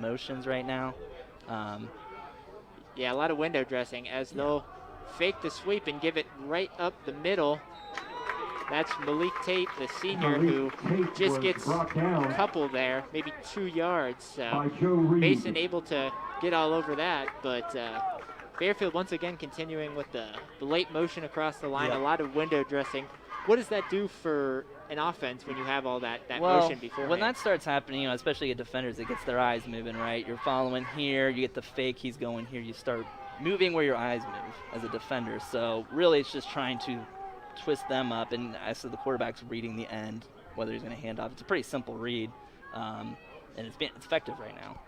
motions right now. Yeah, a lot of window dressing as they'll fake the sweep and give it right up the middle. That's Malik Tate, the senior, who just gets a couple there, maybe 2 yards. So Mason able to get all over that, but Fairfield once again continuing with the late motion across the line, a lot of window dressing. What does that do for an offense when you have all that motion beforehand? When that starts happening, especially at defenders, it gets their eyes moving, right? You're following here, you get the fake, he's going here, you start moving where your eyes move as a defender. So really it's just trying to twist them up, and I said the quarterback's reading the end, whether he's going to hand off. It's a pretty simple read, and it's effective right now.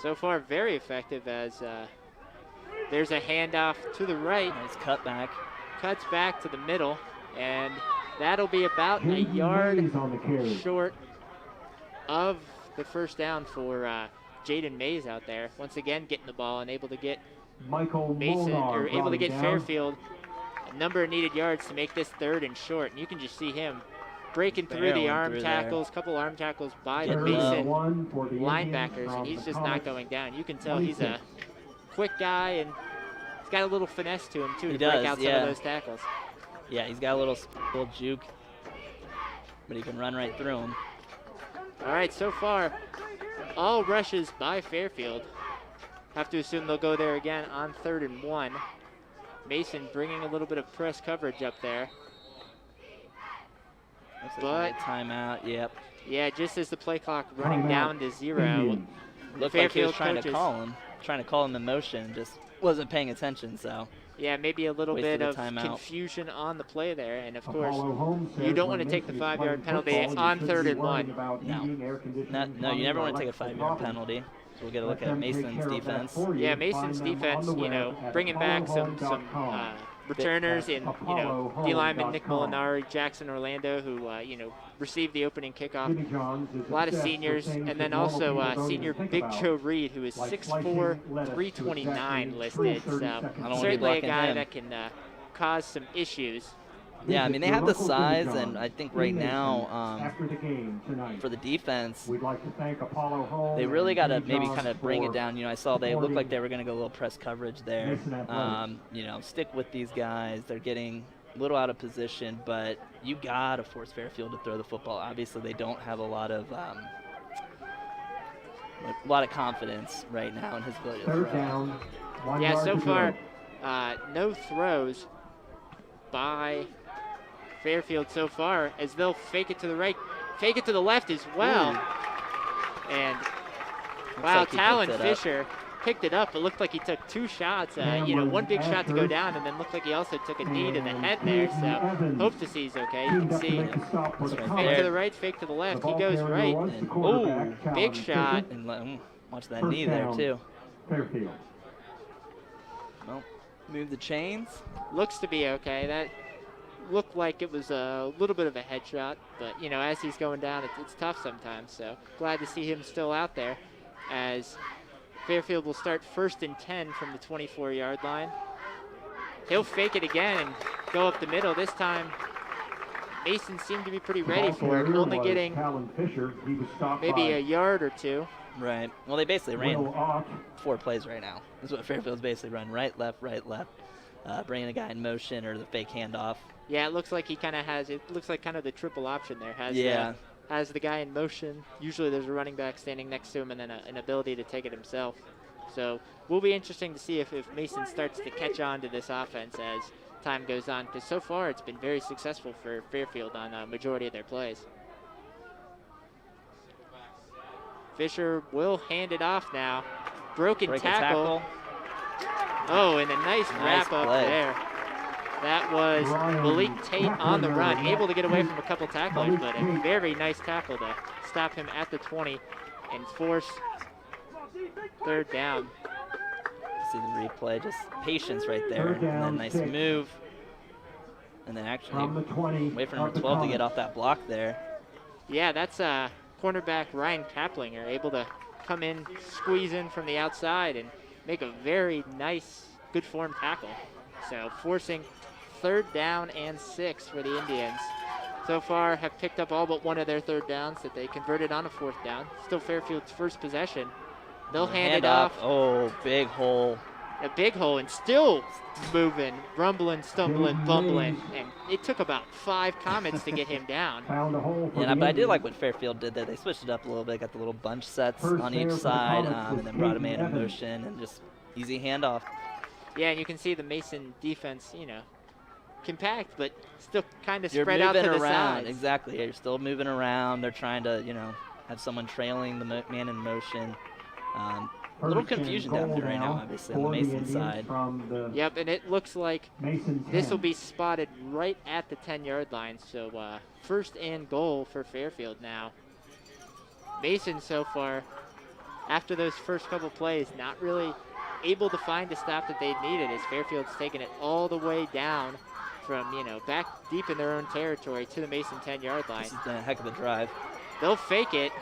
So far, very effective as there's a handoff to the right. Nice cut back. Cuts back to the middle, and that'll be about a yard short of the first down for Jaden Mays out there. Once again, getting the ball and able to get Fairfield a number of needed yards to make this 3rd and short. And you can just see him breaking through the arm tackles, couple arm tackles by the Mason linebackers, and he's just not going down. You can tell he's a quick guy, and he's got a little finesse to him, too, to break out some of those tackles. Yeah, he's got a little juke, but he can run right through him. All right, so far, all rushes by Fairfield. Have to assume they'll go there again on 3rd and 1. Mason bringing a little bit of press coverage up there. But timeout, yep. Yeah, just as the play clock running down to 0. Looked like he was trying to call him in motion, just wasn't paying attention, so. Yeah, maybe a little bit of confusion on the play there. And, of course, you don't want to take the 5-yard penalty on 3rd and 1. No, you never want to take a 5-yard penalty. So we'll get a look at Mason's defense. Yeah, Mason's defense, bringing back some returners in, D lineman Nick Molinari, Jackson Orlando, who, received the opening kickoff. A lot of seniors, and then also senior Big Joe Reed, who is 6'4", 329 listed. So certainly a guy that can cause some issues. Yeah, I mean, they have the size, and I think right now for the defense, they really got to maybe kind of bring it down. I saw they looked like they were going to go a little press coverage there. Stick with these guys. They're getting a little out of position, but you got to force Fairfield to throw the football. Obviously, they don't have a lot of confidence right now in his ability to throw. Yeah, so far, no throws by Fairfield so far, as they'll fake it to the right, fake it to the left as well. And wow, Talon Fisher picked it up. It looked like he took 2 shots. One big shot to go down, and then looked like he also took a knee to the head there. So hope to see he's okay. You can see fake to the right, fake to the left. He goes right. And, big shot. And watch that knee there too. Well, move the chains. Looks to be okay. That looked like it was a little bit of a headshot, but as he's going down, it's tough sometimes. So glad to see him still out there, as Fairfield will start 1st and 10 from the 24-yard line. He'll fake it again and go up the middle. This time, Mason seemed to be pretty ready for it, only getting maybe a yard or 2. Right. Well, they basically ran 4 plays right now. This is what Fairfield's basically run: right, left, bringing a guy in motion or the fake handoff. Yeah, it looks like he kind of has. It looks like kind of the triple option there. Has the guy in motion. Usually there's a running back standing next to him, and then an ability to take it himself. So will be interesting to see if Mason starts to catch on to this offense as time goes on, because so far it's been very successful for Fairfield on a majority of their plays. Fisher will hand it off now. Broken tackle. Oh, and a nice wrap up there. That was Malik Tate on the run, able to get away from a couple tacklers, but a very nice tackle to stop him at the 20 and force 3rd down. See the replay, just patience right there, and then nice move. And then actually wait for number 12 to get off that block there. Yeah, that's cornerback Ryan Kaplinger, able to come in, squeeze in from the outside, and make a very nice, good form tackle. So forcing 3rd down and 6 for the Indians. so far have picked up all but one of their third downs that they converted on a fourth down. Still Fairfield's first possession. They'll hand it off. Oh, big hole. A big hole, and still moving, rumbling, stumbling, bumbling. And it took about 5 Comets to get him down. Yeah, but I did like what Fairfield did there. They switched it up a little bit, got the little bunch sets on each side, and then brought a man in motion and just easy handoff. Yeah, and you can see the Mason defense, you know, compact, but still kind of spread out to the sides. Exactly. Yeah, you're still moving around. They're trying to, you know, have someone trailing the man in motion. A little confusion down there right now, obviously, on the Mason side. Yep, and it looks like this will be spotted right at the 10-yard line. So first and goal for Fairfield now. Mason so far, after those first couple plays, not really able to find the stop that they needed, as Fairfield's taking it all the way down from, you know, back deep in their own territory to the Mason 10-yard line. This has been a heck of a drive. They'll fake it.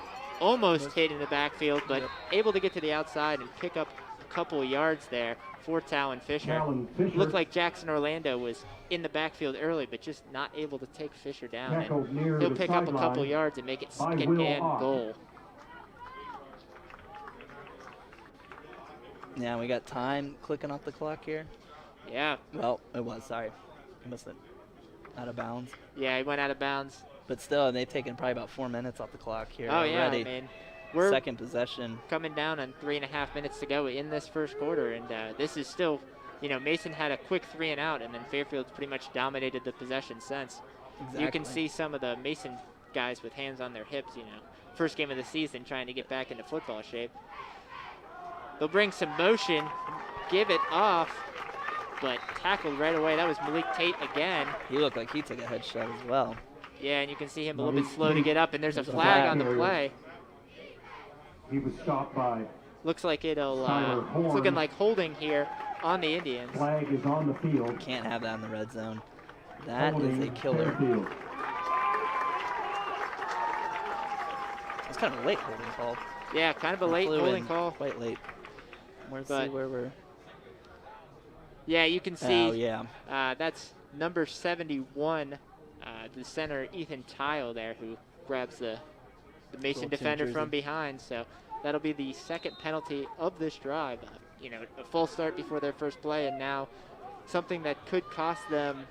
Almost hit in the backfield, but able to get to the outside and pick up a couple of yards there for Talon Fisher. Looked like Jackson Orlando was in the backfield early, but just not able to take Fisher down. And he'll pick up a couple yards and make it second and goal. Yeah, we got time clicking off the clock here. Yeah. Well, it was, sorry. I missed it. Out of bounds. Yeah, he went out of bounds. But still, they've taken probably about 4 minutes off the clock here already. Yeah, I mean, we're second possession. Coming down on 3.5 minutes to go in this first quarter, and this is still, you know, Mason had a quick 3 and out, and then Fairfield's pretty much dominated the possession since. Exactly. You can see some of the Mason guys with hands on their hips, you know, first game of the season trying to get back into football shape. They'll bring some motion, give it off, but tackled right away. That was Malik Tate again. He looked like he took a headshot as well. Yeah, and you can see him a little bit slow to get up, and there's a flag on the play. He was stopped by. Looks like it'll, it's looking like holding here on the Indians. Flag is on the field. Can't have that in the red zone. That is a killer. It's kind of a late holding call. Yeah, kind of a late holding call. Quite late. Let's see where we're. Yeah, you can see. Oh, yeah. That's number 71. The center, Ethan Tile there, who grabs the Mason defender from behind. So that'll be the second penalty of this drive. You know, a false start before their first play, and now something that could cost them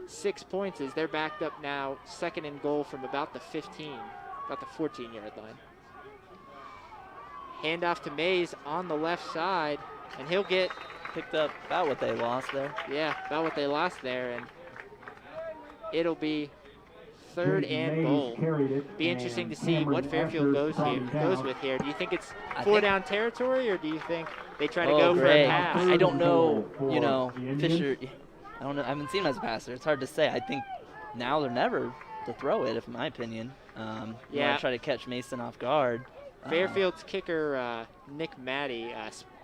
6 points is they're backed up now, second and goal from about the 15, about the 14-yard line. Handoff to Mays on the left side, and he'll get picked up about what they lost there. Yeah, about what they lost there, and it'll be third and goal. Be interesting to see what Fairfield goes with here. Do you think it's 4-down territory, or do you think they try to go for a pass? I don't know. You know, Fisher, I don't know. I haven't seen him as a passer. It's hard to say. I think now or never to throw it, in my opinion. Yeah. Try to catch Mason off guard. Fairfield's kicker, Nick Matty,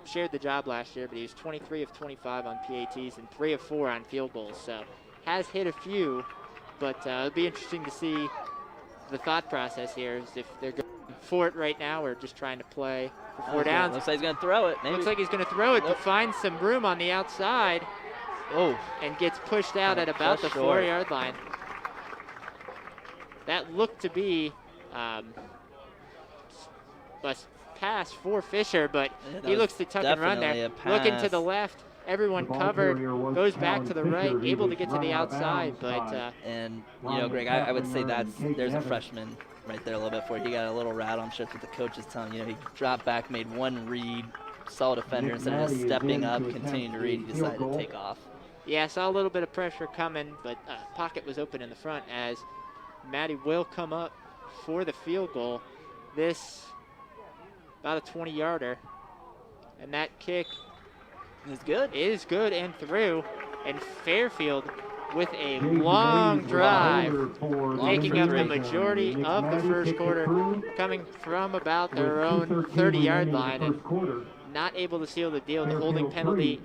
shared the job last year, but he was 23 of 25 on PATs and 3 of 4 on field goals. So has hit a few, but it'll be interesting to see the thought process here, is if they're going for it right now or just trying to play for 4 downs. Looks like he's going to throw it. Maybe. Looks like he's going to throw it to find some room on the outside. Oh. And gets pushed out at about the 4-yard line. That looked to be a pass for Fisher, but he looks to tuck and run there. Looking to the left, everyone covered, goes back to the right, able to get to the outside, but and you know, Greg, I would say there's a freshman right there a little bit for it. He got a little rattle. I'm sure that's what the coach is telling him. You know, he dropped back, made one read, saw defender, instead of just stepping up, continuing to read, he decided to take off. Yeah, saw a little bit of pressure coming, but pocket was open in the front as Matty will come up for the field goal. This about a 20-yarder, and that kick is good. Is good and through, and Fairfield with a long drive, taking up the majority of the first quarter, coming from about their own 30-yard line, and not able to seal the deal. The holding penalty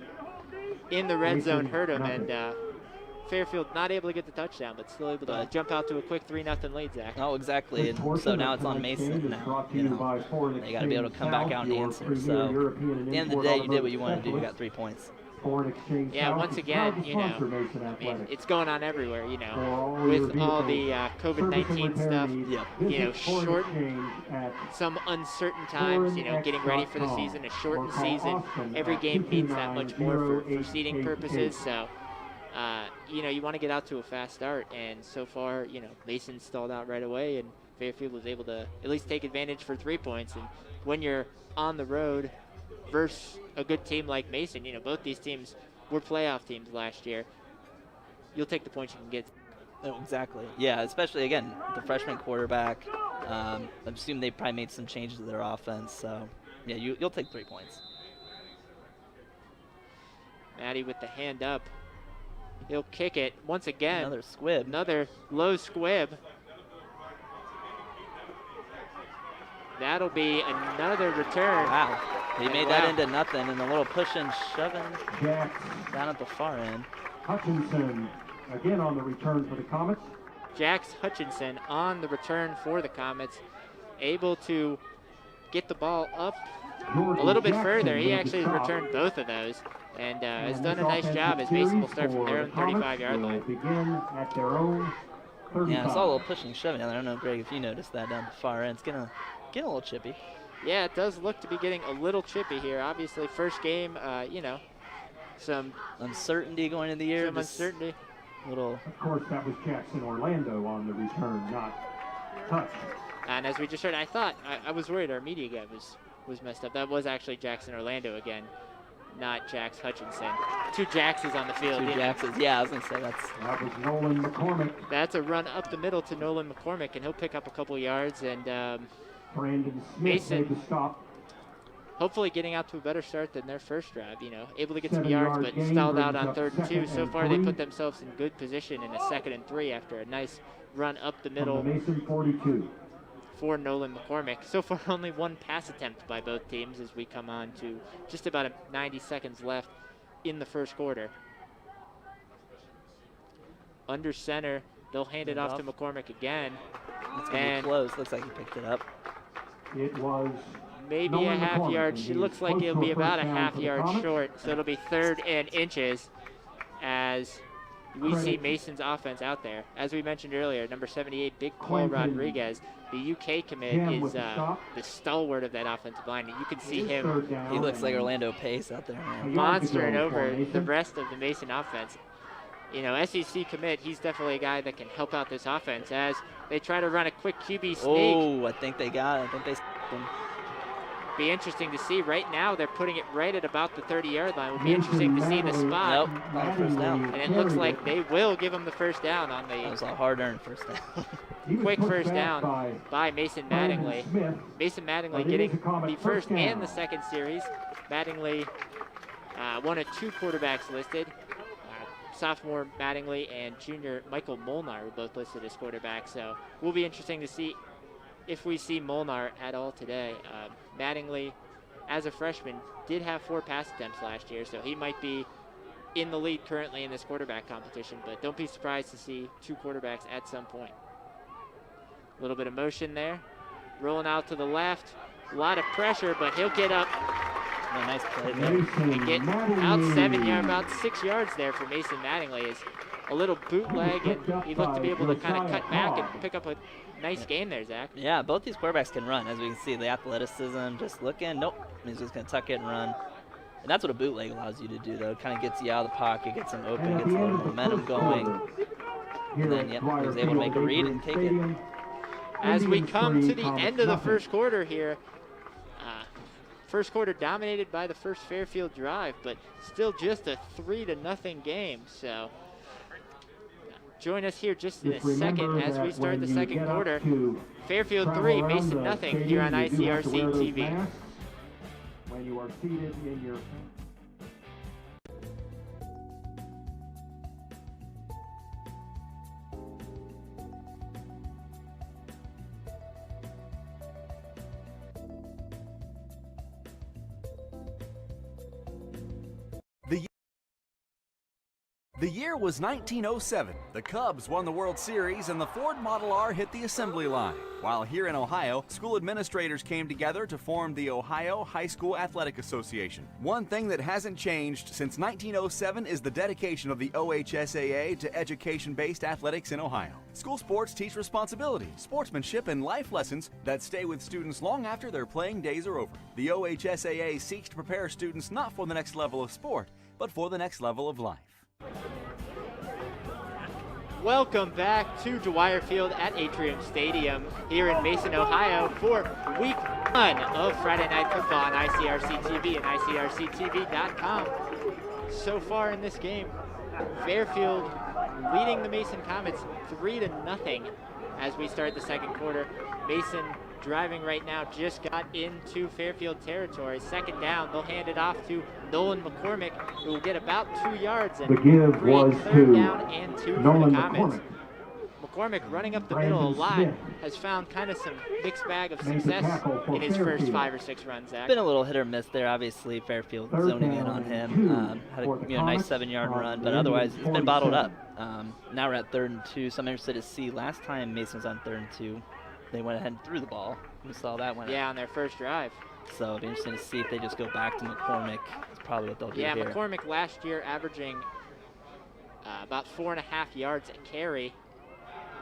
in the red zone hurt him, and Fairfield not able to get the touchdown, but still able to jump out to a quick 3-0 lead, Zach. Oh, exactly. And so now it's on Mason now. You know, they got to be able to come back out and answer. So at the end of the day, you did what you wanted to do. You got 3 points. Foreign Exchange Yeah, South once is again, proud to you know, sponsor Mason I mean, Athletics. it's going on everywhere, you For know, all with your all vehicle the service and COVID-19 repair stuff, needs, you know, visit Foreign shortened Exchange at some uncertain times, you know, getting ready for the foreignx.com. season, a shortened Or call season. Austin Every at game means that much more for seeding 229-0888. purposes. So, you know, you want to get out to a fast start. And so far, you know, Mason stalled out right away, and Fairfield was able to at least take advantage for 3 points. And when you're on the road versus a good team like Mason, you know, both these teams were playoff teams last year. You'll take the points you can get. Oh, exactly. Yeah, especially, again, the freshman quarterback. I assume they probably made some changes to their offense. So, yeah, you'll take 3 points. Maddie with the hand up. He'll kick it once again. Another squib. Another low squib. That'll be another return. Wow. He made that into nothing, and a little push and shoving down at the far end. Hutchinson again on the return for the Comets. Jax Hutchinson on the return for the Comets, able to get the ball up a little bit further. He actually has returned both of those and has done a nice job as Mason will start from their own 35-yard line. Begin at their own 35. Yeah, I saw a little pushing and shoving down there. I don't know, Greg, if you noticed that down the far end. It's getting a little chippy. Yeah, it does look to be getting a little chippy here. Obviously, first game, you know, some uncertainty going into the year. Some uncertainty. Of course, that was Jackson Orlando on the return, not touch. And as we just heard, I was worried our media guy was messed up. That was actually Jackson Orlando again, not Jax Hutchinson. 2 Jaxes on the field. 2 Jaxes. Yeah, I was going to say that was Nolan McCormick. That's a run up the middle to Nolan McCormick, and he'll pick up a couple yards. And Brandon Smith Mason made the stop. Hopefully getting out to a better start than their first drive, you know, able to get some yards, but stalled out on 3rd and 2. So far, they put themselves in good position in a 2nd and 3 after a nice run up the middle Mason 42. For Nolan McCormick. So far, only 1 pass attempt by both teams as we come on to just about 90 seconds left in the first quarter. Under center, they'll hand it off to McCormick again. It's going to be close. Looks like he picked it up. It was maybe a half yard. It looks like it'll be about a half yard short, so it'll be 3rd and inches as we see Mason's offense out there. As we mentioned earlier, number 78, Big Paul Rodriguez, the UK commit, is the stalwart of that offensive line. You can see him. He looks like Orlando Pace out there, man. Monstering over the rest of the Mason offense. You know, SEC commit, he's definitely a guy that can help out this offense as they try to run a quick QB sneak. Oh, I think they got it. I think they stopped him. Be interesting to see. Right now, they're putting it right at about the 30-yard line. Will be interesting to see the spot. Nope, not a first down. And it looks like they will give him the first down on the. That was a hard-earned first down. Quick first down by Mason Mattingly. Mason Mattingly getting the first and the second series. Mattingly, one of 2 quarterbacks listed. Sophomore Mattingly and junior Michael Molnar were both listed as quarterbacks. So will be interesting to see if we see Molnar at all today. Mattingly, as a freshman, did have 4 pass attempts last year, so he might be in the lead currently in this quarterback competition, but don't be surprised to see 2 quarterbacks at some point. A little bit of motion there. Rolling out to the left. A lot of pressure, but he'll get up. A nice play there. And get out 7 yards, about 6 yards there for Mason Mattingly. Is a little bootleg, and he looked to be able to kind of cut back and pick up a nice gain there, Zach. Yeah, both these quarterbacks can run, as we can see. The athleticism, just looking. Nope, he's just going to tuck it and run. And that's what a bootleg allows you to do, though. It kind of gets you out of the pocket, gets him open, gets a little momentum going. And then, yep, he was able to make a read and take it. As we come to the end of the first quarter here, first quarter dominated by the first Fairfield drive, but still just a 3-0 game. So join us here just in a second as we start the second quarter. Fairfield 3, Mason nothing here on ICRC-TV. When you are seated in your The year was 1907. The Cubs won the World Series and the Ford Model R hit the assembly line. While here in Ohio, school administrators came together to form the Ohio High School Athletic Association. One thing that hasn't changed since 1907 is the dedication of the OHSAA to education-based athletics in Ohio. School sports teach responsibility, sportsmanship, and life lessons that stay with students long after their playing days are over. The OHSAA seeks to prepare students not for the next level of sport, but for the next level of life. Welcome back to Dwyer Field at Atrium Stadium here in Mason, Ohio for week 1 of Friday Night Football on ICRC-TV and ICRC-TV.com. So far in this game, Fairfield leading the Mason Comets 3-0 as we start the second quarter. Mason driving right now, just got into Fairfield territory. Second down, they'll hand it off to Nolan McCormick, who will get about 2 yards and The give create was third to down and 2 for Nolan the Comets. McCormick. McCormick running up the Brandon middle a lot, Smith has found kind of some mixed bag of made the success tackle for in his first Fairfield. 5 or 6 runs, Zach. Been a little hit or miss there. Obviously, Fairfield Third zoning in down on and him. 2 Had for a the nice Comets 7-yard on run, the but end of otherwise it's been bottled up. 47. Now we're at 3rd and 2, so I'm interested to see. Last time Mason was on 3rd and 2, they went ahead and threw the ball. We saw that one. Yeah, on their first drive. So it'll be interesting to see if they just go back to McCormick. That's probably what they'll do Yeah, here. McCormick last year averaging about 4.5 yards a carry.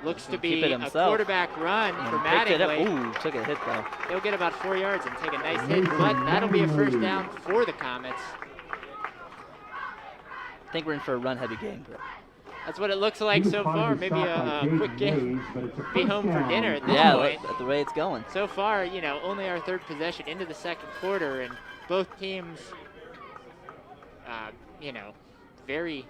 Looks to Keep be it a himself. quarterback run for Picked it up. Mattingly. Ooh, took a hit though. He'll get about 4 yards and take a nice hit, but that'll be a first down for the Comets. I think we're in for a run-heavy game. But That's what it looks like so far. Maybe a quick game. Be home for dinner at this yeah, point. that's the way it's going. So far, you know, only our 3rd possession into the second quarter, and both teams, you know, very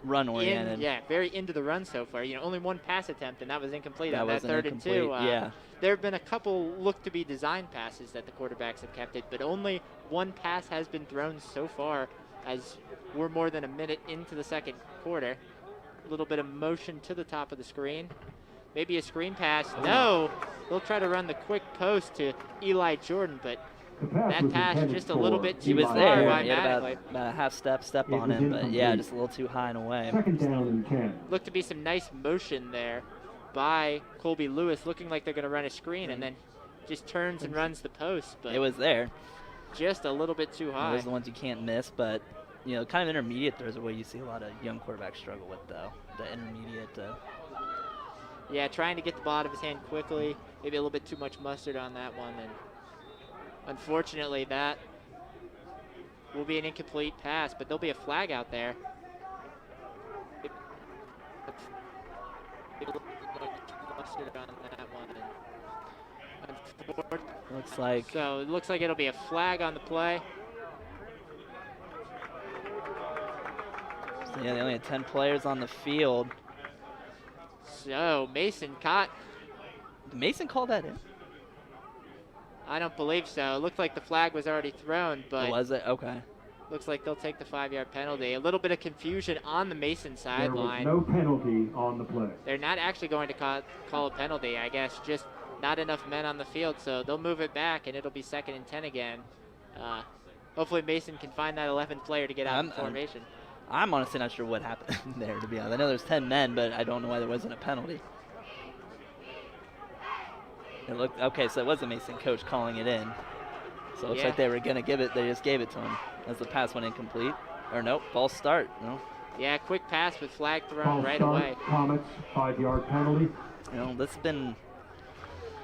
Run-oriented. very into the run so far. You know, only 1 pass attempt, and that was incomplete That on that wasn't 3rd and 2. incomplete, yeah. There have been a couple look-to-be design passes that the quarterbacks have kept it, but only 1 pass has been thrown so far as we're more than a minute into the second quarter. A little bit of motion to the top of the screen. Maybe a screen pass. No! They'll try to run the quick post to Eli Jordan, but that pass just a little bit He too was far there. by He had Mattingly. about a half step It on was him, but yeah, incomplete. just a little too high and away. Second down and 10. Looked to be some nice motion there by Colby Lewis, looking like they're going to run a screen, and then just turns and runs the post, but It was there. just a little bit too high. Those are the ones you can't miss, but you know, kind of intermediate throws are what you see a lot of young quarterbacks struggle with, though. The intermediate. Yeah, trying to get the ball out of his hand quickly. Maybe a little bit too much mustard on that one, and unfortunately that will be an incomplete pass, but there'll be a flag out there. Mustard on that one. Looks like. So it looks like it'll be a flag on the play. So yeah, they only had 10 players on the field. So Mason caught. Did Mason call that in? I don't believe so. It looked like the flag was already thrown, but Was it? Okay. looks like they'll take the 5-yard penalty. A little bit of confusion on the Mason There was sideline. no penalty on the play. They're not actually going to call a penalty, I guess. Just not enough men on the field, so they'll move it back, and it'll be 2nd and 10 again. Hopefully Mason can find that 11th player to get out of formation. I'm honestly not sure what happened there, to be honest. I know there's 10 men, but I don't know why there wasn't a penalty. It looked okay, so it was the Mason coach calling it in. So it looks like they were gonna give it. They just gave it to him as the pass went incomplete. Or nope, false start. No. Yeah, quick pass with flag thrown False right start, away. Comets, 5-yard penalty. You know, this has been a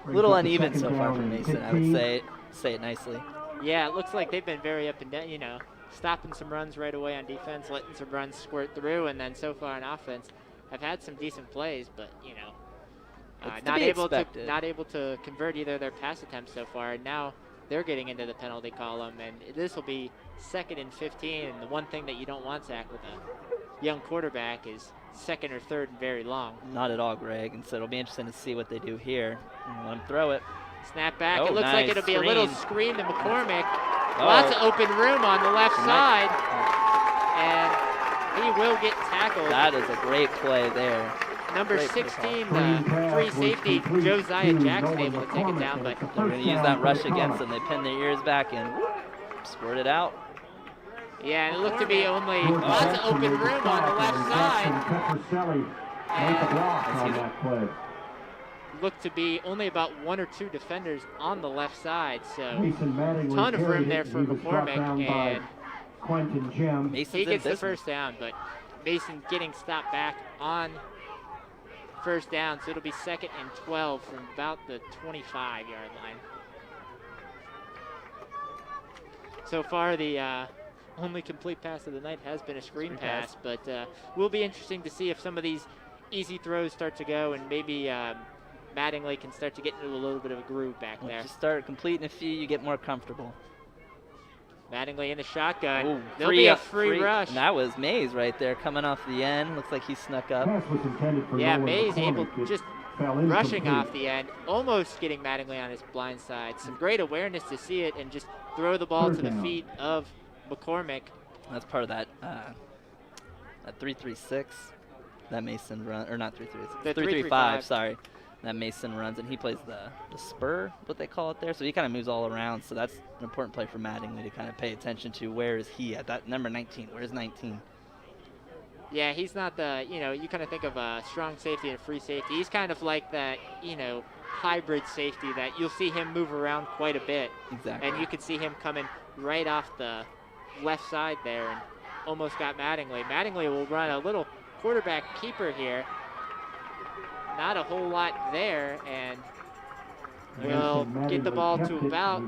Brings little up the uneven so second far down for and Mason. I would 15. say it nicely. Yeah, it looks like they've been very up and down, you know, stopping some runs right away on defense, letting some runs squirt through, and then so far on offense, have had some decent plays, but, you know, It's to not be able expected. to convert either of their pass attempts so far. And now they're getting into the penalty column, and this will be 2nd and 15. And the one thing that you don't want, Zach, with a young quarterback is 2nd or 3rd and very long. Not at all, Greg. And so it'll be interesting to see what they do here. And let him throw it. Snap back. Oh, It looks like nice it'll be a little screen. screen to McCormick. Oh. Lots of open room on the left Nice. side, and he will get tackled. That is a great play there. Number Great 16, play. free safety Complete Josiah to Jackson Nolan able to take it down, McCormick. but It's a They're going to first use down that for rush the against Comets. them. They pin their ears back and squirt it out. Yeah, and it looked to be only lots of open room on the left side. Looked to be only about 1 or 2 defenders on the left side, so a ton of room there for McCormick, and he gets the first down, but Mason getting stopped back on first down, so it'll be 2nd and 12 from about the 25-yard line. So far, the only complete pass of the night has been a screen pass, but will be interesting to see if some of these easy throws start to go, and maybe Mattingly can start to get into a little bit of a groove back there. Once you start completing a few, you get more comfortable. Mattingly in the shotgun. Ooh, There'll be a free rush. And that was Mays right there coming off the end. Looks like he snuck up. Yeah, Mays able just rushing off the end, almost getting Mattingly on his blind side. Some great awareness to see it and just throw the ball to the feet of McCormick. That's part of that 3-3-6 that Mason run, or not 3-3-6, 3-3-5, sorry. That Mason runs, and he plays the spur, what they call it there. So he kind of moves all around. So that's an important play for Mattingly to kind of pay attention to. Where is he at? That number 19. Where's 19? Yeah, he's not the, you kind of think of a strong safety and a free safety. He's kind of like that, hybrid safety that you'll see him move around quite a bit. Exactly. And you could see him coming right off the left side there and almost got Mattingly. Mattingly will run a little quarterback keeper here. Not a whole lot there, and will get the ball to about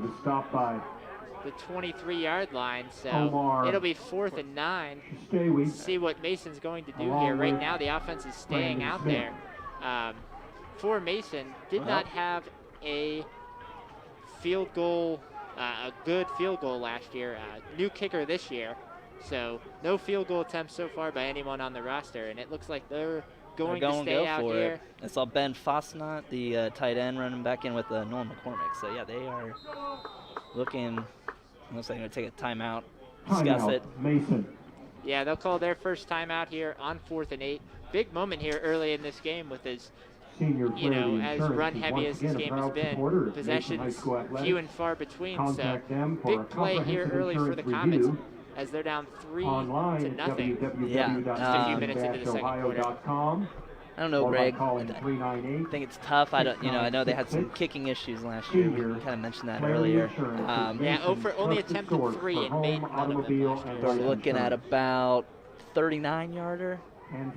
the 23-yard line, so it'll be 4th and 9. See what Mason's going to do here. Right now, the offense is staying out there. For Mason, did not have a field goal, a good field goal last year. New kicker this year, so no field goal attempts so far by anyone on the roster, and it looks like they're going to stay out here. I saw Ben Fosnot, the tight end, running back in with Nolan McCormick. So, yeah, they are looking, looks like they're going to take a timeout, discuss it. Mason. Yeah, they'll call their first timeout here on 4th and 8. Big moment here early in this game with his, as run-heavy as this game has been, possessions few and far between. So, big play here early for the Comets, as they're down 3-0. Yeah, just a few minutes into the second quarter. I don't know, Greg. I think it's tough. I know they had some kicking issues last year. We kind of mentioned that earlier. Only attempted 3 and made none of them last year. We're looking at about 39-yarder. Yeah,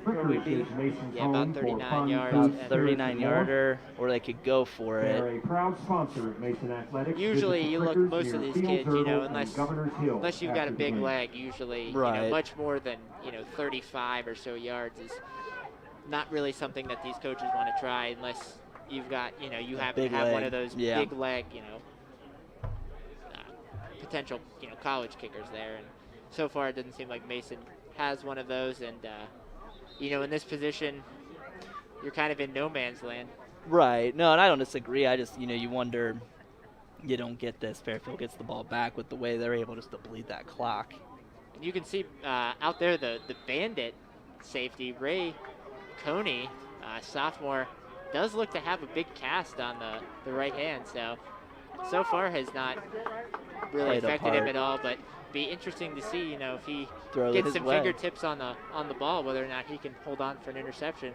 about 39 yards. About 39-yarder, or they could go for it. Usually, you look most of these kids, unless you've got a big leg, usually, much more than 35 or so yards is not really something that these coaches want to try, unless you've got, you happen to have one of those big leg, potential, college kickers there. And so far, it doesn't seem like Mason has one of those, and in this position, you're kind of in no man's land. Right. No, and I don't disagree. I just, you wonder, you don't get this. Fairfield gets the ball back with the way they're able just to bleed that clock. And you can see out there the bandit safety, Ray Coney, sophomore, does look to have a big cast on the right hand. So far has not really affected him at all, but be interesting to see, if he gets some fingertips on the ball, whether or not he can hold on for an interception.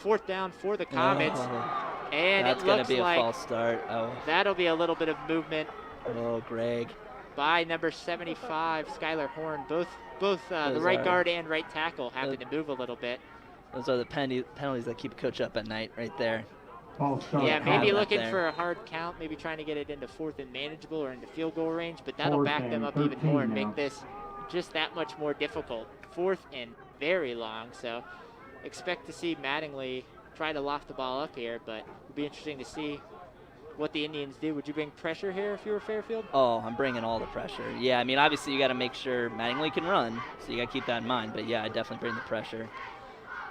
4th down for the Comets, and that's it looks be a like false start. That'll be a little bit of movement. Oh, Greg. By number 75, Skylar Horn. Both the right guard and right tackle happen to move a little bit. Those are the penalties that keep Coach up at night, right there. Yeah, maybe looking for a hard count, maybe trying to get it into 4th and manageable or into field goal range, but that'll back them up even more and make this just that much more difficult. 4th and very long, so expect to see Mattingly try to loft the ball up here, but it'll be interesting to see what the Indians do. Would you bring pressure here if you were Fairfield? Oh, I'm bringing all the pressure. Yeah, I mean, obviously you got to make sure Mattingly can run, so you got to keep that in mind, but yeah, I definitely bring the pressure.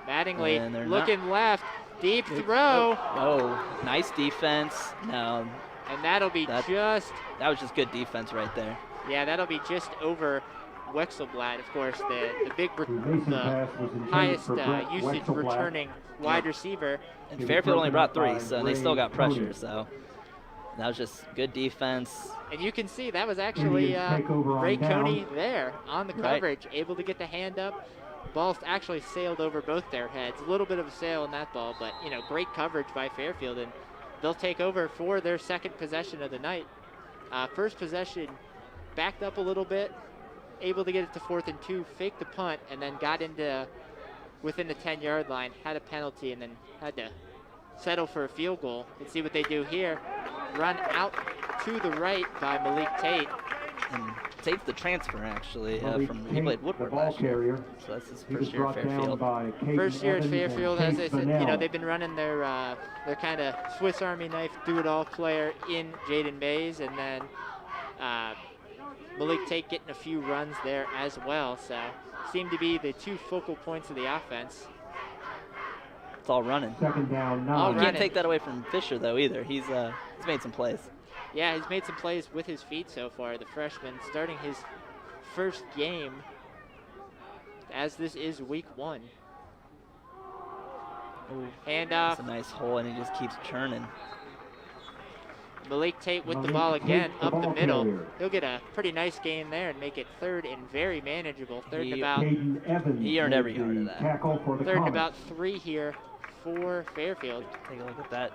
Mattingly looking left. Deep throw. Oh, nice defense. No. And that'll be that was just good defense right there. Yeah, that'll be just over Wexelblad, of course, the highest usage returning wide receiver. And Fairfield only brought 3, so they still got pressure. So That was just good defense. And you can see that was actually Ray Coney there on the coverage, able to get the hand up. Ball actually sailed over both their heads. A little bit of a sail in that ball, but great coverage by Fairfield, and they'll take over for their second possession of the night. First possession, backed up a little bit, able to get it to 4th and 2, faked the punt, and then got into within the 10-yard line, had a penalty, and then had to settle for a field goal. Let's see what they do here. Run out to the right by Malik Tate. And Tate's the transfer, actually, from he played Woodward last year. So that's his first year at Fairfield. First year at Fairfield, as I said, they've been running their kind of Swiss Army knife do-it-all player in Jaden Mays, and then Malik Tate getting a few runs there as well. So seem to be the two focal points of the offense. It's all running. Second down, 9. You can't take that away from Fisher, though, either. He's made some plays. Yeah, he's made some plays with his feet so far. The freshman starting his first game, as this is week 1. Handoff. That's a nice hole, and he just keeps churning. Malik Tate with the ball again, up the middle. He'll get a pretty nice gain there and make it 3rd and very manageable. Third and about. He earned every yard of that. 3rd and about 3 here for Fairfield. Take a look at that.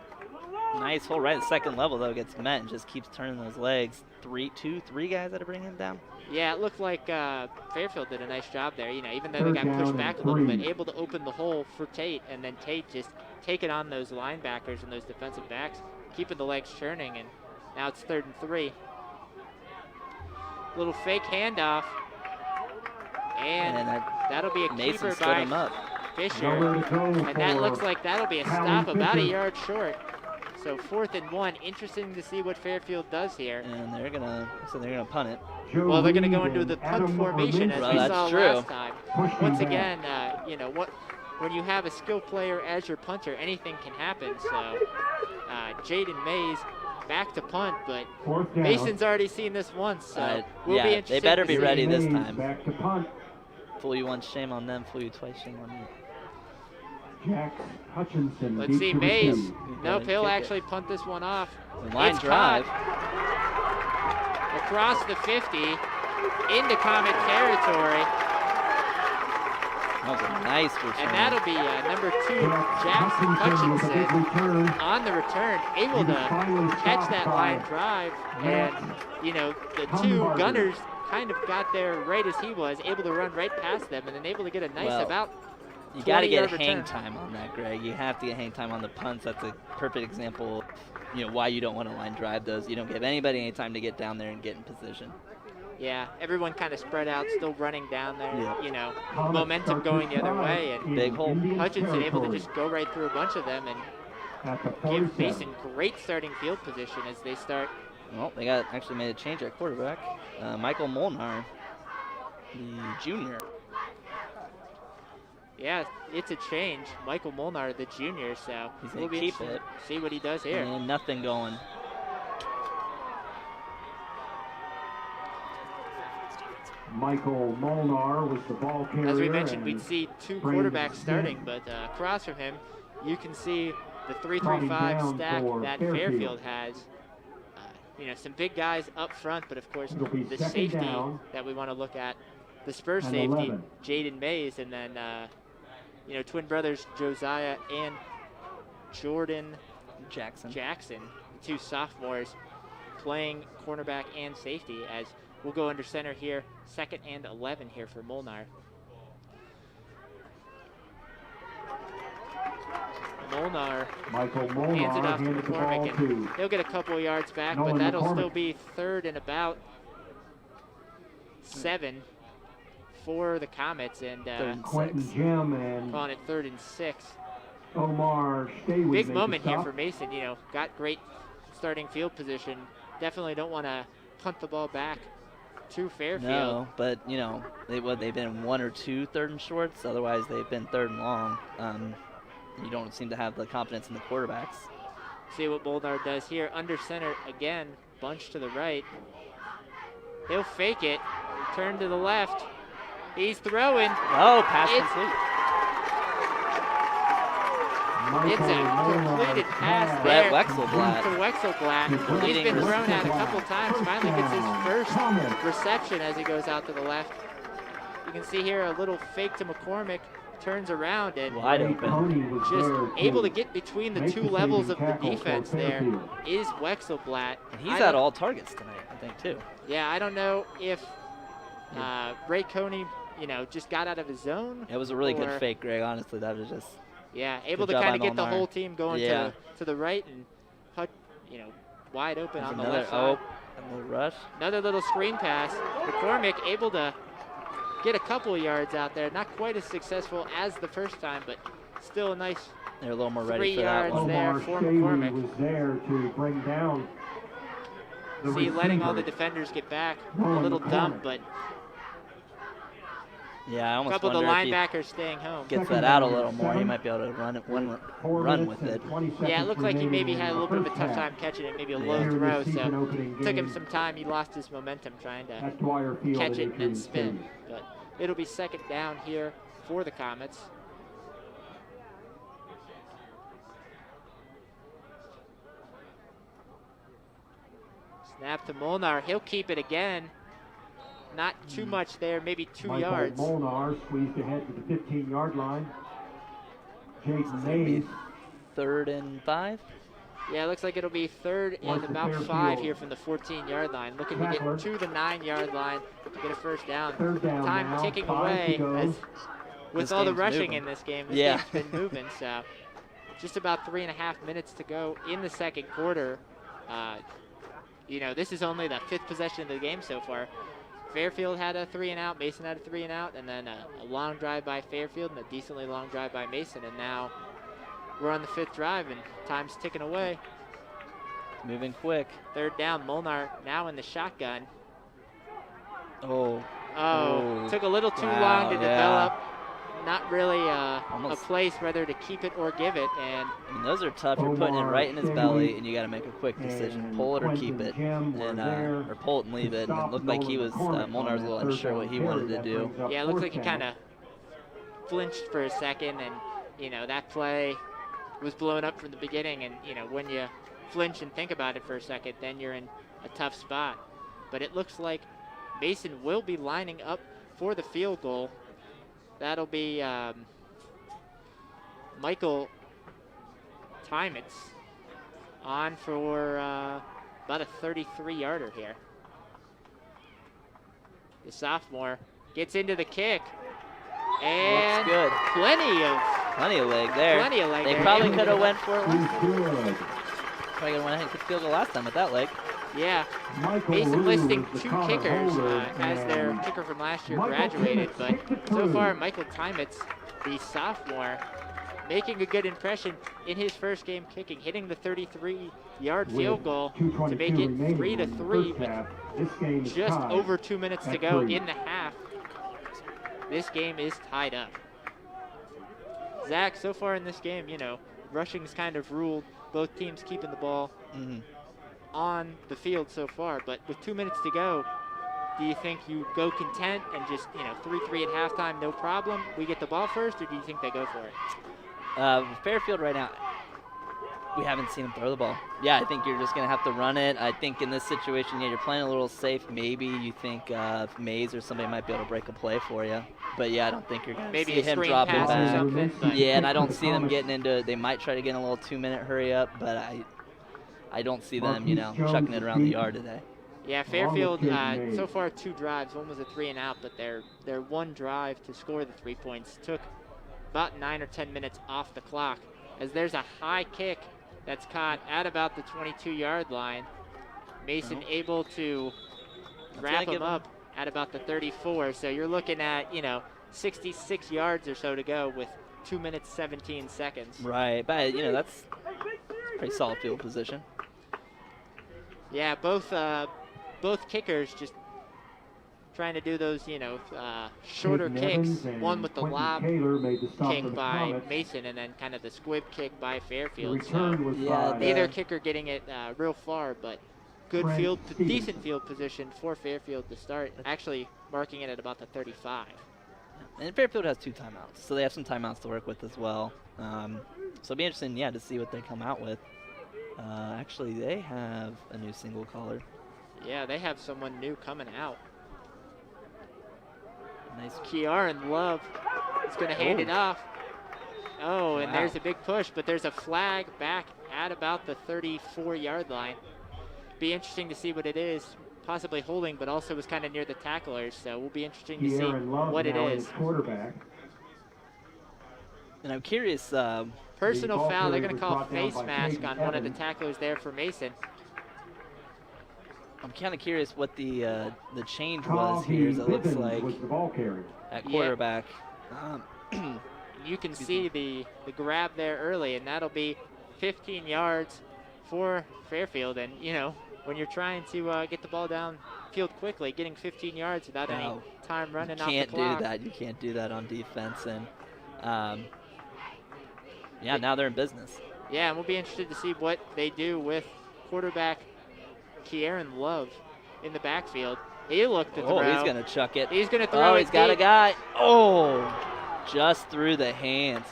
Nice hole right at the second level, though, gets met and just keeps turning those legs. 3 guys that are bringing him down. Yeah, it looked like Fairfield did a nice job there. Even though they got pushed back a little bit, able to open the hole for Tate, and then Tate just taking on those linebackers and those defensive backs, keeping the legs churning, and now it's 3rd and 3. Little fake handoff, and that'll be a keeper by Fisher, and that looks like that'll be a stop about a yard short. So 4th and 1. Interesting to see what Fairfield does here. And they're gonna punt it. Well, they're gonna go into the punt formation as we saw last time. Once again, when you have a skill player as your punter, anything can happen. So Jaden Mays back to punt, but Mason's already seen this once, so we'll be interested. They better be ready this Back time. to punt. Fool you once, shame on them. Fool you twice, shame on you. Jack Hutchinson. Let's see, Mays. Nope, he'll actually punt this one off. Line drive. Across the 50, into Comet territory. That was a nice return. And that'll be number 2, Jackson Hutchinson, on the return, able to catch that line drive. And, the 2 gunners kind of got there right as he was, able to run right past them, and then able to get a nice you got to get hang time on that, Greg. You have to get hang time on the punts. That's a perfect example of why you don't want to line drive those. You don't give anybody any time to get down there and get in position. Yeah, everyone kind of spread out, still running down there. Momentum going the other way, and big hole. Hutchinson able to just go right through a bunch of them and give Mason great starting field position as they start. Well, they actually made a change at quarterback. Michael Molnar, the junior. Yeah, it's a change. Michael Molnar, the junior, so he's we'll going to keep it. See what he does here. And nothing going. Michael Molnar was the ball carrier. As we mentioned, we'd see 2 quarterbacks starting, but across from him, you can see the 3-3-5 stack that Fairfield has. Some big guys up front, but of course the safety that we want to look at, the Spurs safety, Jaden Mays, and then twin brothers Josiah and Jordan Jackson, 2 sophomores playing cornerback and safety, as we'll go under center here, 2nd and 11 here for Molnar. Michael Molnar hands it off to handed the ball McCormick, and he'll get a couple of yards back, but that'll still be 3rd and about 7 for the Comets, and Quentin Jim and calling it 3rd and 6. Omar Stay. Big moment here for Mason. Got great starting field position. Definitely don't want to punt the ball back to Fairfield. No, but they've been 1 or 2 3rd and shorts. Otherwise, they've been 3rd and long. You don't seem to have the confidence in the quarterbacks. See what Molnar does here. Under center again, bunch to the right. He'll fake it, turn to the left. He's throwing. Oh, pass complete. It's a completed pass there to Wexelblatt. He's been thrown out a couple times. Finally gets his first reception as he goes out to the left. You can see here a little fake to McCormick, turns around and wide open. Just able to get between the two levels of the defense there is Wexelblatt. And he's at all targets tonight, I think, too. Yeah, I don't know if Ray Coney, just got out of his zone. It was a really good fake, Greg. Honestly, that was just able to kind of get the whole team going to the right and put, wide open on the left side. A little rush. Another little screen pass. McCormick able to get a couple of yards out there. Not quite as successful as the first time, but still a nice They're a little more ready 3 for that yards one. there for McCormick. was there to bring down the See, letting all the receiver. defenders get back. A little dump, but Yeah, I a almost couple of the wonder if he linebackers staying home. gets that out a little more, he might be able to run with it. Yeah, it looked like he maybe had a little bit of a tough time catching it, maybe a low throw, so took him game some time. He lost his momentum trying to at Dwyer Field catch at it and then Adrian spin. Stadium. But it'll be second down here for the Comets. Snap to Molnar. He'll keep it again. Not too much there, maybe 2 Michael yards. Molnar squeezed ahead to the 15-yard line. Jaden Mays 3rd and 5. Yeah, it looks like it'll be third and about 5 here from the 14-yard line. Looking to get to the 9-yard line to get a first down. Third down Time now, ticking 5 away to go. as with This all the game's rushing moving. in this game. This Yeah. game's been moving, so just about 3.5 minutes to go in the second quarter. This is only the 5th possession of the game so far. Fairfield had a 3-and-out, Mason had a 3-and-out, and then a long drive by Fairfield and a decently long drive by Mason, and now we're on the 5th drive and time's ticking away. Moving quick. Third down, Molnar now in the shotgun. Oh, Took a little too wow, long to yeah. develop. Not really a Almost. place whether to keep it or give it, and I mean, those are tough. You're putting it right in his belly, and you got to make a quick decision: pull it or keep it, and or pull it and leave it. And it looked like he was Molnar was a little unsure what he wanted to do. yeah, it looks like he kind of flinched for a second, and that play was blown up from the beginning, and when you flinch and think about it for a second, then you're in a tough spot. But it looks like Mason will be lining up for the field goal. That'll be Michael Timets on for about a 33-yarder here. The sophomore gets into the kick, and Looks good. plenty of Plenty of leg there. They there. probably could have went for it. He's good. Probably gonna went ahead and kick field goal last time with that leg. Yeah, Michael Mason Rue listing is the 2 Connor kickers Holder, as their and kicker from last year Michael graduated, Timotz, but 6'2". so far Michael Timets, the sophomore, making a good impression in his first game kicking, hitting the 33-yard field goal to make it 3-3 with just over 2 minutes to go in the half. This game is tied up. Zach, so far in this game, rushing's kind of ruled both teams keeping the ball on the field so far, but with 2 minutes to go, do you think you go content and just 3-3 at halftime, no problem, we get the ball first, or do you think they go for it? Fairfield right now, we haven't seen him throw the ball. Yeah, I think you're just going to have to run it. I think in this situation, you're playing a little safe. Maybe you think Mays or somebody might be able to break a play for you. But, yeah, I don't think you're going to Maybe see a him screen drop it pass or back. something. But Yeah, and I don't see them getting into – they might try to get in a little 2-minute hurry up, but I don't see them, chucking it around the yard today. Yeah, Fairfield, so far 2 drives. One was a 3-and-out, but their one drive to score the 3 points took about 9 or 10 minutes off the clock, as there's a high kick that's caught at about the 22-yard line. Mason able to wrap him up at about the 34. So you're looking at, 66 yards or so to go with 2 minutes, 17 seconds. Right, but, that's pretty solid field position. Yeah, both kickers just trying to do those, shorter kicks. One with the lob kick by Mason, and then kind of the squib kick by Fairfield. So neither kicker getting it real far, but good decent field position for Fairfield to start. Actually marking it at about the 35. And Fairfield has 2 timeouts, so they have some timeouts to work with as well. So it'll be interesting, yeah, to see what they come out with. Actually, they have a new single caller. Yeah, they have someone new coming out. Nice. Kieran Love is going to hand it off. Oh, and there's a big push, but there's a flag back at about the 34-yard line. Be interesting to see what it is, possibly holding, but also was kind of near the tacklers, so we'll be interesting to see what it is. Quarterback. And I'm curious. Personal foul, they're going to call face mask on one of the tacklers there for Mason. I'm kind of curious what the change was here. It looks like at quarterback. You can see the grab there early, and that'll be 15 yards for Fairfield. And, you know, when you're trying to get the ball downfield quickly, getting 15 yards without any time running off the clock. You can't do that. You can't do that on defense. And, yeah, now they're in business. Yeah, and we'll be interested to see what they do with quarterback Kieran Love in the backfield. He looked to throw. Oh, he's going to chuck it. He's going to throw it. Oh, he's got a guy. Oh, just through the hands.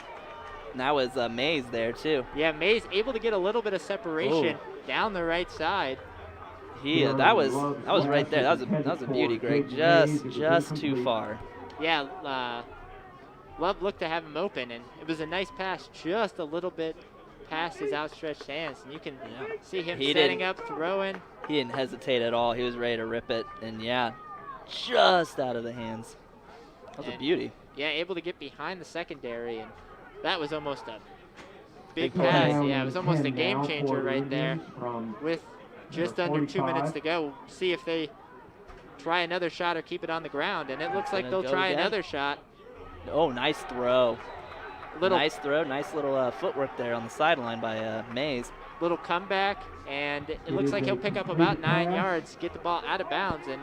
And that was Mays there, too. Yeah, Mays able to get a little bit of separation down the right side. That was right there. That was a beauty, Greg. Just too far. Yeah, Love looked to have him open, and it was a nice pass just a little bit past his outstretched hands. And you can see him setting up, throwing. He didn't hesitate at all. He was ready to rip it, and just out of the hands. That was a beauty. Yeah, able to get behind the secondary, and that was almost a big pass. Yeah, it was almost a game changer right there with just under 2 minutes to go. See if they try another shot or keep it on the ground, and it looks like they'll try another shot. Oh, nice throw. Nice throw, nice little footwork there on the sideline by Mays. Little comeback, and it looks like he'll pick up about 9 yards, get the ball out of bounds, and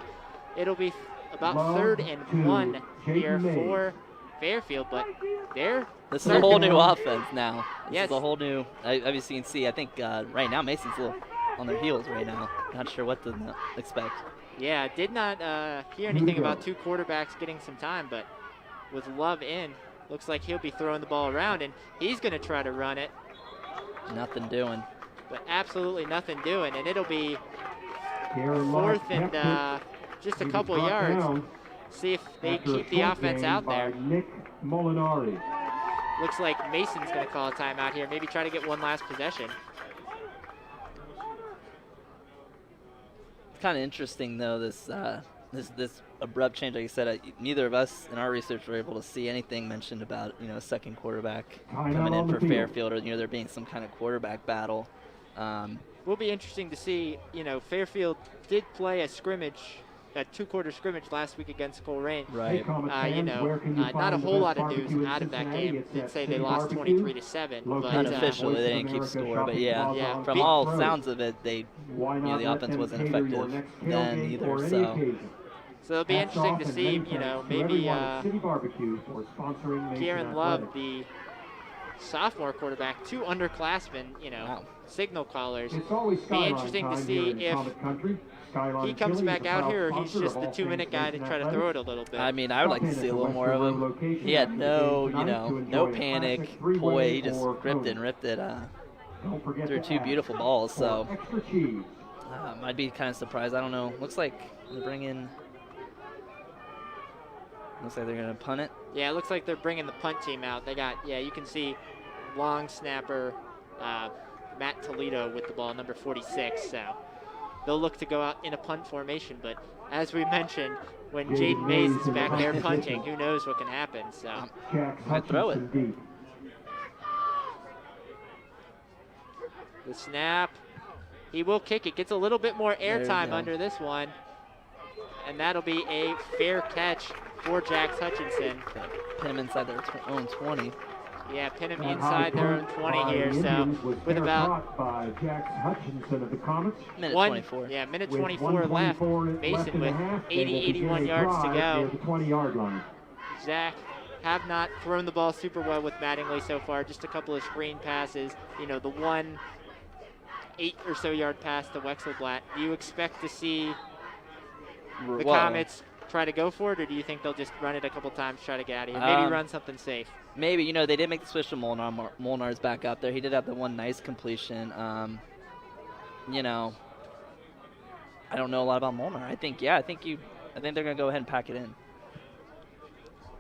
it'll be about 3rd and 1 here for Fairfield, but this is a whole new offense now. This is a whole new, obviously you can see, I think right now Mason's a little on their heels right now. Not sure what to expect. Yeah, did not hear anything about two quarterbacks getting some time, but with Love in, looks like he'll be throwing the ball around, and he's going to try to run it. Nothing doing. But absolutely nothing doing, and it'll be 4th and just a couple yards. See if they keep the offense out there. Nick Molinari. Looks like Mason's going to call a timeout here, maybe try to get one last possession. It's kind of interesting, though, this abrupt change. Like you said, neither of us in our research were able to see anything mentioned about, a second quarterback coming in for Fairfield, or there being some kind of quarterback battle. Will be interesting to see. Fairfield did play a two-quarter scrimmage last week against Coleraine. Right. Not a whole lot of news out of that game. Did say they lost 23-7. But unofficially, they didn't keep score. But yeah, from all sounds of it, the offense wasn't effective then either. So it'll be interesting to see, maybe Kieran Love, the sophomore quarterback, two underclassmen, signal callers. Be interesting to see if he comes back out here or he's just the 2-minute guy to try to throw it a little bit. I mean, I would like to see a little more of him. He had no panic, poise. He just ripped it through two beautiful balls. So I'd be kind of surprised. I don't know. Looks like they're bringing. Looks like they're going to punt it. Yeah, it looks like they're bringing the punt team out. They got, you can see long snapper Matt Toledo with the ball, number 46. So they'll look to go out in a punt formation. But as we mentioned, when Jaden Mays is back there punting, who knows what can happen. So might throw it. The snap. He will kick it. Gets a little bit more airtime under this one. And that'll be a fair catch for Jax Hutchinson. Pin him inside their own 20. Yeah, pin him inside their own 20 here. So with about by Jax Hutchinson of the Comets. Minute 24. Yeah, minute 24 left. Mason with 81 yards to go. The 20-yard line. Zach have not thrown the ball super well with Mattingly so far. Just a couple of screen passes. The 1 8 or so yard pass to Wexelblatt. Do you expect to see the Comets try to go for it, or do you think they'll just run it a couple times, try to get out of here? Maybe run something safe. Maybe, you know, they did make the switch to Molnar. Molnar's back up there. He did have the one nice completion. You know, I don't know a lot about Molnar. I think they're going to go ahead and pack it in.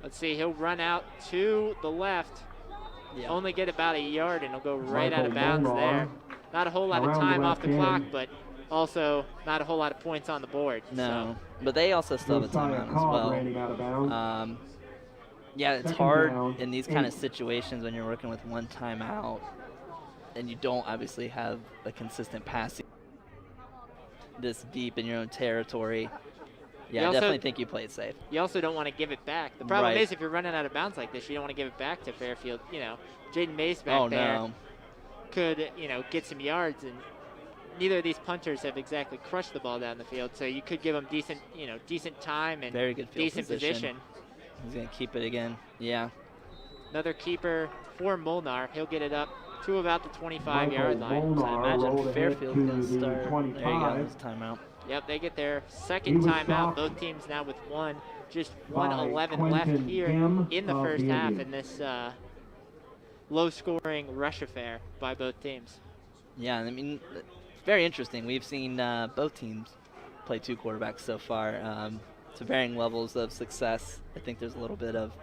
Let's see, he'll run out to the left. Yeah. Only get about a yard, and he'll go right out of bounds there. Not a whole lot of time off the clock, but also not a whole lot of points on the board. No, but they also still have a timeout as well. Yeah, it's hard in these kind of situations when you're working with one timeout and you don't obviously have a consistent passing this deep in your own territory. Yeah, I definitely think you play it safe. You also don't want to give it back. The problem is if you're running out of bounds like this, you don't want to give it back to Fairfield. You know, Jaden Mays back there could, you know, get some yards, and neither of these punters have exactly crushed the ball down the field, so you could give them decent, you know, decent time and very good field decent position. He's going to keep it again. Yeah. Another keeper for Molnar. He'll get it up to about the 25-yard line. So I imagine Fairfield's going to start. There you go. There's a timeout. Yep, they get their second timeout. Both teams now with one. Just 1:11 left here in the first half in this low-scoring rush affair by both teams. Yeah, I mean, very interesting. We've seen both teams play two quarterbacks so far to varying levels of success. I think there's a little bit of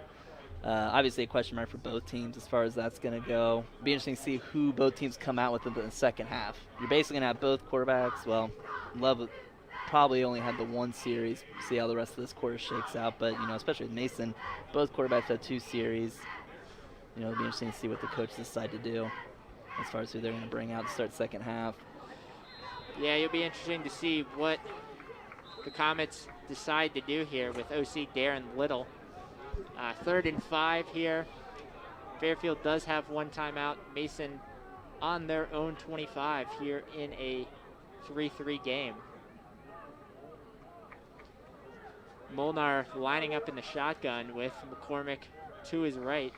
obviously a question mark for both teams as far as that's going to go. It'll be interesting to see who both teams come out with in the second half. You're basically going to have both quarterbacks. Well, Love probably only had the one series. See how the rest of this quarter shakes out. But, you know, especially with Mason, both quarterbacks had 2 series. You know, it'll be interesting to see what the coaches decide to do as far as who they're going to bring out to start second half. Yeah, it'll be interesting to see what the Comets decide to do here with OC Darren Little. 3rd and 5 here. Fairfield does have one timeout. Mason on their own 25 here in a 3-3 game. Molnar lining up in the shotgun with McCormick to his right.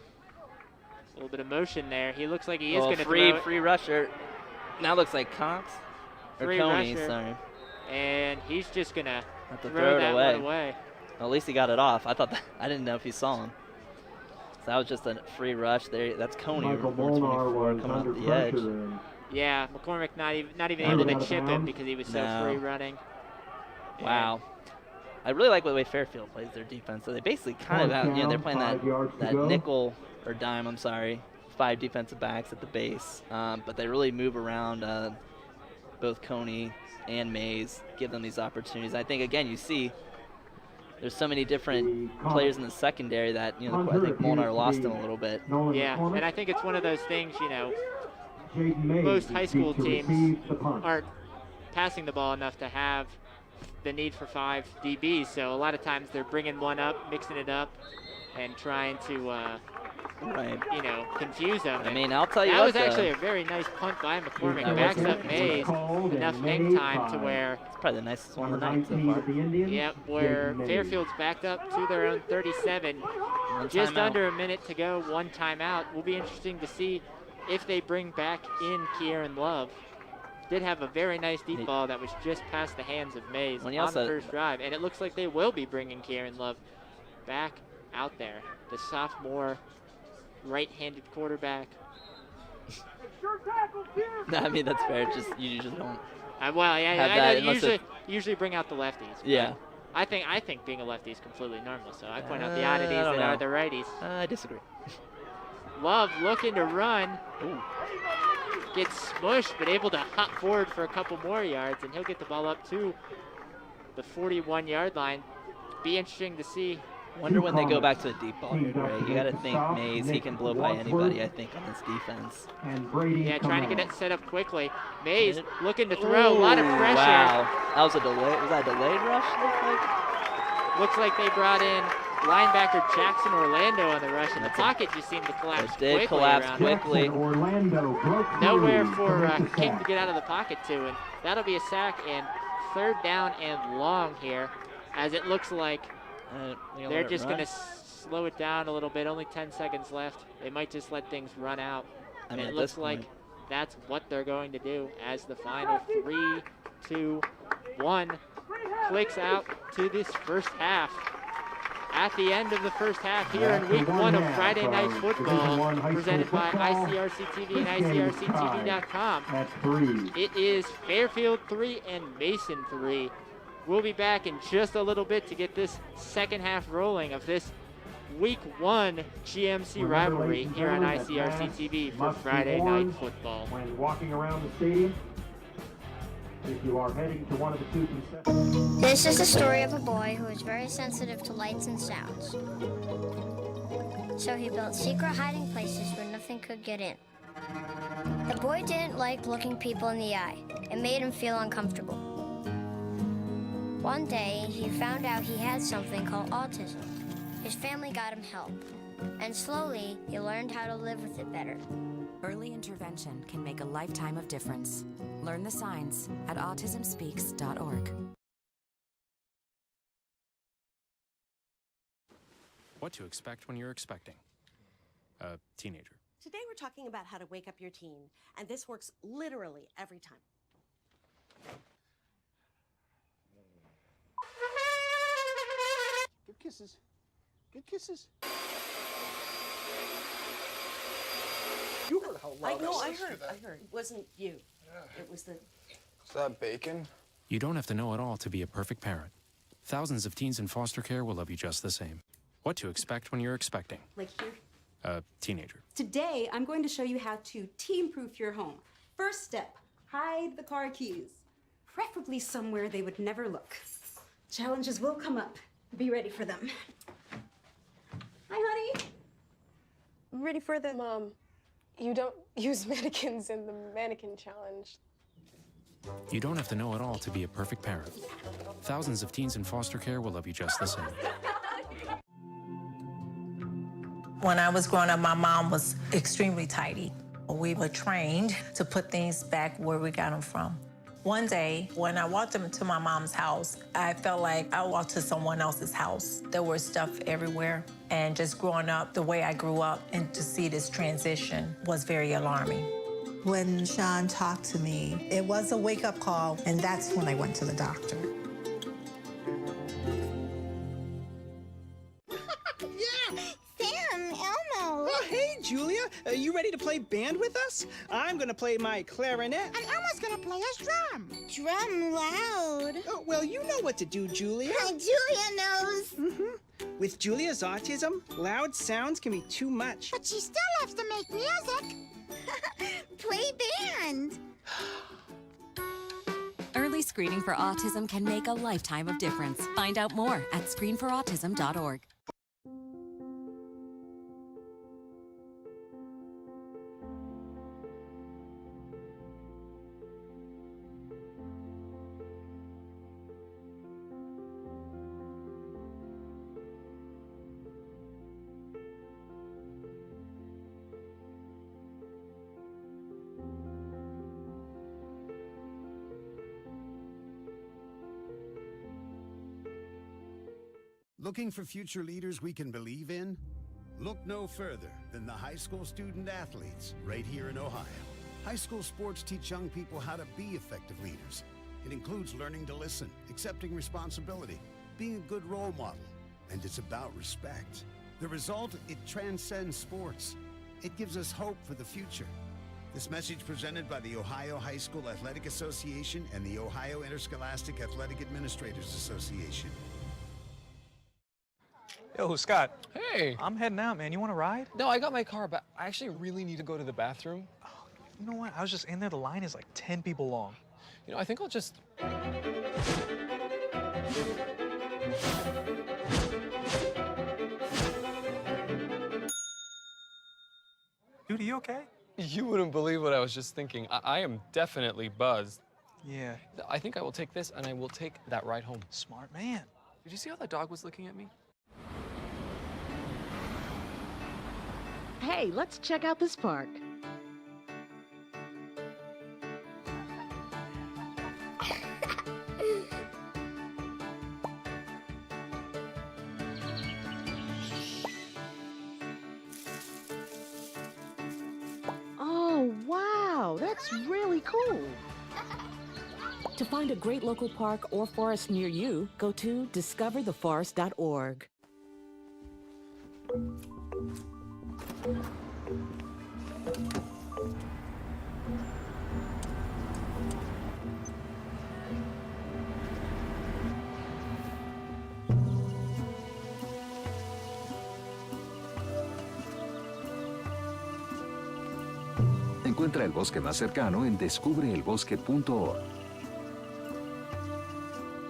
A little bit of motion there. He looks like he is going to throw it. Free rusher. Now looks like Cox. Or Free Coney, rusher. sorry. And he's just going to throw that one away. Well, at least he got it off. I didn't know if he saw him. So that was just a free rush there. That's Coney, number 24, coming off the edge. Yeah, McCormick not even able to chip him because he was so free running. Wow. I really like the way Fairfield plays their defense. So they basically kind of have, they're playing that nickel or dime, 5 defensive backs at the base. But they really move around both Coney and Mays, give them these opportunities. I think, again, you see there's so many different players in the secondary that, I think Molnar lost them a little bit. Yeah, and I think it's one of those things, most high school teams aren't passing the ball enough to have the need for 5 DBs. So a lot of times they're bringing one up, mixing it up, and trying to, confuse them. I mean, I'll tell you that was actually a very nice punt by McCormick. Backs up Mays, enough hang time to where it's probably the nicest one of the night so far. Yep, where Fairfield's backed up to their own 37. Just under a minute to go, one timeout. Will be interesting to see if they bring back in Kieran Love. Did have a very nice deep ball that was just past the hands of Mays on the first drive, and it looks like they will be bringing Kieran Love back out there. The sophomore right-handed quarterback. I mean, that's fair. You just don't. I usually bring out the lefties. Yeah. I think being a lefty is completely normal. So I point out the oddities that are the righties. I disagree. Love looking to run. Ooh. Gets smushed, but able to hop forward for a couple more yards, and he'll get the ball up to the 41-yard line. Be interesting to see. Wonder when they go back to the deep ball here, Gray. You got to think Mays, he can blow by anybody, I think, on this defense. Yeah, trying to get it set up quickly. Mays looking to throw, a lot of pressure. Wow, that was a delay. Was that a delayed rush? Looks like they brought in linebacker Jackson Orlando on the rush, and the pocket just seemed to collapse quickly. It did collapse quickly. Nowhere for King to get out of the pocket to, and that'll be a sack and 3rd down and long here, as it looks like they're just going to slow it down a little bit. Only 10 seconds left. They might just let things run out. I mean, it looks like that's what they're going to do as the final 3, 2, 1 clicks out to this first half. At the end of the first half here in week 1 of Friday Night Football, presented by ICRC-TV and ICRC-TV.com. It is Fairfield 3 and Mason 3. We'll be back in just a little bit to get this second half rolling of this week 1 GMC rivalry here on ICRC-TV for Friday Night Football. When walking around the stadium, if you are heading to one of the two concessions. This is the story of a boy who was very sensitive to lights and sounds. So he built secret hiding places where nothing could get in. The boy didn't like looking people in the eye. It made him feel uncomfortable. One day, he found out he had something called autism. His family got him help, and slowly, he learned how to live with it better. Early intervention can make a lifetime of difference. Learn the signs at autismspeaks.org. What to expect when you're expecting a teenager. Today we're talking about how to wake up your teen, and this works literally every time. Good kisses. Good kisses. You heard how loud I heard. It wasn't you. It was the... Is that bacon? You don't have to know it all to be a perfect parent. Thousands of teens in foster care will love you just the same. What to expect when you're expecting Like here? a teenager. Today, I'm going to show you how to teen-proof your home. First step, hide the car keys. Preferably somewhere they would never look. Challenges will come up. Be ready for them. Hi, honey. Ready for the... Mom, you don't use mannequins in the mannequin challenge. You don't have to know it all to be a perfect parent. Thousands of teens in foster care will love you just the same. When I was growing up, my mom was extremely tidy. We were trained to put things back where we got them from. One day, when I walked into my mom's house, I felt like I walked to someone else's house. There was stuff everywhere. And just growing up the way I grew up and to see this transition was very alarming. When Sean talked to me, it was a wake-up call, and that's when I went to the doctor. Hey, Julia, are you ready to play band with us? I'm gonna play my clarinet. And Elmo's gonna play his drum. Drum loud. Oh, well, you know what to do, Julia. Julia knows. With Julia's autism, loud sounds can be too much. But she still loves to make music. Play band. Early screening for autism can make a lifetime of difference. Find out more at screenforautism.org. Looking for future leaders we can believe in? Look no further than the high school student athletes right here in Ohio. High school sports teach young people how to be effective leaders. It includes learning to listen, accepting responsibility, being a good role model, and it's about respect. The result, it transcends sports. It gives us hope for the future. This message presented by the Ohio High School Athletic Association and the Ohio Interscholastic Athletic Administrators Association. Yo, Scott. Hey. I'm heading out, man. You want to ride? No, I got my car, but I actually really need to go to the bathroom. Oh, you know what? I was just in there. The line is like 10 people long. You know, I think I'll just... Dude, are you okay? You wouldn't believe what I was just thinking. I am definitely buzzed. Yeah. I think I will take this, and I will take that ride home. Smart man. Did you see how that dog was looking at me? Hey, let's check out this park. Oh, wow, that's really cool. To find a great local park or forest near you, go to discovertheforest.org. Encuentra el bosque más cercano en descubreelbosque.org.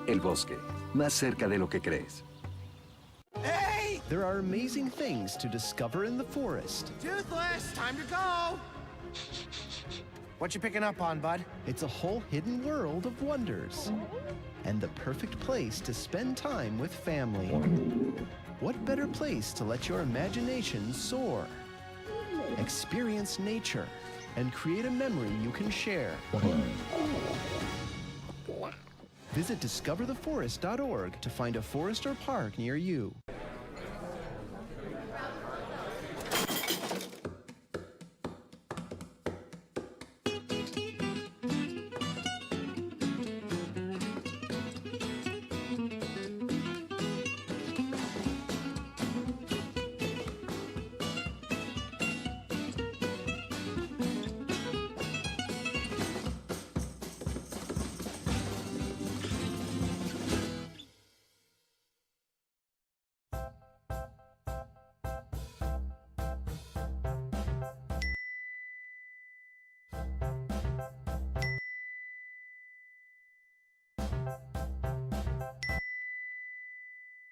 El bosque, más cerca de lo que crees. Hey! There are amazing things to discover in the forest. Toothless, time to go! What you picking up on, bud? It's a whole hidden world of wonders. And the perfect place to spend time with family. What better place to let your imagination soar? Experience nature and create a memory you can share. Visit discovertheforest.org to find a forest or park near you.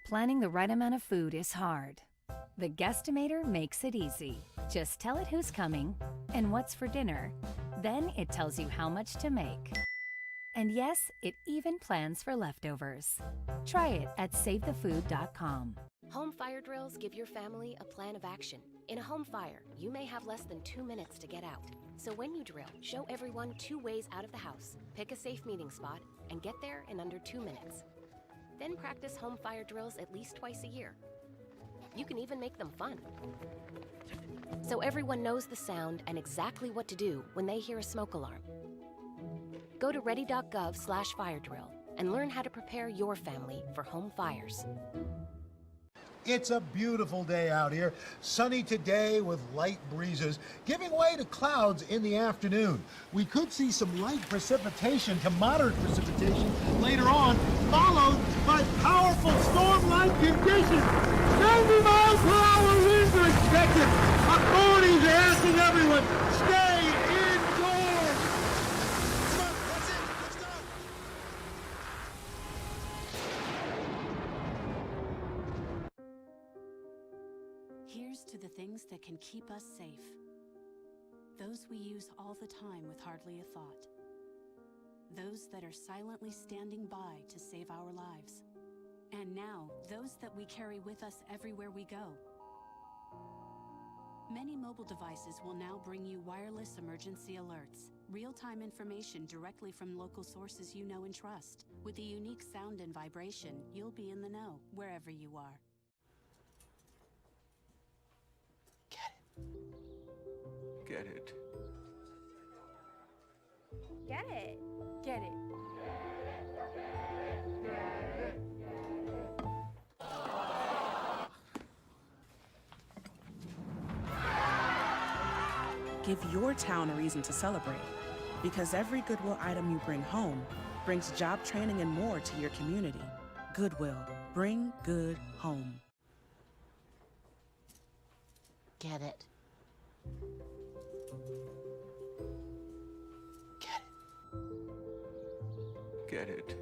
Planning the right amount of food is hard. The Guestimator makes it easy. Just tell it who's coming and what's for dinner. Then it tells you how much to make. And yes, it even plans for leftovers. Try it at SaveTheFood.com. Home fire drills give your family a plan of action. In a home fire, you may have less than 2 minutes to get out. So when you drill, show everyone 2 ways out of the house, pick a safe meeting spot, and get there in under 2 minutes. Then practice home fire drills at least twice a year. You can even make them fun. So everyone knows the sound and exactly what to do when they hear a smoke alarm. Go to ready.gov/fire drill and learn how to prepare your family for home fires. It's a beautiful day out here. Sunny today with light breezes, giving way to clouds in the afternoon. We could see some light precipitation to moderate precipitation later on, followed by powerful storm-like conditions. 90 miles per hour winds are expected. Authorities are asking everyone, stay indoors. Come on, that's it. Let's go. Here's to the things that can keep us safe. Those we use all the time with hardly a thought. Those that are silently standing by to save our lives. And now, those that we carry with us everywhere we go. Many mobile devices will now bring you wireless emergency alerts, real-time information directly from local sources you know and trust. With the unique sound and vibration, you'll be in the know wherever you are. Get it. Get it. Get it. Give your town a reason to celebrate, because every Goodwill item you bring home brings job training and more to your community. Goodwill, bring good home. Get it. Get it.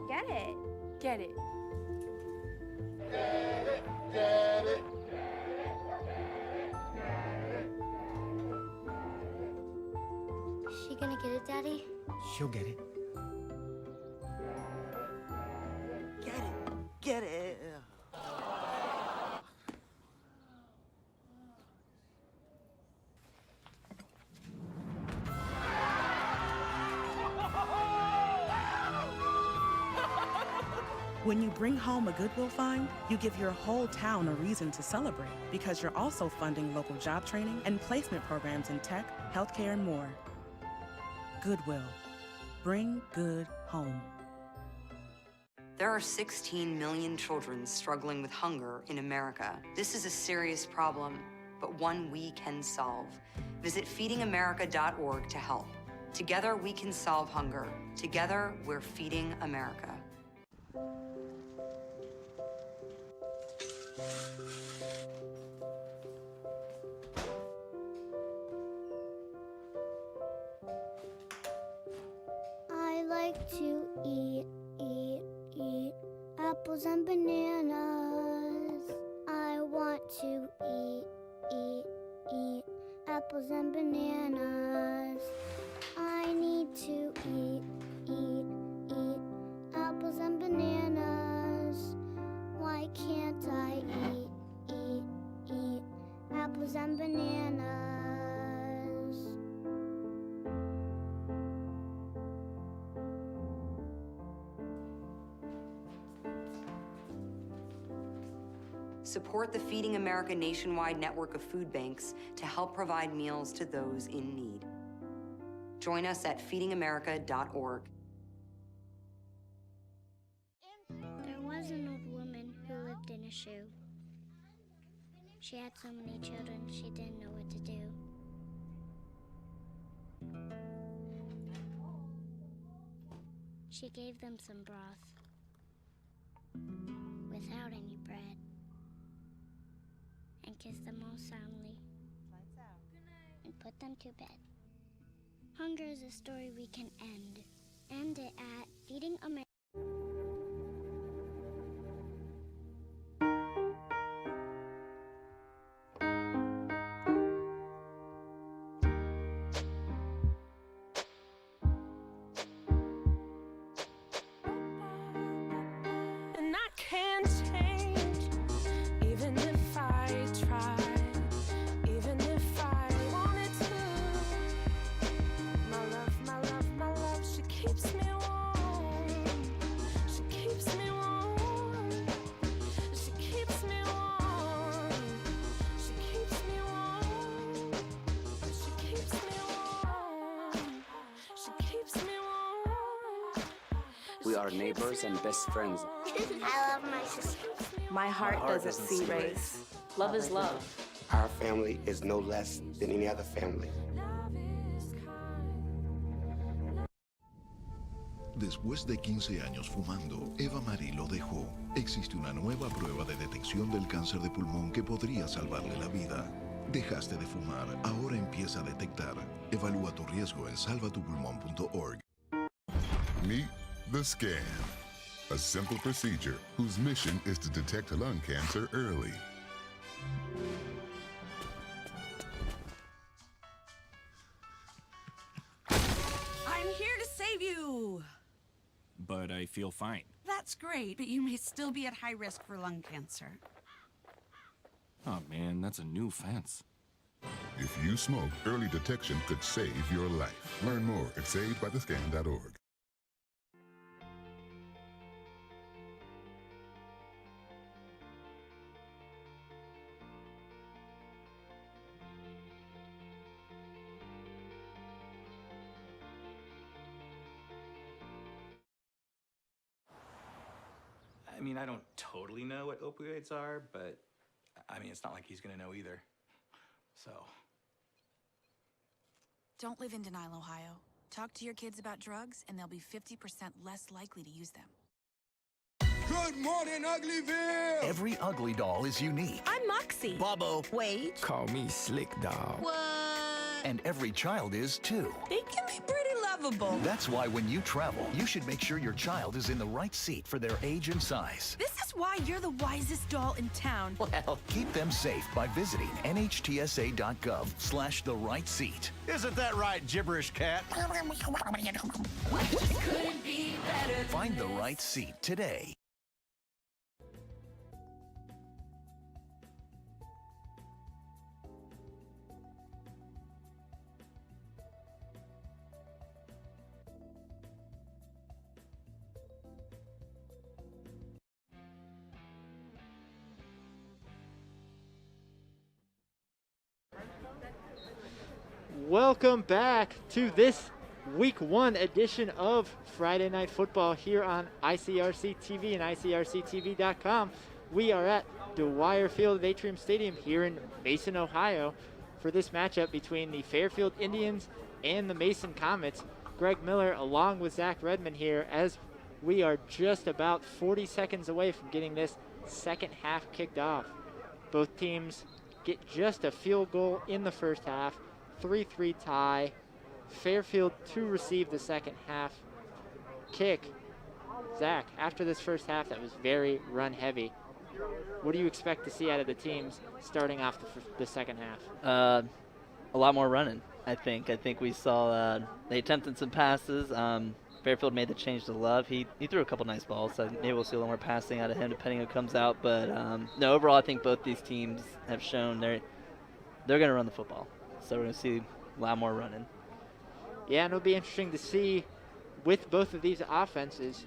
Get it. Get it. Get it. Get it. Is she gonna get it, Daddy? She'll get it. Get it. Get it. When you bring home a Goodwill find, you give your whole town a reason to celebrate, because you're also funding local job training and placement programs in tech, healthcare, and more. Goodwill. Bring good home. There are 16 million children struggling with hunger in America. This is a serious problem, but one we can solve. Visit feedingamerica.org to help. Together we can solve hunger. Together we're feeding America. I like to eat apples and bananas. I want to eat apples and bananas. I need to eat apples and bananas. Why can't I eat apples and bananas? Support the Feeding America nationwide network of food banks to help provide meals to those in need. Join us at feedingamerica.org. There was an old woman who lived in a shoe. She had so many children, she didn't know what to do. She gave them some broth without any bread and kissed them all soundly and put them to bed. Hunger is a story we can end. End it at Feeding America. And I can't change, even if I try, even if I wanted to. My love, she keeps me warm. She keeps me warm. She keeps me warm. She keeps me warm. She keeps me warm. She keeps me warm. We are neighbors and best friends. I love my sister. My heart doesn't see race. Love is love. Our family is no less than any other family. Después de 15 años fumando, Eva Marie lo dejó. Existe una nueva prueba de detección del cáncer de pulmón que podría salvarle la vida. Dejaste de fumar, ahora empieza a detectar. Evalúa tu riesgo en salvatupulmón.org. Meet the scan, a simple procedure whose mission is to detect lung cancer early. I'm here to save you. But I feel fine. That's great, but you may still be at high risk for lung cancer. Oh man, that's a new fence. If you smoke, early detection could save your life. Learn more at savedbythescan.org. I mean, I don't totally know what opioids are, but I mean, it's not like he's gonna know either. So. Don't live in denial, Ohio. Talk to your kids about drugs, and they'll be 50% less likely to use them. Good morning, Uglyville! Every ugly doll is unique. I'm Moxie. Bobo. Wait. Call me Slick Doll. What? And every child is too. They can be pretty lovable. That's why when you travel, you should make sure your child is in the right seat for their age and size. This is why you're the wisest doll in town. Well, keep them safe by visiting nhtsa.gov/the right seat. Isn't that right, gibberish cat? Couldn't be better. Find the right seat today. Welcome back to this Week 1 edition of Friday Night Football here on ICRC-TV and ICRC-TV.com. We are at Dwyer Field at Atrium Stadium here in Mason, Ohio for this matchup between the Fairfield Indians and the Mason Comets. Greg Miller along with Zach Redmond here as we are just about 40 seconds away from getting this second half kicked off. Both teams get just a field goal in the first half, 3-3 tie. Fairfield to receive the second half kick. Zach, after this first half that was very run heavy, what do you expect to see out of the teams starting off the second half? A lot more running, I think. I think we saw they attempted some passes. Fairfield made the change to Love. He threw a couple nice balls, so maybe we'll see a little more passing out of him depending who comes out. But no, overall, I think both these teams have shown they're going to run the football. So we're going to see a lot more running. Yeah, and it'll be interesting to see with both of these offenses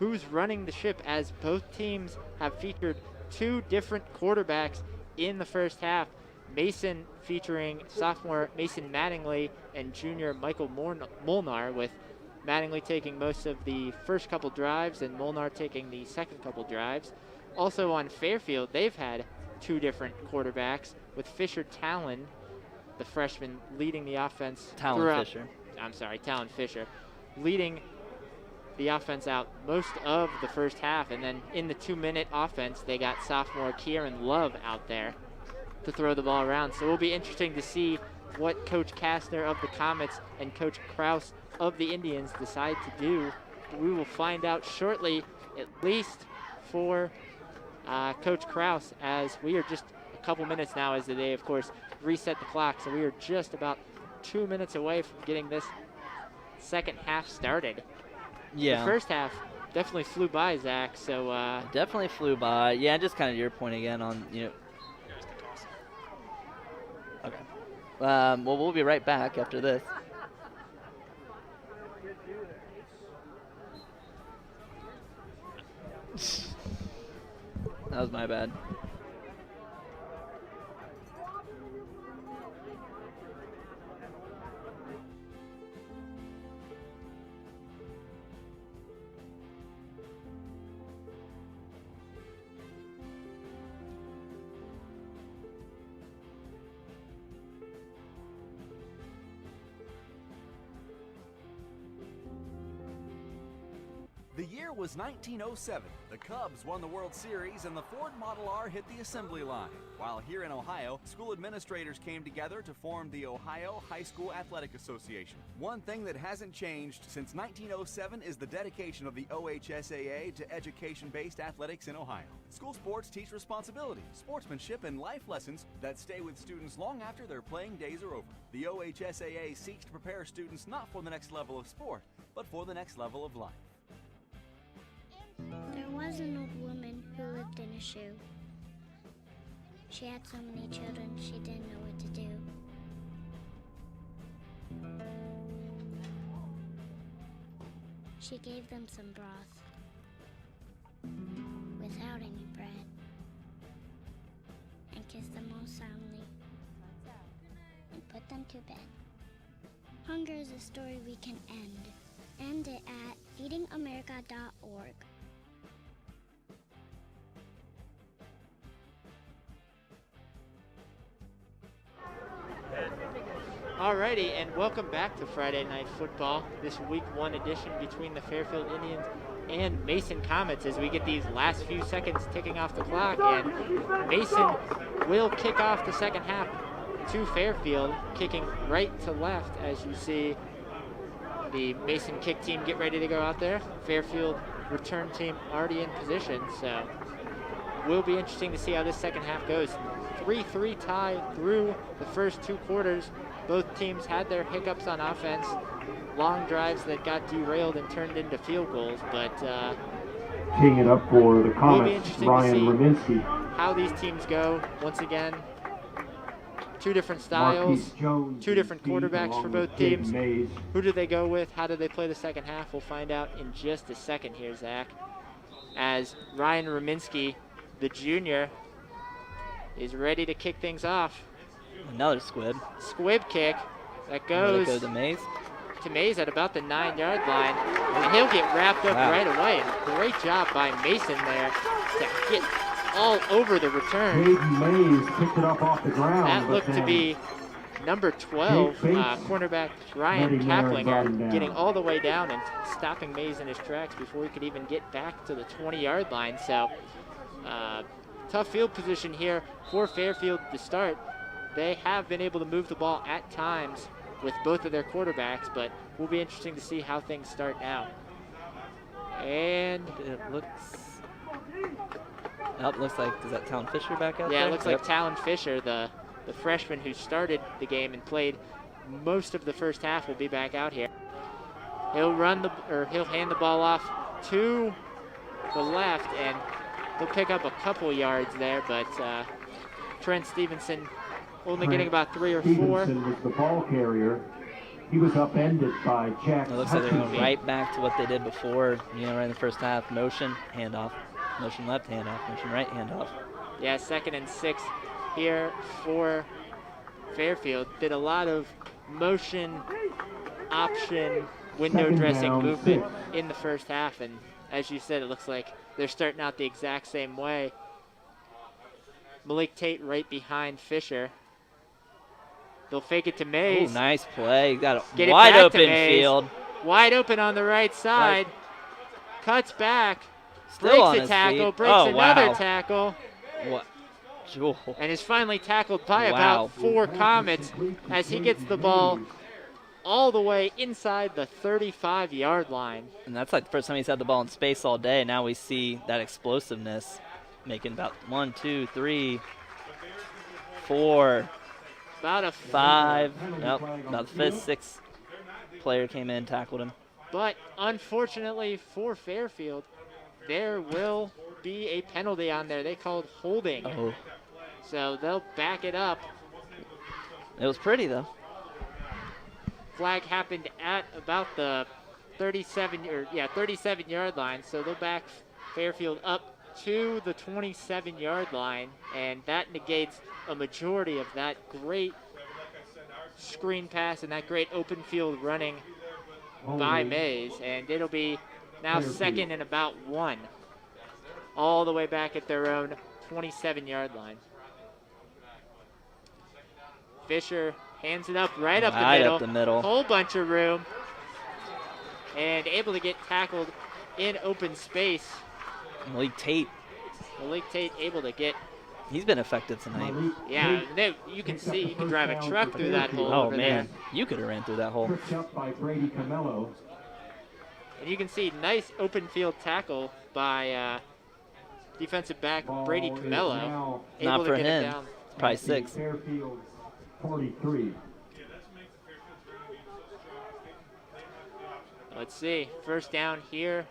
who's running the ship, as both teams have featured two different quarterbacks in the first half. Mason featuring sophomore Mason Mattingly and junior Michael Molnar, with Mattingly taking most of the first couple drives and Molnar taking the second couple drives. Also on Fairfield, they've had two different quarterbacks, with Fisher Talon, the freshman, leading the offense. Talon Fisher, leading the offense out most of the first half. And then in the 2-minute offense, they got sophomore Kieran Love out there to throw the ball around. So it will be interesting to see what Coach Kastner of the Comets and Coach Kraus of the Indians decide to do. We will find out shortly, at least for Coach Kraus, as we are just a couple minutes now as they, of course, reset the clock. So we are just about 2 minutes away from getting this second half started. Yeah. The first half definitely flew by, Zach. So definitely flew by. Yeah, just kind of your point again on, Okay. Well, we'll be right back after this. That was my bad. The year was 1907. The Cubs won the World Series and the Ford Model R hit the assembly line. While here in Ohio, school administrators came together to form the Ohio High School Athletic Association. One thing that hasn't changed since 1907 is the dedication of the OHSAA to education-based athletics in Ohio. School sports teach responsibility, sportsmanship, and life lessons that stay with students long after their playing days are over. The OHSAA seeks to prepare students not for the next level of sport, but for the next level of life. There was an old woman who lived in a shoe. She had so many children, she didn't know what to do. She gave them some broth without any bread and kissed them all soundly and put them to bed. Hunger is a story we can end. End it at feedingamerica.org. Alrighty, and welcome back to Friday Night Football, this Week 1 edition between the Fairfield Indians and Mason Comets, as we get these last few seconds ticking off the clock, and Mason will kick off the second half to Fairfield, kicking right to left as you see the Mason kick team get ready to go out there. Fairfield return team already in position, so will be interesting to see how this second half goes. 3-3 tie through the first two quarters. Both teams had their hiccups on offense, long drives that got derailed and turned into field goals, but teeing it up for the will be Comets, interesting Ryan to see Raminsky. how these teams go. Once again, two different styles, two different quarterbacks for both teams. Who do they go with? How do they play the second half? We'll find out in just a second here, Zach, as Ryan Raminsky, the junior, is ready to kick things off. Another squib. Squib kick that goes to Mays. to Mays at about the 9-yard line, and he'll get wrapped up right away. And great job by Mason there to get all over the return. Hayden Mays picked it up off the ground. That looked to be number 12, cornerback Ryan Kaplinger, getting all the way down and stopping Mays in his tracks before he could even get back to the 20-yard line. So tough field position here for Fairfield to start. They have been able to move the ball at times with both of their quarterbacks, but will be interesting to see how things start now. And it looks like, is that Talon Fisher back out there? Yeah, it looks like Talon Fisher, the freshman who started the game and played most of the first half, will be back out here. He'll hand the ball off to the left, and he'll pick up a couple yards there, but Trent Stevenson only getting about 3 or 4. Stevenson was the ball carrier. He was upended by Jack. It looks like they're going right back to what they did before, right in the first half. Motion, handoff. Motion left, handoff. Motion right, handoff. Yeah, 2nd and 6 here for Fairfield. Did a lot of motion, option, window dressing movement in the first half, and as you said, it looks like they're starting out the exact same way. Malik Tate right behind Fisher. They'll fake it to Mays. Ooh, nice play. Got a wide open field. Wide open on the right side. Cuts back. Still breaks a tackle. Breaks another tackle. What? And is finally tackled by about 4 Comets as he gets the ball all the way inside the 35-yard line. And that's like the first time he's had the ball in space all day. Now we see that explosiveness, making about 1, 2, 3, 4, about a 5. Nope, about the 5th, 6th player came in and tackled him. But unfortunately for Fairfield, there will be a penalty on there. They called holding. Oh. So they'll back it up. It was pretty, though. Flag happened at about the 37-yard line. So they'll back Fairfield up to the 27-yard line, and that negates a majority of that great screen pass and that great open field running by Mays. And it'll be now 2nd and about 1, all the way back at their own 27-yard line. Fisher hands it up right up the middle. Whole bunch of room. And able to get tackled in open space. Malik Tate able to get. He's been effective tonight. Yeah, you can see, you can drive a truck through that hole. Oh, man. You could have ran through that hole. And you can see nice open field tackle by defensive back Brady Camello. Not for him. Probably 6. 43. Let's see. First down here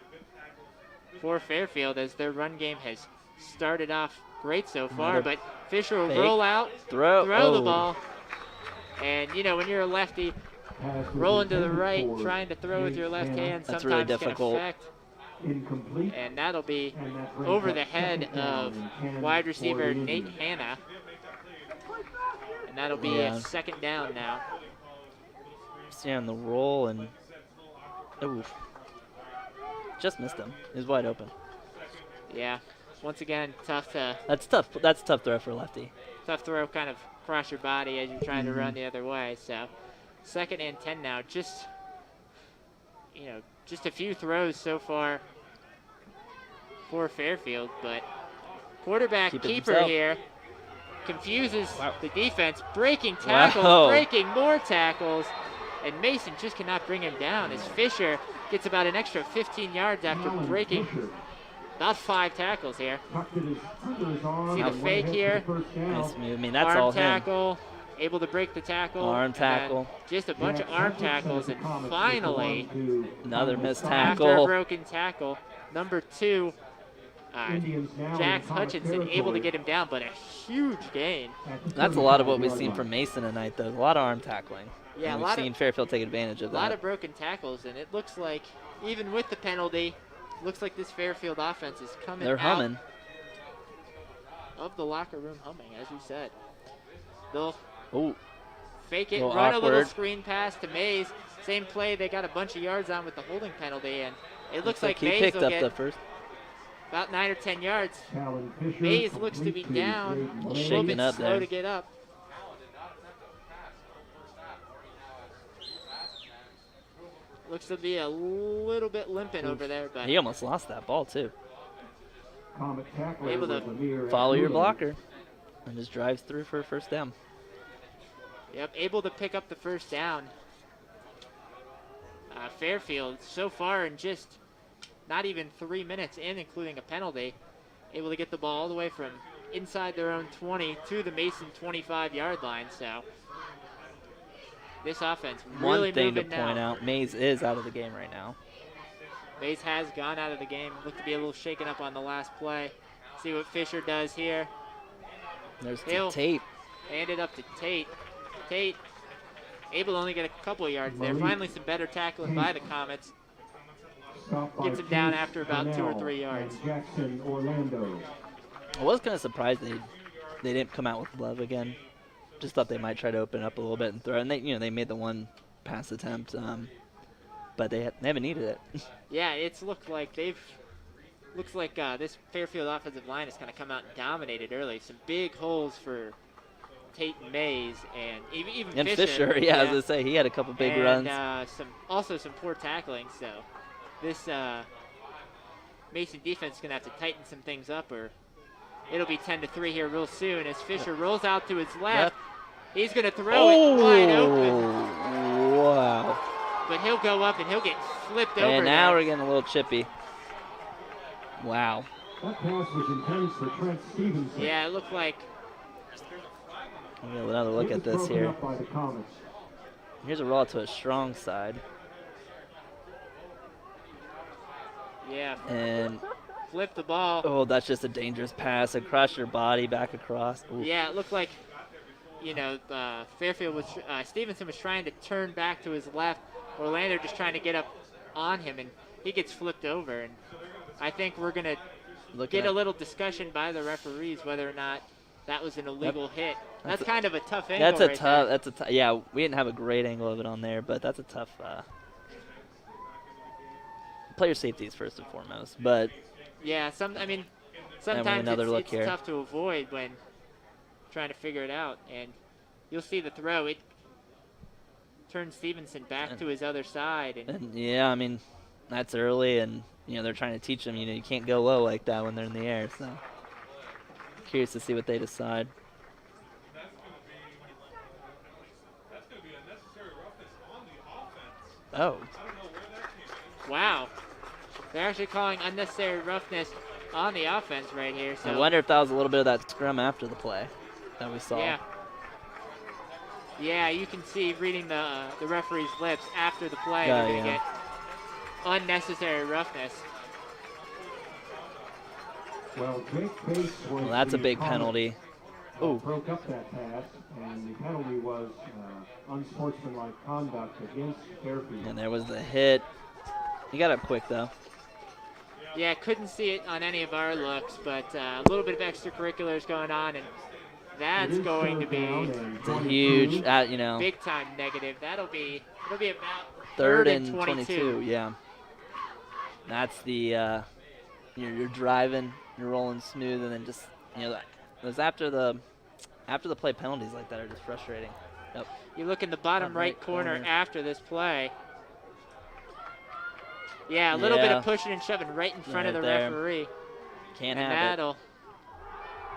for Fairfield as their run game has started off great so far. But Fisher will roll out, throw the ball. And, when you're a lefty, rolling to the right, trying to throw with your left hand, that's sometimes really difficult. Can affect. And that'll be over the head of wide receiver Nate Hanna. And that'll be a 2nd down now. See on the roll and just missed him. He was wide open. Yeah. Once again, tough to. That's tough. That's a tough throw for a lefty. Tough throw, kind of cross your body as you're trying to run the other way. So, 2nd and 10 now. Just a few throws so far for Fairfield, but quarterback keeper here confuses the defense, breaking tackles, breaking more tackles, and Mason just cannot bring him down as Fisher gets about an extra 15 yards after breaking about 5 tackles here. See the fake here. Nice move. I mean, that's arm all tackle, able to break the tackle. Arm tackle. Just a bunch of arm tackles, and finally another missed after tackle. a broken tackle, number 2, Jack Hutchinson able to get him down, but a huge gain. That's a lot of what we've seen from Mason tonight, though. A lot of arm tackling. Yeah, we've seen Fairfield take advantage of that. A lot of broken tackles, and it looks like, even with the penalty, looks like this Fairfield offense is coming They're humming. Of the locker room humming, as you said. They'll fake it, Little run a little awkward. screen pass to Mays. Same play they got a bunch of yards on with the holding penalty, and it looks like he Mays picked will up get the first. about 9 or 10 yards. Calvin Fisher Mays looks to be completes down, to a Jaden little shaken bit up slow there. to get up. Looks to be a little bit limping over there, but He almost lost that ball too. Comet tackler able to was Amir Follow your Abdullah. blocker, and just drives through for a first down. yep, able to pick up the first down. Fairfield, so far in just not even 3 minutes in, including a penalty, able to get the ball all the way from inside their own 20 to the Mason 25-yard line. So this offense really One thing to moving now. point out, Mays is out of the game right now. Mays has gone out of the game. Looked to be a little shaken up on the last play. See what Fisher does here. There's Hill. Tate. Hand it up to Tate. Tate able to only get a couple of yards there. Finally some better tackling by the Comets. Stopped by Gets him down Chase after about 2 or Cornell 3 yards. and Jackson Orlando. I was kind of surprised they didn't come out with Love again. Just thought they might try to open up a little bit and throw. And they made the one pass attempt, but they haven't needed it. Yeah, it's looked like looks like this Fairfield offensive line has kind of come out and dominated early. Some big holes for Tate and Mays, and even And Fisher. Fisher, yeah, I was gonna say he had a couple big and, runs. some poor tackling. So this Mason defense is gonna have to tighten some things up, or it'll be 10-3 here real soon. As Fisher rolls out to his left, he's gonna throw it wide open. Wow. But he'll go up and he'll get flipped over. And now there. we're getting a little chippy. Wow. That pass was intense for Trent Stevenson. Yeah, it looked like. We'll get another look It at was this broken here. up by the Comets. Here's a roll to a strong side. Yeah. And flip the ball. oh, that's just a dangerous pass across your body, back across. Ooh. Yeah, it looked like, Fairfield was, Stevenson was trying to turn back to his left. Orlando just trying to get up on him, and he gets flipped over. And I think we're going to get a little discussion by the referees whether or not that was an illegal hit. That's kind of a tough angle. That's a tough. Yeah, we didn't have a great angle of it on there, but that's a tough. Player safety is first and foremost, but. Yeah, sometimes another look it's here. tough to avoid when trying to figure it out. And you'll see the throw. It turns Stevenson back to his other side. And yeah, I mean, that's early, and they're trying to teach them. You can't go low like that when they're in the air. So curious to see what they decide. Oh. Wow. They're actually calling unnecessary roughness on the offense right here. So I wonder if that was a little bit of that scrum after the play that we saw. Yeah. Yeah, you can see reading the referee's lips after the play. Yeah, they're going to yeah. get unnecessary roughness. Well, Jake Bates was Well, that's a the big Comet penalty. that Ooh. broke up that pass, and the penalty was unsportsmanlike conduct against Fairfield. And there was the hit. He got up quick, though. Yeah, couldn't see it on any of our looks, but a little bit of extracurriculars going on, and that's going to be It's a huge, big time negative. It'll be about third and 22. Yeah. That's the you're driving, you're rolling smooth, and then just it was after the play penalties like that are just frustrating. Yep. You look in the bottom right corner after this play. Yeah, a little bit of pushing and shoving right in front of the referee. Can't and have that'll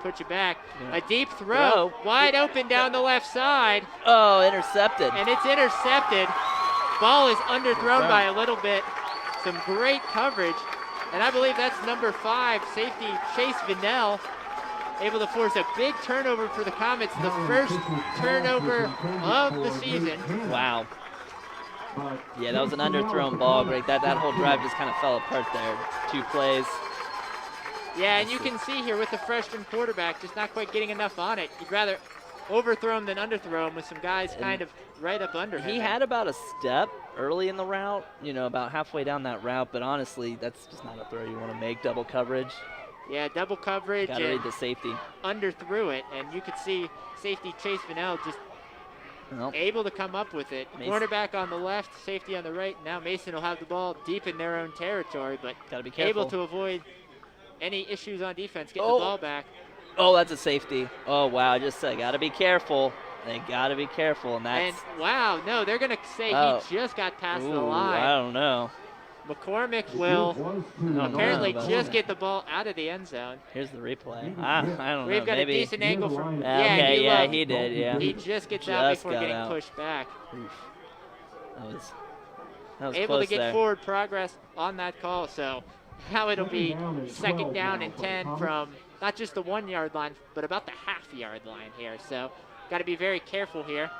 put you back. A deep throw, wide open down the left side. Oh, intercepted. And it's intercepted. Ball is underthrown by a little bit. Some great coverage. And I believe that's number 5, safety Chase Vinnell, able to force a big turnover for the Comets, the first turnover of the season. Wow. Yeah, that was an underthrown ball. Right, that whole drive just kind of fell apart there. 2 plays. Yeah, and you can see here with the freshman quarterback just not quite getting enough on it. You'd rather overthrow him than underthrow him with some guys kind of right up under him. He had about a step early in the route, about halfway down that route, but honestly, that's just not a throw you want to make. Double coverage. Yeah, double coverage. Got to read the safety. Underthrew it, and you could see safety Chase Vinnell just Nope. able to come up with it. Mason. Cornerback on the left, safety on the right. Now Mason will have the ball deep in their own territory, but Gotta be careful. able to avoid any issues on defense, get the ball back. Oh, that's a safety. Oh, wow. Just got to be careful. They got to be careful, and that's... And, wow, no, they're going to say he just got past the Ooh, line. I don't know. McCormick will apparently just get the ball out of the end zone. Here's the replay. I don't know. We've got maybe. a decent angle from... Okay, he did, yeah. He just gets out before got getting out. pushed back. Oof. That was Able to close get there. forward progress on that call, so now it'll be second down and 10 from not just the 1 yard line, but about the half-yard line here. So got to be very careful here.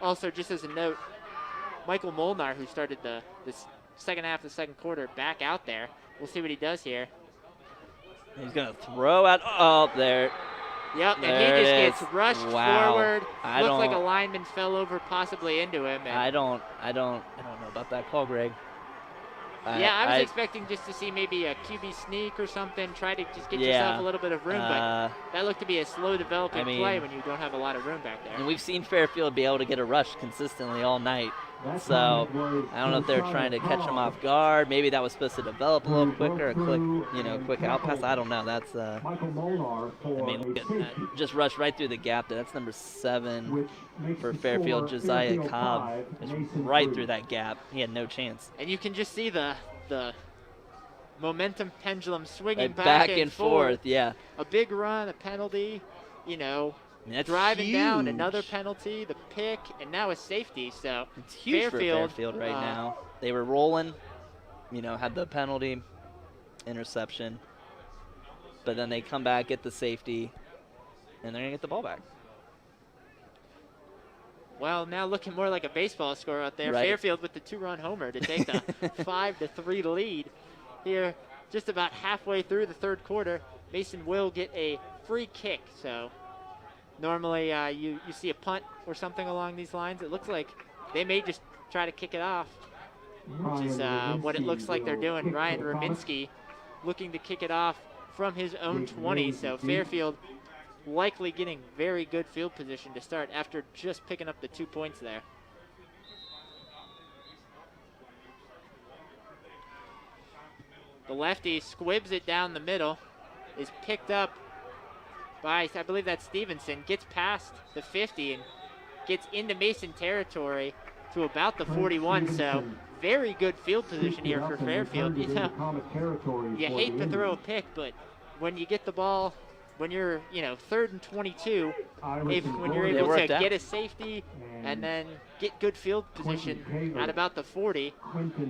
Also, just as a note, Michael Molnar, who started the second half of the second quarter, back out there. We'll see what he does here. He's going to throw out up there. Yep, there and he just gets rushed forward. Looks like a lineman fell over possibly into him. And I don't know about that call, Greg. I was expecting just to see maybe a QB sneak or something, try to just get yourself a little bit of room, but that looked to be a slow developing play when you don't have a lot of room back there. And we've seen Fairfield be able to get a rush consistently all night. So I don't know if they're trying to catch him off guard. Maybe that was supposed to develop a little quicker, a quick out pass. I don't know. That's look at that. Just rushed right through the gap there. That's number 7 for Fairfield. Josiah Cobb just right through that gap. He had no chance. And you can just see the momentum pendulum swinging back and forth. Yeah. A big run, a penalty, That's driving huge. down, another penalty, the pick, and now a safety. So it's huge Fairfield, for Fairfield right now. They were rolling, had the penalty, interception, but then they come back, get the safety, and they're going to get the ball back. Well, now looking more like a baseball score out there. Right. Fairfield with the 2-run homer to take the 5-3 lead here just about halfway through the third quarter. Mason will get a free kick, so normally you see a punt or something along these lines. It looks like they may just try to kick it off, which is what it looks like they're doing. Ryan Raminski looking to kick it off from his own 20. So Fairfield likely getting very good field position to start after just picking up the 2 points there. The lefty squibs it down the middle, is picked up by, I believe that's Stevenson, gets past the 50 and gets into Mason territory to about the 41. So very good field position here for Fairfield. You hate to throw a pick, but when you get the ball, when you're, 3rd and 22, when you're able to get a safety and then get good field position at about the 40,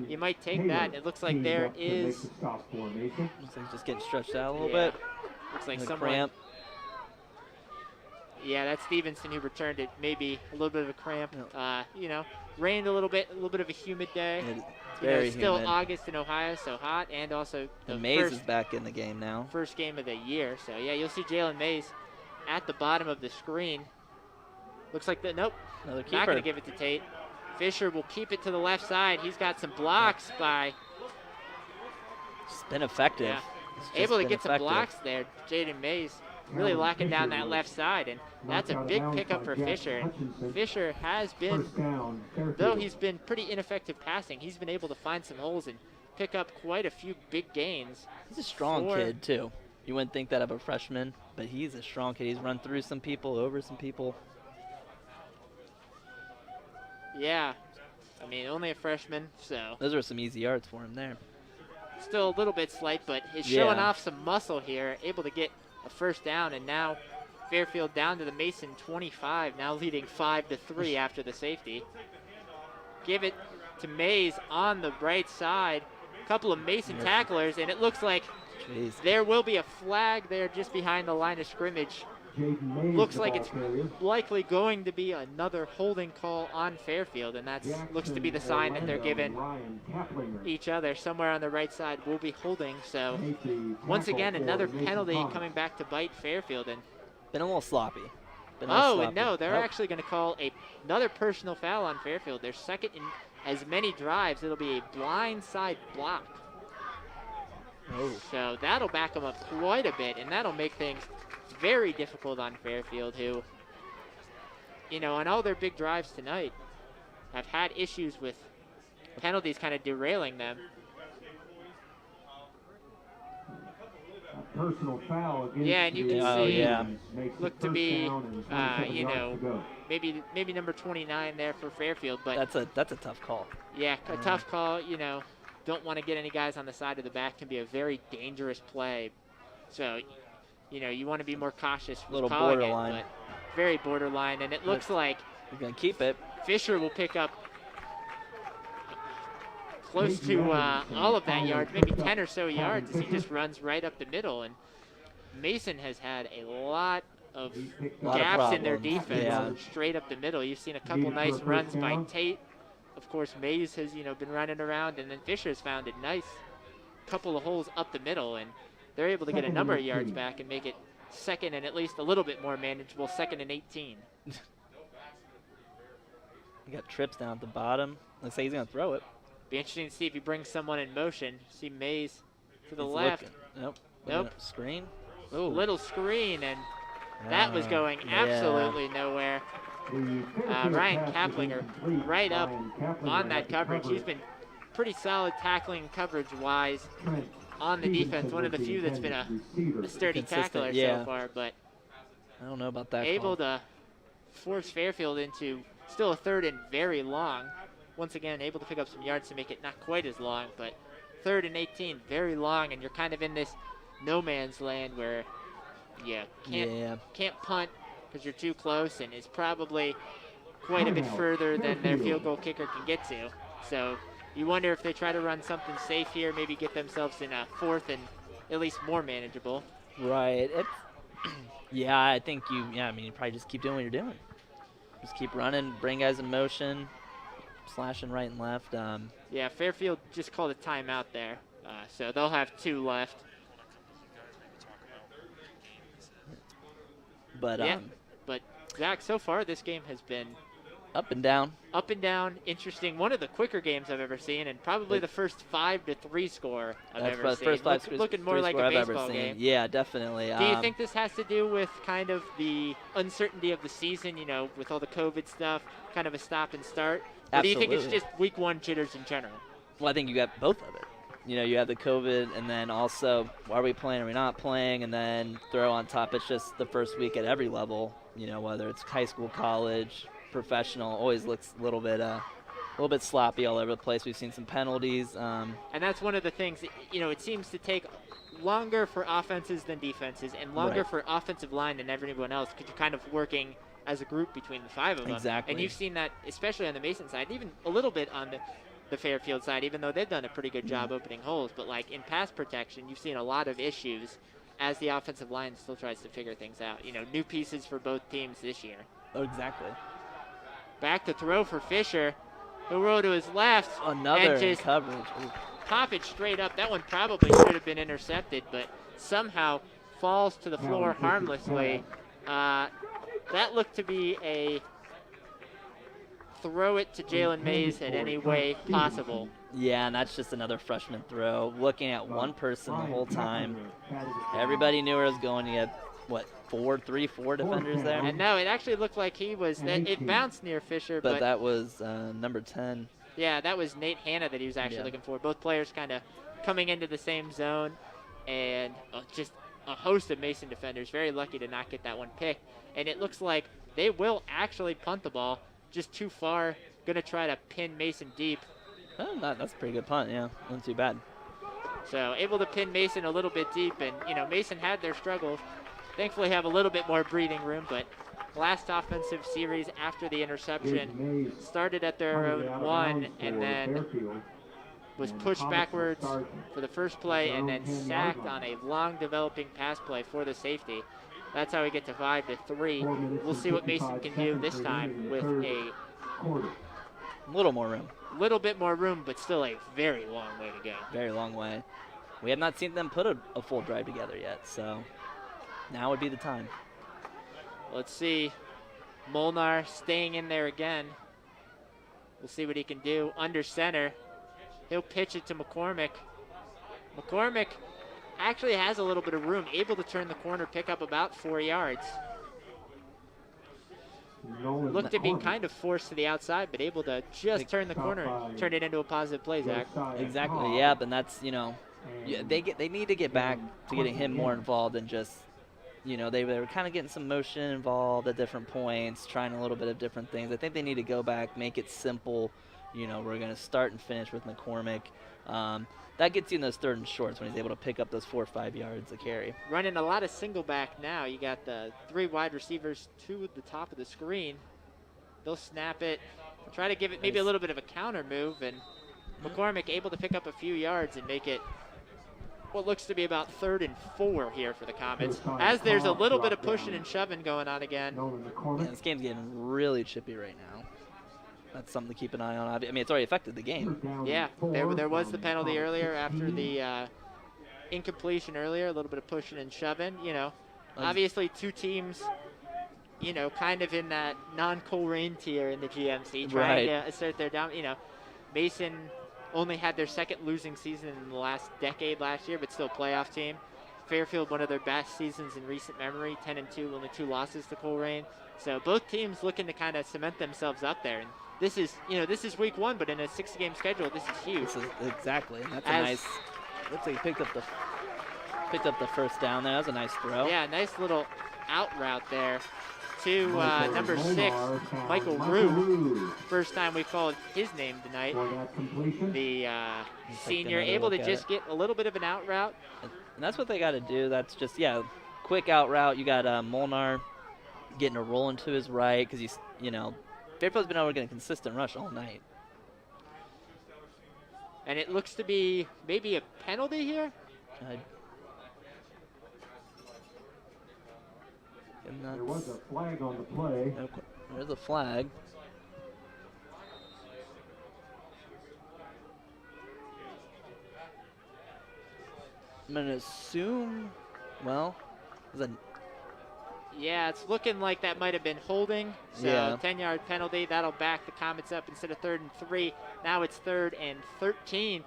you might take that. It looks like there is... Looks like just getting stretched out a little bit. Looks like a someone... cramp. Yeah, that's Stevenson who returned it. Maybe a little bit of a cramp. Rained a little bit of a humid day. It's very still humid. August in Ohio, so hot, and also the Mays is back in the game now. First game of the year. So yeah, you'll see Jalen Mays at the bottom of the screen. Looks like nope, another keeper. Not going to give it to Tate. Fisher will keep it to the left side. He's got some blocks by. It's been effective. Yeah. Able to get some blocks there, Jaden Mays. Really locking down that left side, and that's a big pickup for Fisher. And Fisher has been, though he's been pretty ineffective passing, he's been able to find some holes and pick up quite a few big gains. He's a strong kid, too. You wouldn't think that of a freshman, but he's a strong kid. He's run through some people, over some people. Yeah, I mean, only a freshman, so. Those are some easy yards for him there. Still a little bit slight, but he's showing off some muscle here, able to get a first down, and now Fairfield down to the Mason 25, now leading 5-3 after the safety. Give it to Mays on the right side. A couple of Mason tacklers, and it looks like there will be a flag there just behind the line of scrimmage. Looks like it's likely going to be another holding call on Fairfield, and that looks to be the sign that they're giving each other. Somewhere on the right side will be holding. So once again, another penalty coming back to bite Fairfield. And been a little sloppy. And no, they're actually going to call another personal foul on Fairfield. Their second in as many drives. It'll be a blindside block. So that'll back them up quite a bit, and that'll make things very difficult on Fairfield, who you know, on all their big drives tonight, have had issues with penalties kind of derailing them. Personal foul against yeah, and you can see look to be, you know, maybe number 29 there for Fairfield, but that's a tough call. Yeah, a tough call. You know, don't want to get any guys on the side of the back. Can be a very dangerous play. So, you know, you want to be more cautious with little calling borderline. it, but very borderline. And it looks like you're gonna keep it. Fisher will pick up close to all of that yards, maybe 10 or so yards, as he just runs right up the middle. And Mason has had a lot of gaps in their defense straight up the middle. You've seen a couple nice runs by Tate. Of course, Mays has, you know, been running around, and then Fisher's found a nice couple of holes up the middle, and they're able to get a number of yards back and make it second and at least a little bit more manageable, 2nd and 18. You got trips down at the bottom. Looks like he's going to throw it. Be interesting to see if he brings someone in motion. See Mays to the left. Nope. Screen. Ooh. Little screen, and that was going absolutely nowhere. Ryan Kaplinger right up on that coverage. He's been pretty solid tackling coverage-wise on the defense. One of the few that's been a sturdy tackler so far, but I don't know about that. Able to force Fairfield into still a 3rd and very long. Once again, able to pick up some yards to make it not quite as long, but 3rd and 18, very long, and you're kind of in this no man's land where you can't punt because you're too close, and is probably quite a bit further than their field goal kicker can get to. So you wonder if they try to run something safe here, maybe get themselves in a 4th and at least more manageable. Right. I think I mean, you probably just keep doing what you're doing. Just keep running, bring guys in motion, slashing right and left. Yeah, Fairfield just called a timeout there, so they'll have 2 left. But but Zach, so far this game has been up and down. Up and down, interesting. One of the quicker games I've ever seen, and probably the first 5-3 score I've ever seen. First 5 looking more like a baseball game. Yeah, definitely. Do you think this has to do with kind of the uncertainty of the season, you know, with all the COVID stuff, kind of a stop and start? Or do you think it's just week 1 jitters in general? Well, I think you got both of it. You know, you have the COVID, and then also, are we playing, are we not playing? And then throw on top, it's just the first week at every level, you know, whether it's high school, college, professional, always looks a little bit sloppy all over the place. We've seen some penalties. And that's one of the things, you know, it seems to take longer for offenses than defenses and longer for offensive line than everyone else because you're kind of working as a group between the 5 of them. Exactly. And you've seen that especially on the Mason side, even a little bit on the Fairfield side, even though they've done a pretty good job opening holes. But like in pass protection, you've seen a lot of issues as the offensive line still tries to figure things out. You know, new pieces for both teams this year. Oh, exactly. Back to throw for Fisher. He'll roll to his left. Another and just coverage. Pop it straight up. That one probably should have been intercepted, but somehow falls to the floor harmlessly. That looked to be a throw it to Jalen Mays at any way possible. Yeah, and that's just another freshman throw. Looking at one person the whole time. Everybody knew where it was going. You had, what, 4 defenders there? And no, it actually looked like he was, it bounced near Fisher. But that was number 10. Yeah, that was Nate Hanna that he was actually looking for. Both players kind of coming into the same zone, and just a host of Mason defenders. Very lucky to not get that one picked. And it looks like they will actually punt the ball. Just too far. Going to try to pin Mason deep. Oh, that's a pretty good punt, yeah. Wasn't too bad. So able to pin Mason a little bit deep. And, you know, Mason had their struggles. Thankfully have a little bit more breathing room. But last offensive series after the interception started at their own 1 and then was pushed backwards for the first play and then sacked on a long developing pass play for the safety. That's how we get to 5-3. We'll see what Mason can do this time with a little more room. Little bit more room, but still a very long way to go. Very long way. We have not seen them put a full drive together yet, so now would be the time. Let's see. Molnar staying in there again. We'll see what he can do. Under center. He'll pitch it to McCormick. McCormick actually has a little bit of room, able to turn the corner, pick up about 4 yards. looked to be kind of forced to the outside, but able to just turn the corner and turn it into a positive play, Zach. Exactly, yeah, and that's, they need to get back to getting him more involved and just, they were kind of getting some motion involved at different points, trying a little bit of different things. I think they need to go back, make it simple. We're going to start and finish with McCormick. That gets you in those 3rd and shorts when he's able to pick up those 4 or 5 yards a carry. Running a lot of single back now. You got the 3 wide receivers to the top of the screen. They'll snap it, try to give it maybe a little bit of a counter move, and McCormick able to pick up a few yards and make it what looks to be about 3rd and 4 here for the Comets, as there's a little bit of pushing and shoving going on again. Yeah, this game's getting really chippy right now. That's something to keep an eye on. I mean, it's already affected the game. Yeah, there was the penalty earlier after the incompletion earlier, a little bit of pushing and shoving. Obviously 2 teams, kind of in that non-Coleraine tier in the GMC, trying to assert their down. Mason only had their 2nd losing season in the last decade last year, but still playoff team. Fairfield, one of their best seasons in recent memory, 10-2, only 2 losses to Coleraine. So both teams looking to kind of cement themselves up there. And this is week 1, but in a 60-game schedule, this is huge. Exactly. That's a nice. Looks like he picked up the first down there. That was a nice throw. Yeah, nice little out route there to number 6, Michael Rue. First time we called his name tonight. The senior able to just get a little bit of an out route. And that's what they got to do. That's just, quick out route. You got Molnar getting a roll into his right because he's, Fairfield's been able to get a consistent rush all night. And it looks to be maybe a penalty here. There was a flag on the play. There's a flag. I'm going to assume, yeah, it's looking like that might have been holding. So 10-yard penalty. That'll back the Comets up instead of 3rd and 3. Now it's 3rd and 13.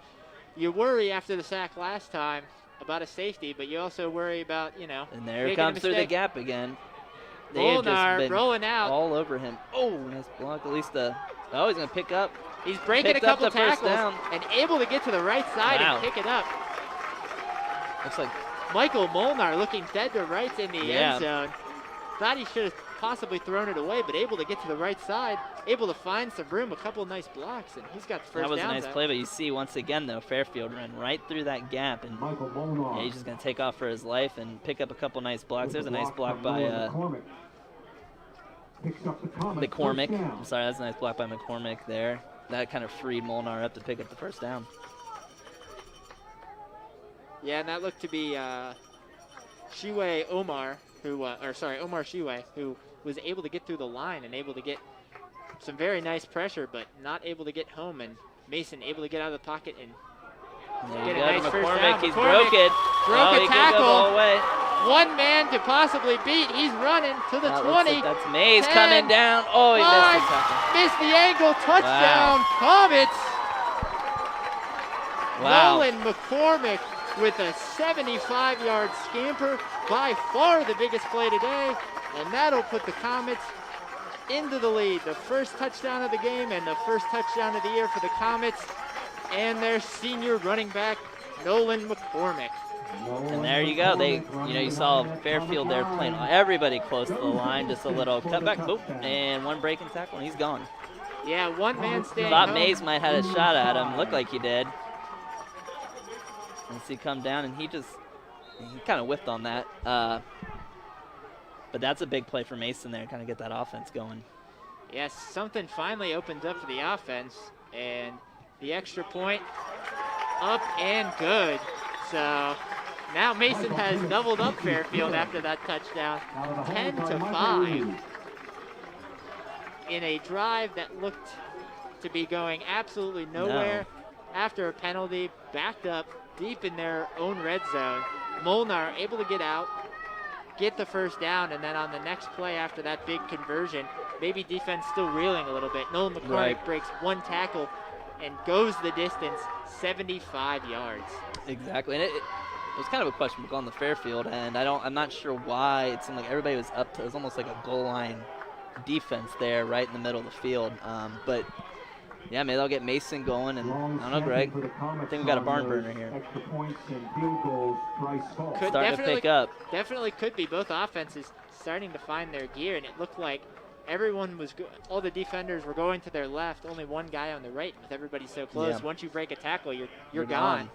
You worry after the sack last time about a safety, but you also worry about, And there it comes through the gap again. They have Molnar just been rolling out. all over him. Oh, nice block. At least he's going to pick up. He's breaking a couple tackles and able to get to the right side and pick it up. Looks like Michael Molnar looking dead to rights in the end zone. Thought he should have possibly thrown it away, but able to get to the right side, able to find some room, a couple of nice blocks, and he's got the first down. That was a nice play, but you see once again, though, Fairfield ran right through that gap, and he's just going to take off for his life and pick up a couple nice blocks. There's a nice block by McCormick. I'm sorry, that's a nice block by McCormick there. That kind of freed Molnar up to pick up the first down. Yeah, and that looked to be Omar Shiwe, who was able to get through the line and able to get some very nice pressure, but not able to get home. And Mason able to get out of the pocket and get a nice first down. He's broke it. Broke a tackle. All the way. One man to possibly beat. He's running to the 20. That's Mays coming down. Oh, he missed the tackle. Missed the angle. Touchdown, Comets. Wow. Nolan McCormick with a 75-yard scamper, by far the biggest play today, and that'll put the Comets into the lead. The first touchdown of the game and the first touchdown of the year for the Comets and their senior running back, Nolan McCormick. And there you go. You saw Fairfield there playing everybody close to the line, just a little cutback, boop, and one breaking tackle, and he's gone. Yeah, one man staying Thought home. Mays might have had a shot at him. Looked like he did. Let's see, come down, and he kind of whiffed on that. But that's a big play for Mason there, kind of get that offense going. Yes, something finally opens up for the offense, and the extra point up and good. So now Mason has doubled up Fairfield after that touchdown, 10-5, in a drive that looked to be going absolutely nowhere. After a penalty, backed up deep in their own red zone. Molnar able to get out, get the first down, and then on the next play after that big conversion, maybe defense still reeling a little bit. Nolan McCormick breaks one tackle and goes the distance, 75 yards. Exactly, and it was kind of a question on the Fairfield, and I'm not sure why. It seemed like everybody was up to, it was almost like a goal line defense there right in the middle of the field. But yeah, maybe they'll get Mason going, and I don't know, Greg. I think we got a barn burner here. Extra points and field goals, Bryce Ball. Starting to pick up. Definitely could be. Both offenses starting to find their gear, and it looked like everyone was all the defenders were going to their left, only one guy on the right. With everybody so close, Yeah. once you break a tackle, you're gone.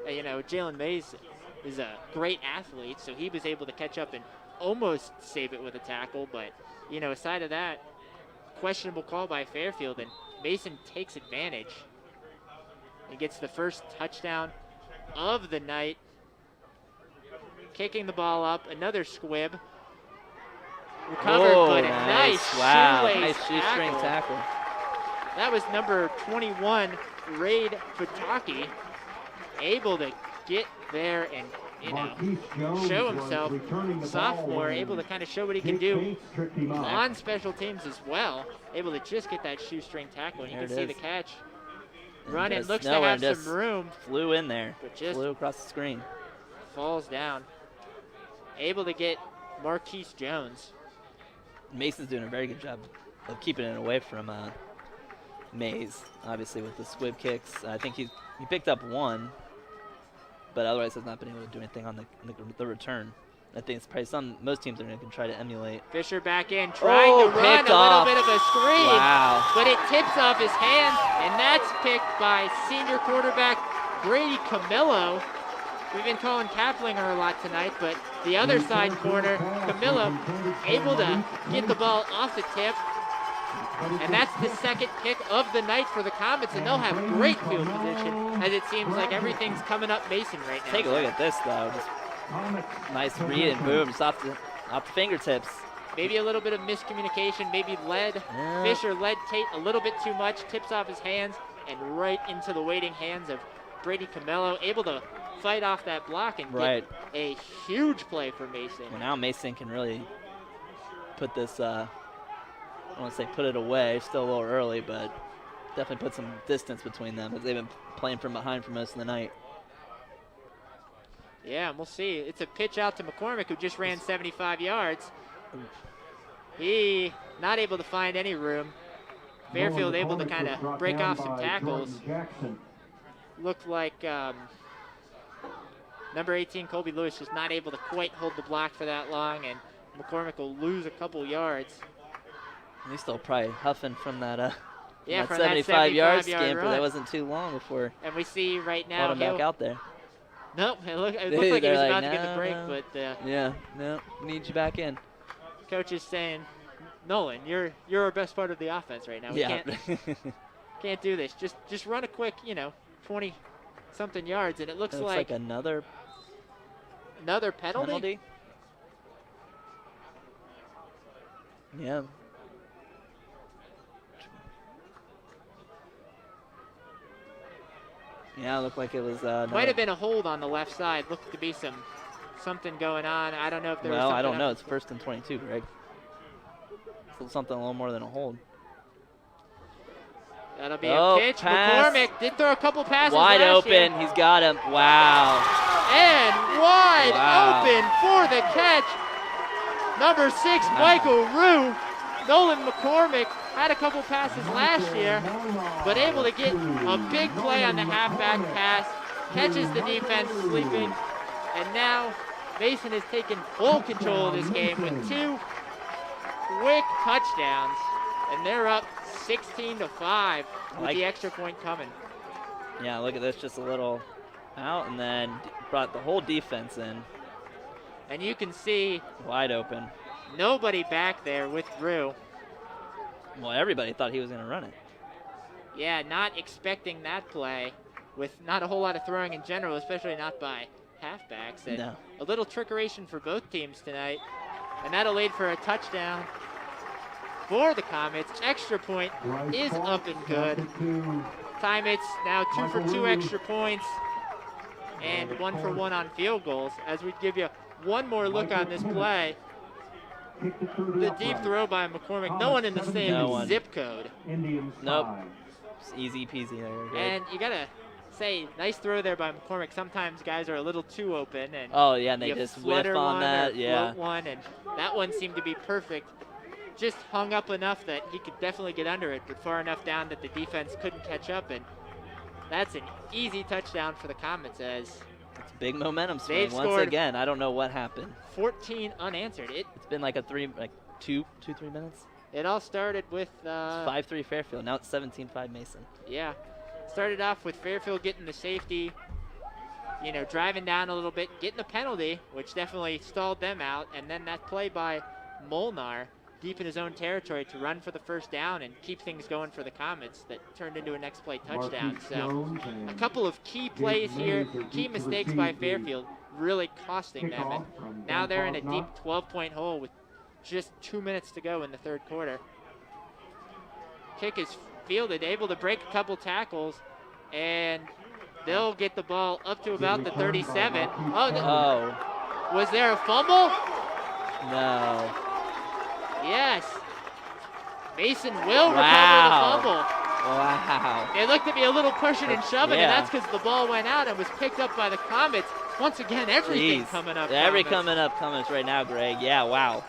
You know, Jalen Mays is a great athlete, so he was able to catch up and almost save it with a tackle. But you know, aside of that, questionable call by Fairfield, and Mason takes advantage. He gets the first touchdown of the night. Kicking the ball up, another squib. Recovered, but a nice shoestring tackle. That was number 21, Raid Pataki, able to get there and show himself. Sophomore, able to kind of show what he can do on special teams as well. Able to just get that shoestring tackle, and you can see the catch. Running, looks to have some room. Flew in there, but just flew across the screen. Falls down. Able to get Marquise Jones. Mason's doing a very good job of keeping it away from Mays, obviously with the squib kicks. I think he picked up one, but otherwise has not been able to do anything on the return. I think it's probably most teams are going to try to emulate. Fisher back in, trying to run a little bit of a screen, but it tips off his hand, and that's picked by senior quarterback Brady Camillo. We've been calling Kaplinger a lot tonight, but the other side corner, Camillo, able to get the ball off the tip, and that's the second pick of the night for the Comets, and they'll have great field position, as it seems like everything's coming up Mason right now. Take a look at this, though. Just nice read and boom, just off the fingertips. Maybe a little bit of miscommunication, maybe Fisher led Tate a little bit too much, tips off his hands, and right into the waiting hands of Brady Camillo, able to fight off that block and get a huge play for Mason. Well, now Mason can really put this, I don't want to say put it away, still a little early, but definitely put some distance between them as they've been playing from behind for most of the night. Yeah, and we'll see. It's a pitch out to McCormick, who just ran 75 yards. He not able to find any room. Fairfield able to kind of break off some tackles. Looked like number 18, Colby Lewis, just not able to quite hold the block for that long, and McCormick will lose a couple yards. He's still probably huffing from that, yeah, that from 75-yard scamper. run. That wasn't too long before. And we see right now him back out there. Nope, it looked like he was about to get the break, but yeah, no, we need you back in. Coach is saying, Nolan, you're our best part of the offense right now. We can't do this. Just run a quick, 20-something yards, and it looks like another penalty. Yeah. Yeah, it looked like it was. Might have been a hold on the left side. Looked to be something going on. I don't know if there was something. Well, I don't know. It's 1st and 22, Greg. It's something a little more than a hold. That'll be a pitch. Pass. McCormick did throw a couple passes wide last open. year. He's got him. Wow. And wide open for the catch. Number 6, Michael Rue. Nolan McCormick had a couple passes last year, but able to get a big play on the halfback pass, catches the defense sleeping, and now Mason has taken full control of this game with 2 quick touchdowns, and they're up 16-5 with the extra point coming. Yeah, look at this, just a little out, and then brought the whole defense in. And you can see wide open. Nobody back there with Rue. Well, everybody thought he was going to run it. Yeah, not expecting that play with not a whole lot of throwing in general, especially not by halfbacks. And a little trickeration for both teams tonight. And that'll lead for a touchdown for the Comets. Extra point is up and good. Comets now 2 for 2 extra points and 1 for 1 on field goals. As we give you one more look on this play. The deep throw by McCormick. No one in the same zip code. Nope. It's easy peasy there. And you got to say, nice throw there by McCormick. Sometimes guys are a little too open. And and they just whiff on that. One, and that one seemed to be perfect just hung up enough that he could definitely get under it, but far enough down that the defense couldn't catch up, and that's an easy touchdown for the Comets as it's big momentum swing once again. I don't know what happened. 14 unanswered. It's been like 3 minutes. It all started with 5-3 Fairfield. Now it's 17-5 Mason. Yeah, started off with Fairfield getting the safety, driving down a little bit, getting the penalty, which definitely stalled them out, and then that play by Molnar deep in his own territory to run for the first down and keep things going for the Comets that turned into a next play touchdown. So a couple of key plays here, key mistakes by Fairfield, really costing them. And now they're in a deep 12-point hole with just 2 minutes to go in the third quarter. Kick is fielded, able to break a couple tackles, and they'll get the ball up to about the 37. Oh. Was there a fumble? No. Yes. Mason will recover the fumble. Wow. It looked to be a little pushing and shoving, and that's because the ball went out and was picked up by the Comets. Once again, everything coming up. Comets right now, Greg. Yeah, wow.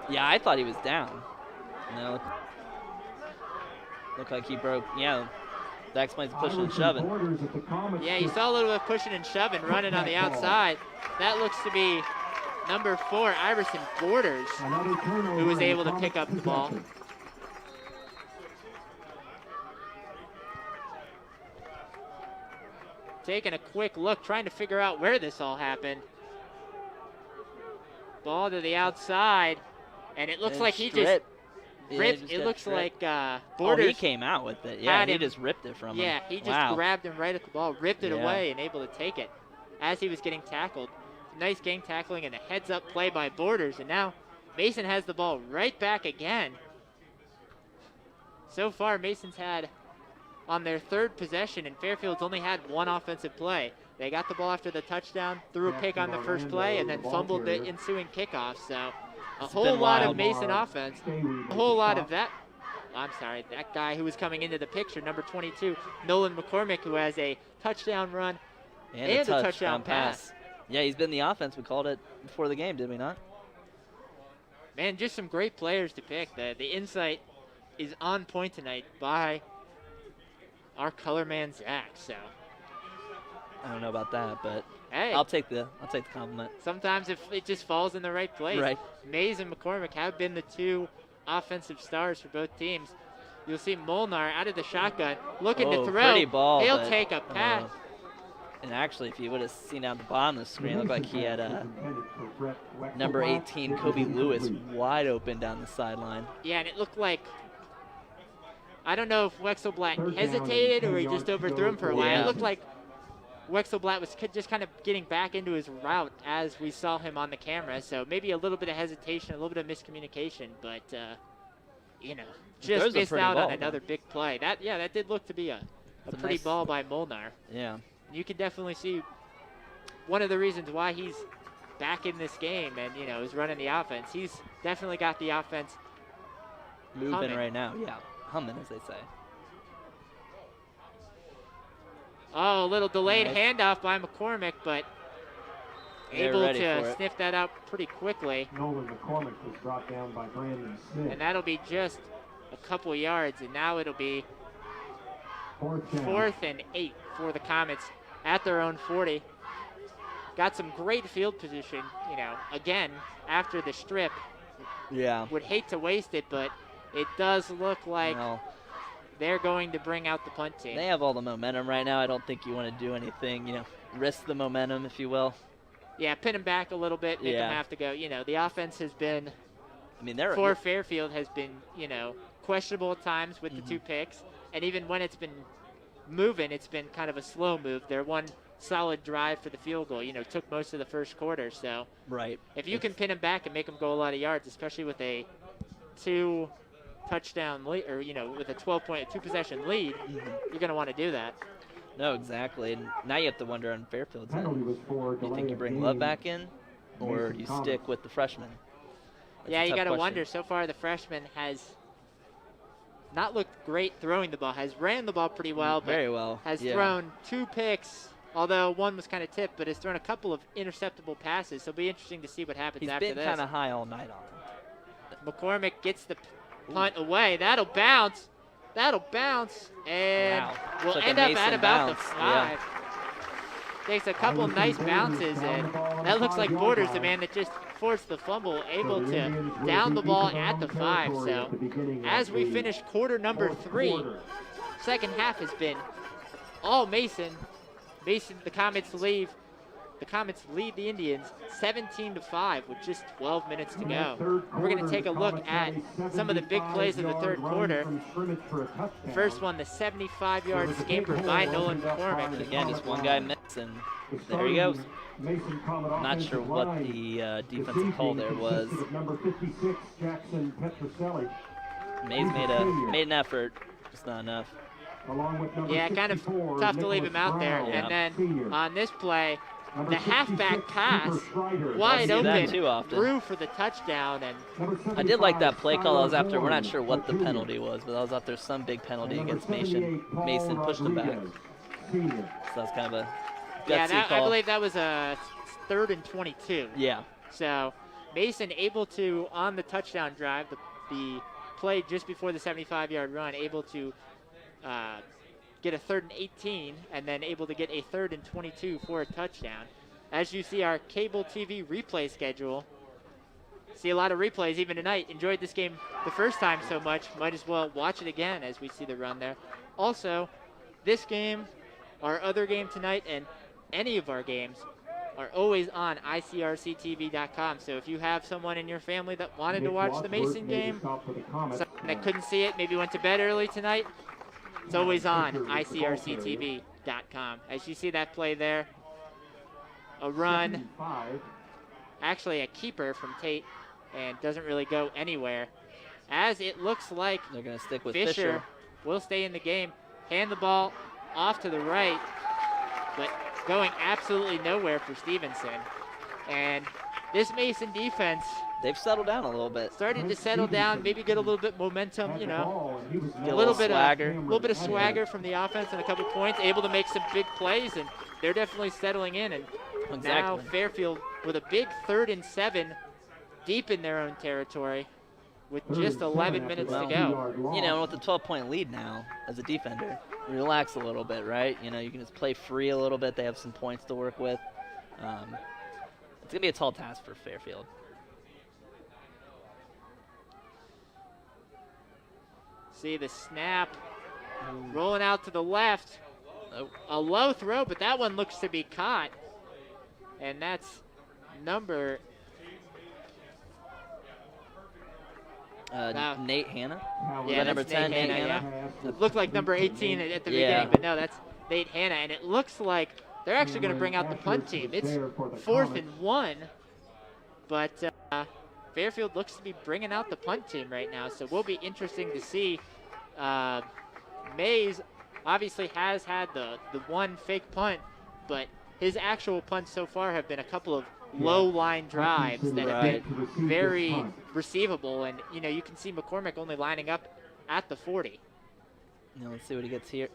Yeah, I thought he was down. Looked like he broke. Yeah, that explains the pushing and shoving. Yeah, you saw a little bit of pushing and shoving running on the outside. That looks to be number 4, Iverson Borders, who was able to pick up the ball. Taking a quick look, trying to figure out where this all happened. Ball to the outside, and it looks like he just ripped. It looks like Borders. Oh, he came out with it. Yeah, he just ripped it from him. Yeah, he just grabbed him right at the ball, ripped it away, and able to take it as he was getting tackled. Nice gang tackling and a heads-up play by Borders, and now Mason has the ball right back again. So far, Mason's had on their third possession, and Fairfield's only had one offensive play. They got the ball after the touchdown, threw a pick on the first play, and then fumbled the ensuing kickoff. So a whole lot of Mason offense, a whole lot of that. I'm sorry, that guy who was coming into the picture, number 22, Nolan McCormick, who has a touchdown run and a touchdown pass. Yeah, he's been the offense. We called it before the game, did we not? Man, just some great players to pick. The insight is on point tonight by our color man, Zach. So I don't know about that, but hey, I'll take the compliment. Sometimes if it just falls in the right place. Right. Mays and McCormick have been the two offensive stars for both teams. You'll see Molnar out of the shotgun, looking to throw. Pretty ball, he'll take a pass. And actually, if you would have seen down the bottom of the screen, it looked like he had number 18, Kobe Lewis, wide open down the sideline. Yeah, and it looked like, I don't know if Wexelblatt hesitated or he just overthrew him for a while. Yeah. It looked like Wexelblatt was just kind of getting back into his route as we saw him on the camera. So maybe a little bit of hesitation, a little bit of miscommunication, but, just missed out on another big play. That did look to be a pretty nice ball by Molnar. Yeah. You can definitely see one of the reasons why he's back in this game and, is running the offense. He's definitely got the offense moving humming right now. Yeah, humming, as they say. Oh, a little delayed handoff by McCormick, but able to sniff that out pretty quickly. Nolan McCormick was brought down by Brandon Smith. And that'll be just a couple yards, and now it'll be 4th and 8 for the Comets at their own 40. Got some great field position, again, after the strip. Yeah. Would hate to waste it, but it does look like they're going to bring out the punt team. They have all the momentum right now. I don't think you want to do anything, risk the momentum, if you will. Yeah, pin them back a little bit, make them have to go. The offense has been, for Fairfield, has been, questionable at times with the 2 picks. And even when it's been moving, it's been kind of a slow move. Their one solid drive for the field goal, took most of the first quarter. So if you can pin them back and make them go a lot of yards, especially with a 2-touchdown lead, or, with a 2-possession lead, you're going to want to do that. No, exactly. And now you have to wonder on Fairfield's end. You think you bring Love back in, or do you stick with the freshman? Yeah, you got to wonder. So far, the freshman has not looked great throwing the ball. Has ran the ball pretty well, but very well. Has thrown 2 picks although one was kind of tipped, but has thrown a couple of interceptable passes. So it'll be interesting to see what happens after this. He's been kind of high all night on him. McCormick gets the punt away. That'll bounce. That'll bounce. And we'll end up at about the 5. Yeah. Takes a couple nice bounces, and that looks like Borders, the man that just forced the fumble, able to down the ball at the 5. So as we finish quarter number 3, second half has been all Mason. The Comets lead the Indians 17-5 with just 12 minutes to go. We're going to take a look at some of the big plays of the third quarter. First one, the 75-yard scamper by Nolan McCormick. And again, just one guy missed, and there he goes. Not sure what the defensive call there was. Mays made an effort, just not enough. Yeah, kind of tough to leave him out there. Yeah. And then on this play, the halfback pass, wide open, threw for the touchdown. And I did like that play call. I was after, we're not sure what the penalty was, but I was after some big penalty against Mason. Mason pushed him back. So that's kind of a gutsy call. I believe that was a 3rd and 22. Yeah. So Mason able to, on the touchdown drive, the play just before the 75-yard run, able to get a 3rd and 18, and then able to get a 3rd and 22 for a touchdown. As you see our cable TV replay schedule, see a lot of replays even tonight. Enjoyed this game the first time so much, might as well watch it again as we see the run there. Also, this game, our other game tonight, and any of our games are always on ICRC-TV.com. So if you have someone in your family that wanted to watch the Mason game, someone that couldn't see it, maybe went to bed early tonight, it's always on ICRC-TV.com. As you see that play there, a run, actually a keeper from Tate, and doesn't really go anywhere. As it looks like they're going to stick with Fisher will stay in the game, hand the ball off to the right, but going absolutely nowhere for Stevenson. And this Mason defense, they've settled down a little bit. Started to settle down, maybe get a little bit momentum, you know. Get a little bit swagger. A little bit of swagger from the offense and a couple points, able to make some big plays, and they're definitely settling in. And now Fairfield with a big 3rd and 7 deep in their own territory with just 11 minutes to go. You know, with the 12-point lead now as a defender, relax a little bit, right? You know, you can just play free a little bit. They have some points to work with. It's going to be a tall task for Fairfield. See the snap, rolling out to the left. A low throw, but that one looks to be caught. And that's number... Nate Hanna? Yeah, number 10, Nate Hanna? Yeah. It looked like number 18 at the beginning, but no, that's Nate Hanna. And it looks like they're actually going to bring out the punt team. It's 4th and 1, but Fairfield looks to be bringing out the punt team right now, so will be interesting to see. Mays obviously has had the one fake punt, but his actual punts so far have been a couple of low-line drives that have been very receivable, and you know, you can see McCormick only lining up at the 40. Now let's see what he gets here.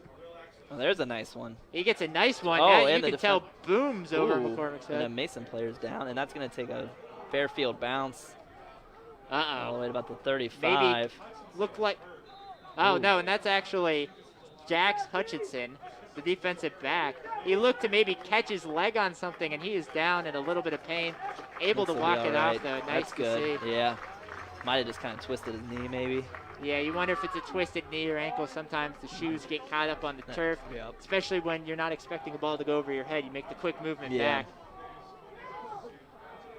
Oh, there's a nice one. He gets a nice one. Oh, now you can tell booms over McCormick's head. And a Mason player's down, and that's going to take a Fairfield bounce. All the way to about the 35. Maybe look like, oh no, and that's actually Jax Hutchinson, the defensive back. He looked to maybe catch his leg on something, and he is down in a little bit of pain. Able to walk it off, though. Nice to see. Yeah. Might have just kind of twisted his knee, maybe. Yeah, you wonder if it's a twisted knee or ankle. Sometimes the shoes get caught up on the turf, especially when you're not expecting the ball to go over your head. You make the quick movement back.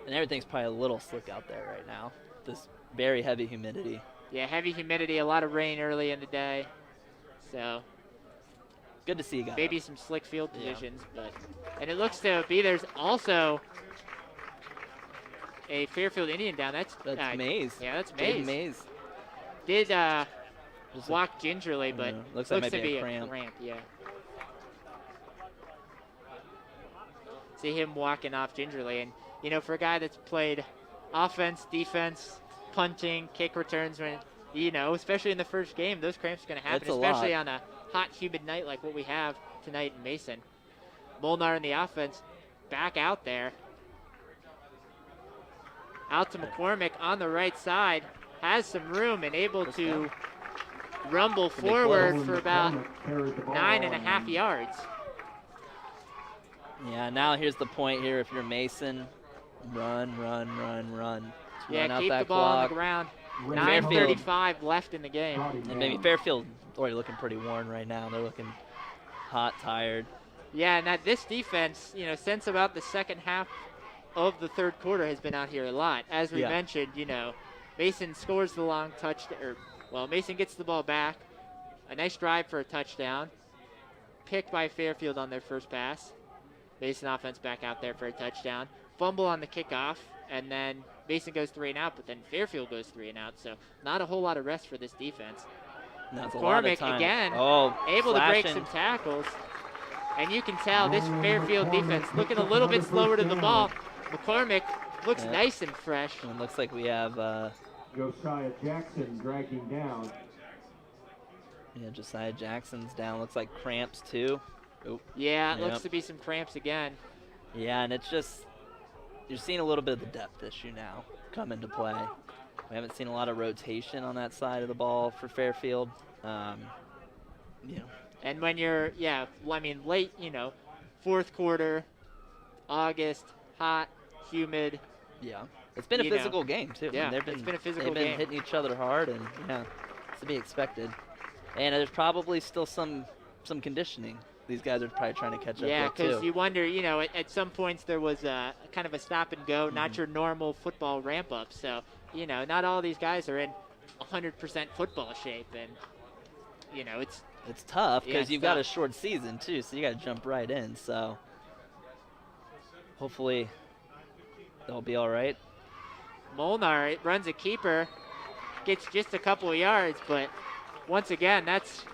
And everything's probably a little slick out there right now. This very heavy humidity. Yeah, heavy humidity, a lot of rain early in the day. So good to see you guys. Maybe some slick field conditions, but and it looks to be there's also a Fairfield Indian down. That's Mays. Yeah, that's Mays. Mays. Did walk gingerly, but looks like to be a cramp. Yeah. See him walking off gingerly, and you know, for a guy that's played offense, defense, punting, kick returns, when you know, especially in the first game, those cramps are going to happen, especially on a hot, humid night like what we have tonight in Mason. Molnar in the offense back out there. Out to McCormick on the right side. Has some room and able to rumble forward for about 9.5 yards. Yeah, now here's the point here. If you're Mason, run. Just Yeah, run out keep that the ball on clock. the ground. Fairfield- 9:35 left in the game. And maybe Fairfield already looking pretty worn right now. They're looking hot, tired. Yeah, and this defense, you know, since about the second half of the third quarter has been out here a lot. As we mentioned, you know, Mason scores the long touchdown. Mason gets the ball back. A nice drive for a touchdown. Picked by Fairfield on their first pass. Mason offense back out there for a touchdown. Fumble on the kickoff, and then Mason goes 3 and out, but then Fairfield goes 3 and out. So not a whole lot of rest for this defense. That's a lot of McCormick time. again, Oh, able to break flashing. some tackles. And you can tell this Fairfield defense looking a little bit slower to the ball. McCormick looks nice and fresh. And it looks like we have Josiah Jackson dragging down. yeah, Josiah Jackson's down. Looks like cramps too. Oop. Yeah, it looks to be some cramps again. Yeah, and it's just you're seeing a little bit of the depth issue now come into play. We haven't seen a lot of rotation on that side of the ball for Fairfield. You know. And when you're, late, fourth quarter, August, hot, humid. Yeah, it's been a physical game too. Yeah, It's been a physical game. They've been game. hitting each other hard, and it's to be expected. And there's probably still some conditioning. These guys are probably trying to catch up. Yeah, with because too. you wonder, at some points there was a kind of a stop and go, not your normal football ramp up. So, not all these guys are in 100% football shape, and It's tough because it's you've got a tough. short season too, so you got to jump right in. So hopefully they'll be all right. Molnar runs a keeper, gets just a couple of yards, but once again, that's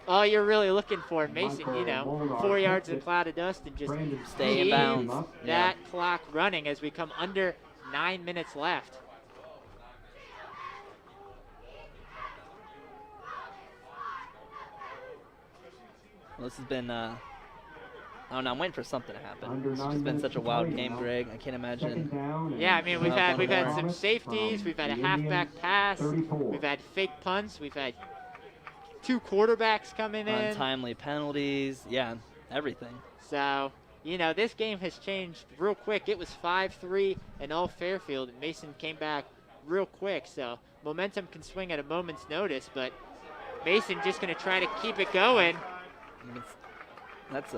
all you're really looking for in Mason. 4 yards in a cloud of dust and just Stay in keep bounds. that clock running as we come under 9 minutes left. Well, this has been, I don't know, I'm waiting for something to happen. It's just been such a wild game, Greg. I can't imagine. Yeah, I mean, we've had more. some safeties, we've had a halfback pass, we've had fake punts, we've had 2 quarterbacks coming in. Untimely penalties, yeah, everything. So, this game has changed real quick. It was 5-3 and all Fairfield, and Mason came back real quick. So momentum can swing at a moment's notice, but Mason just going to try to keep it going. That's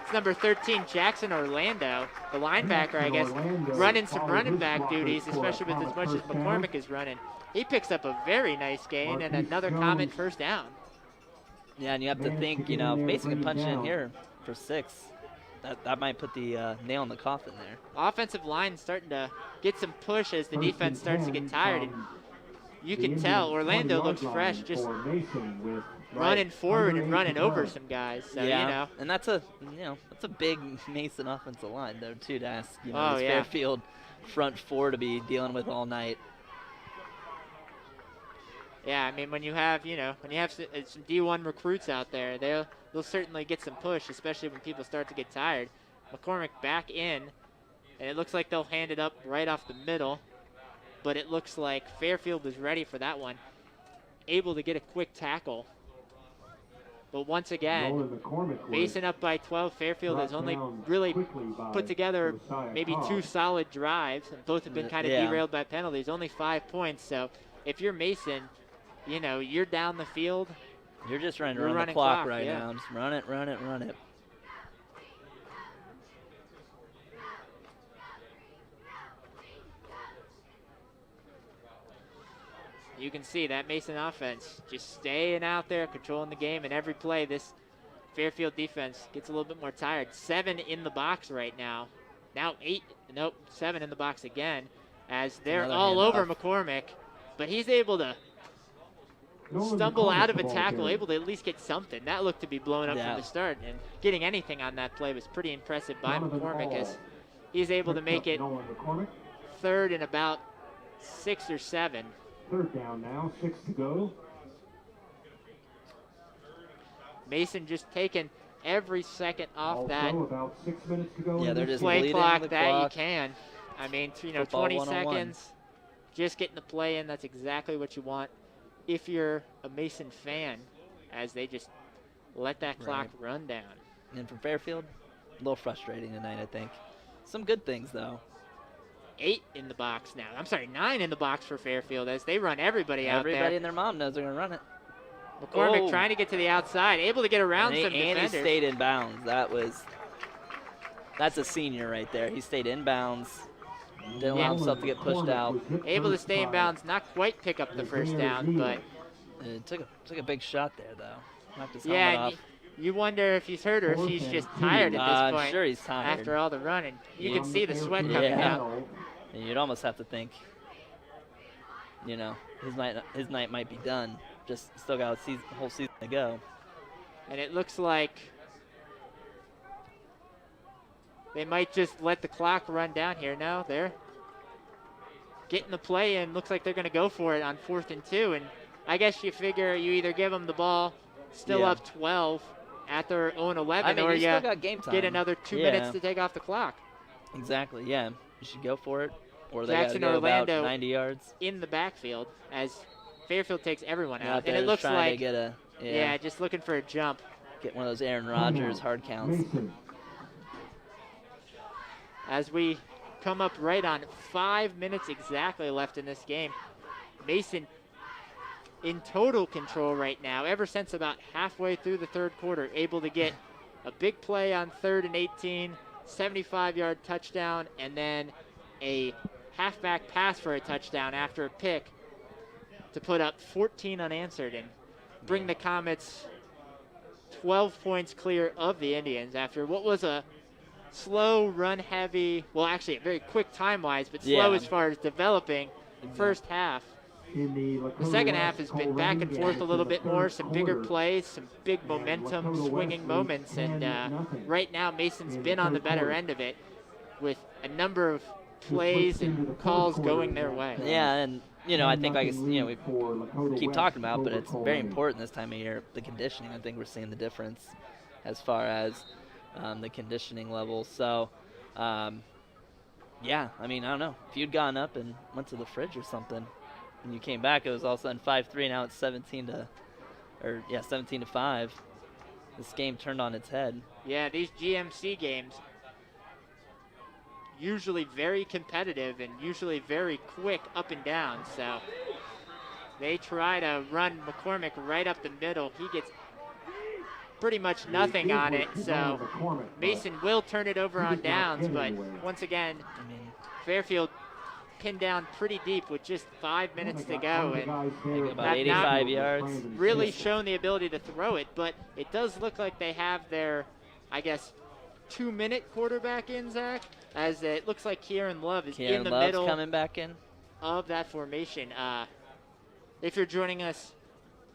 It's number 13, Jackson Orlando, the linebacker, I guess, running some running back duties, especially with as much as McCormick is running. He picks up a very nice gain and another Comet first down. Yeah, and you have to think, if Mason can punch in here for 6, that might put the nail in the coffin there. Offensive line starting to get some push as the defense starts to get tired. And you can tell Orlando looks fresh, just running forward and running over some guys. So, and that's a big Mason offensive line though too to ask this yeah. Fairfield front 4 to be dealing with all night. Yeah, I mean, when you have some D1 recruits out there, they'll certainly get some push, especially when people start to get tired. McCormick back in, and it looks like they'll hand it up right off the middle, but it looks like Fairfield is ready for that one, able to get a quick tackle. But once again, Mason up by 12. Fairfield has only really put together maybe 2 solid drives, and both have been kind of derailed by penalties. Only 5 points, so if you're Mason, you're down the field. You're just trying to run the clock right now. Just run it. You can see that Mason offense just staying out there, controlling the game, and every play this Fairfield defense gets a little bit more tired. 7 in the box right now. Now 7 in the box again, as they're all over McCormick, but he's able to stumble out of a tackle, able to at least get something. That looked to be blown up from the start, and getting anything on that play was pretty impressive by McCormick, as he's able to make it 3rd and about 6 or 7. 3rd down now, 6 to go. Mason just taking every second off that About 6 minutes to go. Yeah, they're just play bleeding clock the that clock. you can. I mean, Football 20 101. seconds, just getting the play in. That's exactly what you want if you're a Mason fan, as they just let that clock run down. And for Fairfield, a little frustrating tonight, I think. Some good things, though. 8 in the box now. I'm sorry, 9 in the box for Fairfield as they run everybody out there. Everybody and their mom knows they're going to run it. McCormick trying to get to the outside, able to get around some and defenders. he stayed in bounds. That's a senior right there. He stayed in bounds. Didn't allow himself to get pushed out. Able to stay in bounds, not quite pick up the first down, but It took a big shot there, though. Knocked his yeah, helmet off. you wonder if he's hurt or if he's just tired at this point. I'm sure he's tired. After all the running. You can see the sweat coming out. And you'd almost have to think, his night might be done. Just still got a whole season to go. And it looks like they might just let the clock run down here. No, they're getting the play in. Looks like they're going to go for it on 4th and 2. And I guess you figure you either give them the ball still up 12 at their own 11, or you still got game time. get another 2 minutes to take off the clock. Exactly, yeah. You should go for it. Or they Jackson got to go Orlando about 90 yards. In the backfield as Fairfield takes everyone out. And it looks like, to get just looking for a jump. Get one of those Aaron Rodgers hard counts. As we come up right on 5 minutes exactly left in this game. Mason in total control right now, ever since about halfway through the 3rd quarter, able to get a big play on 3rd and 18, 75-yard touchdown, and then a halfback pass for a touchdown after a pick to put up 14 unanswered and bring the Comets 12 points clear of the Indians after what was a slow, run-heavy, well, actually very quick time-wise, but slow as far as developing first half. The second half has been back and forth a little bit more, some bigger plays, some big momentum, swinging moments, and right now Mason's been on the better end of it with a number of plays and calls going their way. Yeah, and I think we keep talking about, but it's very important this time of year, the conditioning. I think we're seeing the difference as far as the conditioning level. So, yeah, I don't know. If you'd gone up and went to the fridge or something, and you came back, it was all of a sudden 5-3. Now it's 17 to 5. This game turned on its head. Yeah, these GMC games usually very competitive and usually very quick up and down. So they try to run McCormick right up the middle. He gets pretty much nothing on it. So Mason will turn it over on downs, but once again, Fairfield pinned down pretty deep with just 5 minutes to go, and about 85 yards. Really shown the ability to throw it, but it does look like they have their, 2-minute quarterback in, Zach, as it looks like Kieran Love is in the middle coming back in of that formation. If you're joining us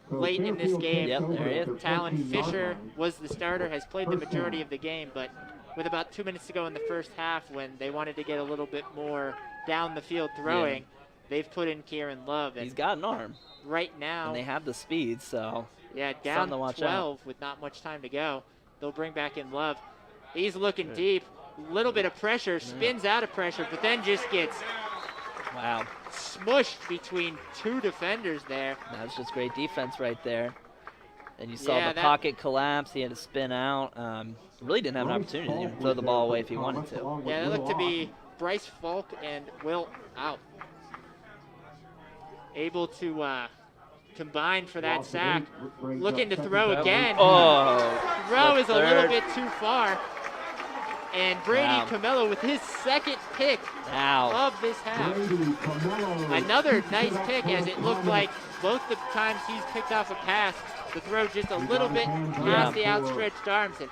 late in this game, there he is. Talon Fisher was the starter, has played the majority of the game, but with about 2 minutes to go in the first half, when they wanted to get a little bit more down the field throwing, they've put in Kieran Love. He's got an arm. Right now. And they have the speed, so. Yeah, down 12 with not much time to go. They'll bring back in Love. He's looking deep. Little bit of pressure, spins out of pressure, but then just gets smushed between 2 defenders there. That's just great defense right there. And you saw the pocket collapse. He had to spin out. Really didn't have an opportunity to even throw the ball away if he wanted to. Yeah, it looked to be Bryce Falk and Will out. Able to combine for that sack. Looking to throw again. Oh, throw is a little bit too far. And Brady Camello with his second pick of this half. Another nice pick, as it looked like both the times he's picked off a pass, the throw just a little bit past the outstretched arms and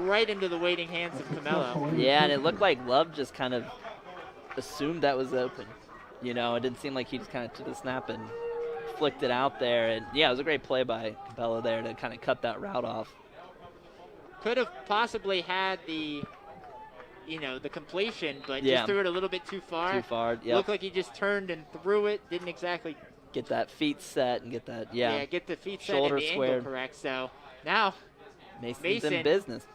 right into the waiting hands of Camello. Yeah, and it looked like Love just kind of assumed that was open. It didn't seem like he just kind of took the snap and flicked it out there. And yeah, it was a great play by Camello there to kind of cut that route off. Could have possibly had the completion, but just threw it a little bit too far. Too far, yeah. Looked like he just turned and threw it. Didn't exactly get that feet set and get that, get the feet set shoulder and the squared. angle correct. So now Mason's in business.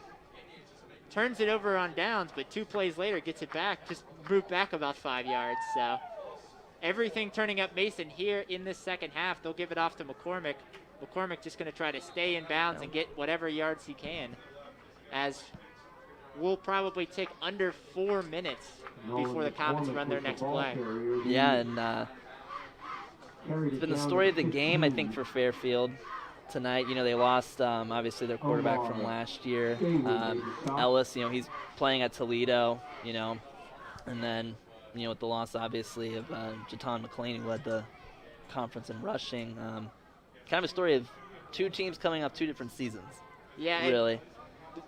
Turns it over on downs, but 2 plays later gets it back, just moved back about 5 yards. So everything turning up Mason here in this second half. They'll give it off to McCormick. McCormick just going to try to stay in bounds and get whatever yards he can, as we'll probably take under 4 minutes before the Comets run their next play. Yeah, and it's been the story of the game, I think, for Fairfield tonight. You know, they lost, obviously, their quarterback from last year. Ellis, you know, he's playing at Toledo, you know, and then, you know, with the loss, obviously, of Jaton McLean, who led the conference in rushing. Kind of a story of 2 teams coming off 2 different seasons. Yeah, really.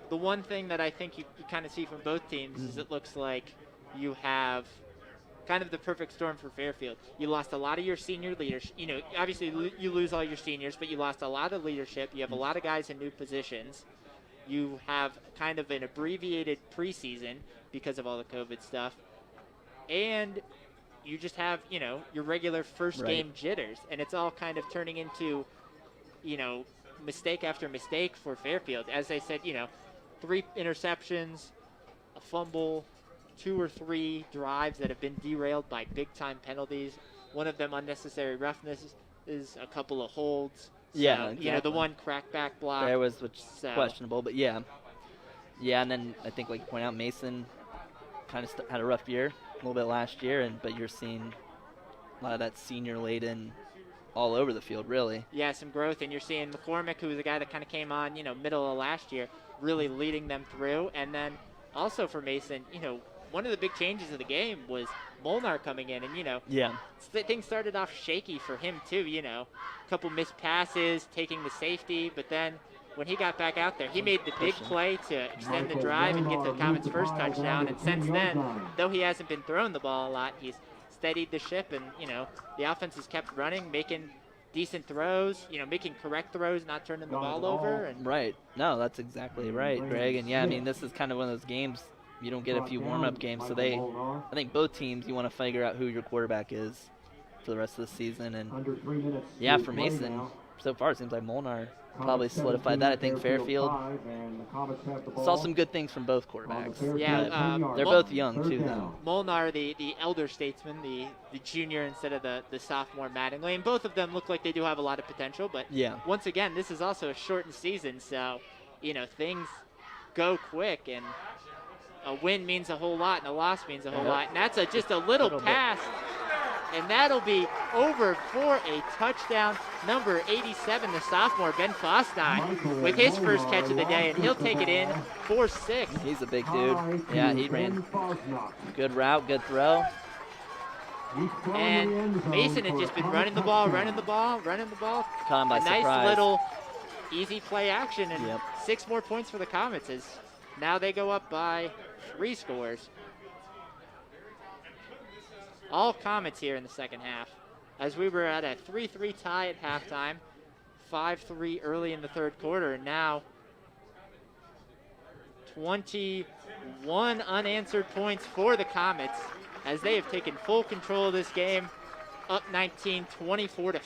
The one thing that I think you kind of see from both teams is it looks like you have kind of the perfect storm for Fairfield. You lost a lot of your senior leaders. You know, obviously you lose all your seniors, but you lost a lot of leadership. You have a lot of guys in new positions. You have kind of an abbreviated preseason because of all the COVID stuff. And you just have, you know, your regular first game jitters. And it's all kind of turning into, you know, mistake after mistake for Fairfield. As I said, you know, 3 interceptions, a fumble, 2 or 3 drives that have been derailed by big-time penalties. One of them unnecessary roughness is a couple of holds. Yeah, so, exactly. You know, the one crackback block. There was questionable, but yeah. Yeah, and then I think, like you point out, Mason kind of had a rough year a little bit last year, but you're seeing a lot of that senior laden all over the field, really. Yeah, some growth, and you're seeing McCormick, who was a guy that kind of came on, you know, middle of last year, really leading them through. And then also for Mason, you know, one of the big changes of the game was Molnar coming in, and, you know, things started off shaky for him too, you know, a couple missed passes, taking the safety, but then when he got back out there, he made the big play to extend the drive and get the Comets' first touchdown. And since then, though he hasn't been throwing the ball a lot, he's steadied the ship, and, you know, the offense has kept running, making decent throws, you know, making correct throws, not turning the ball over. And right. No, that's exactly right, Greg. And, yeah, I mean, this is kind of one of those games you don't get a few warm-up games. So I think both teams, you want to figure out who your quarterback is for the rest of the season. And, yeah, for Mason, so far it seems like Molnar probably solidified that. I think Fairfield saw some good things from both quarterbacks. Yeah, they're both young too, though. Molnar, the elder statesman, the junior instead of the sophomore Mattingly, and both of them look like they do have a lot of potential. But once again, this is also a shortened season, so, you know, things go quick, and a win means a whole lot, and a loss means a whole lot. And that's just a little pass. And that'll be over for a touchdown. Number 87, the sophomore, Ben Fosnine, with his first catch of the day, and he'll take it in for 6. He's a big dude. Yeah, he ran good route, good throw. And Mason had just been running the ball. Caught him by nice surprise. Little easy play action, and 6 more points for the Comets, as now they go up by 3 scores. All Comets here in the second half, as we were at a 3-3 tie at halftime, 5-3 early in the third quarter, and now 21 unanswered points for the Comets, as they have taken full control of this game, up 19, 24-5.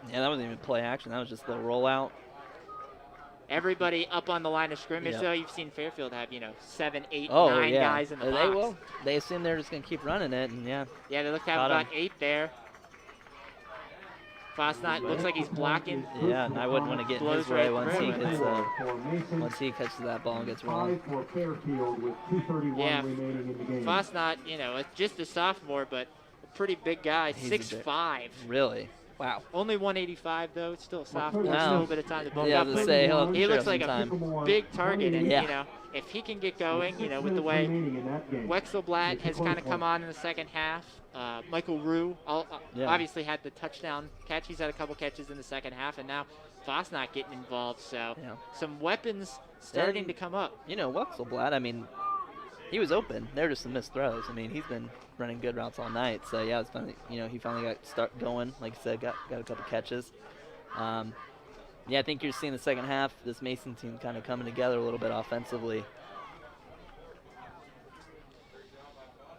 Yeah, that wasn't even play action. That was just the rollout. Everybody up on the line of scrimmage, though. You've seen Fairfield have, you know, 7, 8, 9 guys in the box. They will. They assume they're just going to keep running it, and Yeah, they look to have about 8 there. Fosnite looks like he's blocking. Yeah, and I wouldn't want to get in his way once he catches that ball and gets rolling. Yeah, Fosnite, you know, just a sophomore, but a pretty big guy, 6'5". Really? Wow. Only 185, though. It's still a sophomore. Still a little bit of time to bulk up. He looks like a big target, and, you know, if he can get going, you know, with the way Wexelblatt has kind of come on in the second half. Michael Rue obviously had the touchdown catch. He's had a couple catches in the second half, and now Foss not getting involved. So some weapons starting to come up. You know, Wexelblatt, I mean, he was open. They're just some missed throws. I mean, he's been running good routes all night. So, yeah, it's finally, you know, he finally got going. Like I said, got a couple catches. Yeah, I think you're seeing the second half, this Mason team kind of coming together a little bit offensively.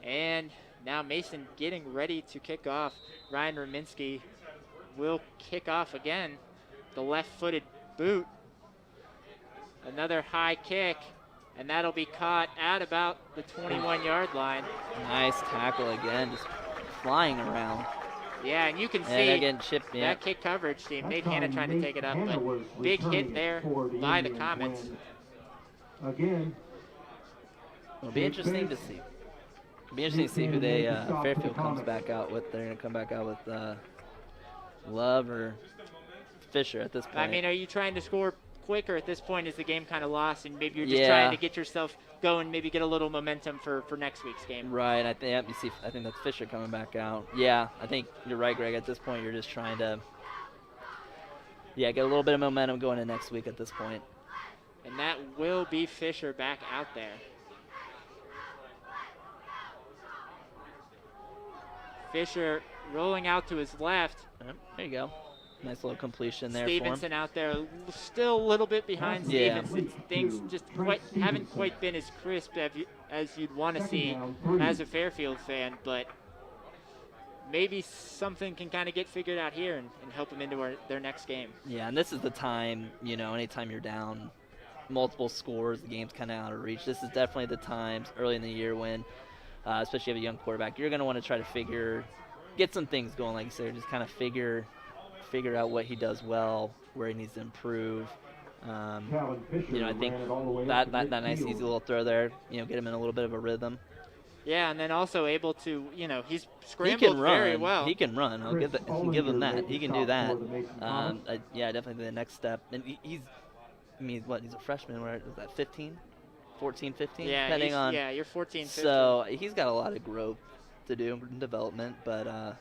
And now Mason getting ready to kick off. Ryan Rominski will kick off again. The left-footed boot. Another high kick, and that'll be caught at about the 21-yard line. Nice tackle again, just flying around. Yeah, and you can And see again, chip, yeah. that kick coverage team. Nate Hanna trying to take it up, but big hit there by the Comets. Again, It'll be interesting to see. It'll be interesting to see who they Fairfield comes back out with. They're going to come back out with Love or Fisher at this point. I mean, are you trying to score quicker at this point? Is the game kind of lost, and maybe you're just trying to get yourself going, maybe get a little momentum for next week's game? Right. I think I think that's Fisher coming back out. Yeah, I think you're right, Greg. At this point, you're just trying to get a little bit of momentum going in next week at this point. And that will be Fisher back out there. Fisher rolling out to his left. There you go. Nice little completion there Stevenson for him. out there, still a little bit behind Yeah. Stevenson. Things just haven't quite been as crisp as you'd want to see as a Fairfield fan, but maybe something can kind of get figured out here and help them into their next game. Yeah, and this is the time, anytime you're down multiple scores, the game's kind of out of reach. This is definitely the times early in the year when, especially if you have a young quarterback, you're going to want to try to get some things going, like you said, just kind of figure out what he does well, where he needs to improve. I think that nice easy little throw there, get him in a little bit of a rhythm. Yeah, and then also able to, he's scrambled very well. He can run. I'll give him that. He can do that. Definitely the next step. And he's a freshman. Where is that, 15? 14, 15? Yeah, depending on. Yeah, you're 14, 15. So he's got a lot of growth to do in development, but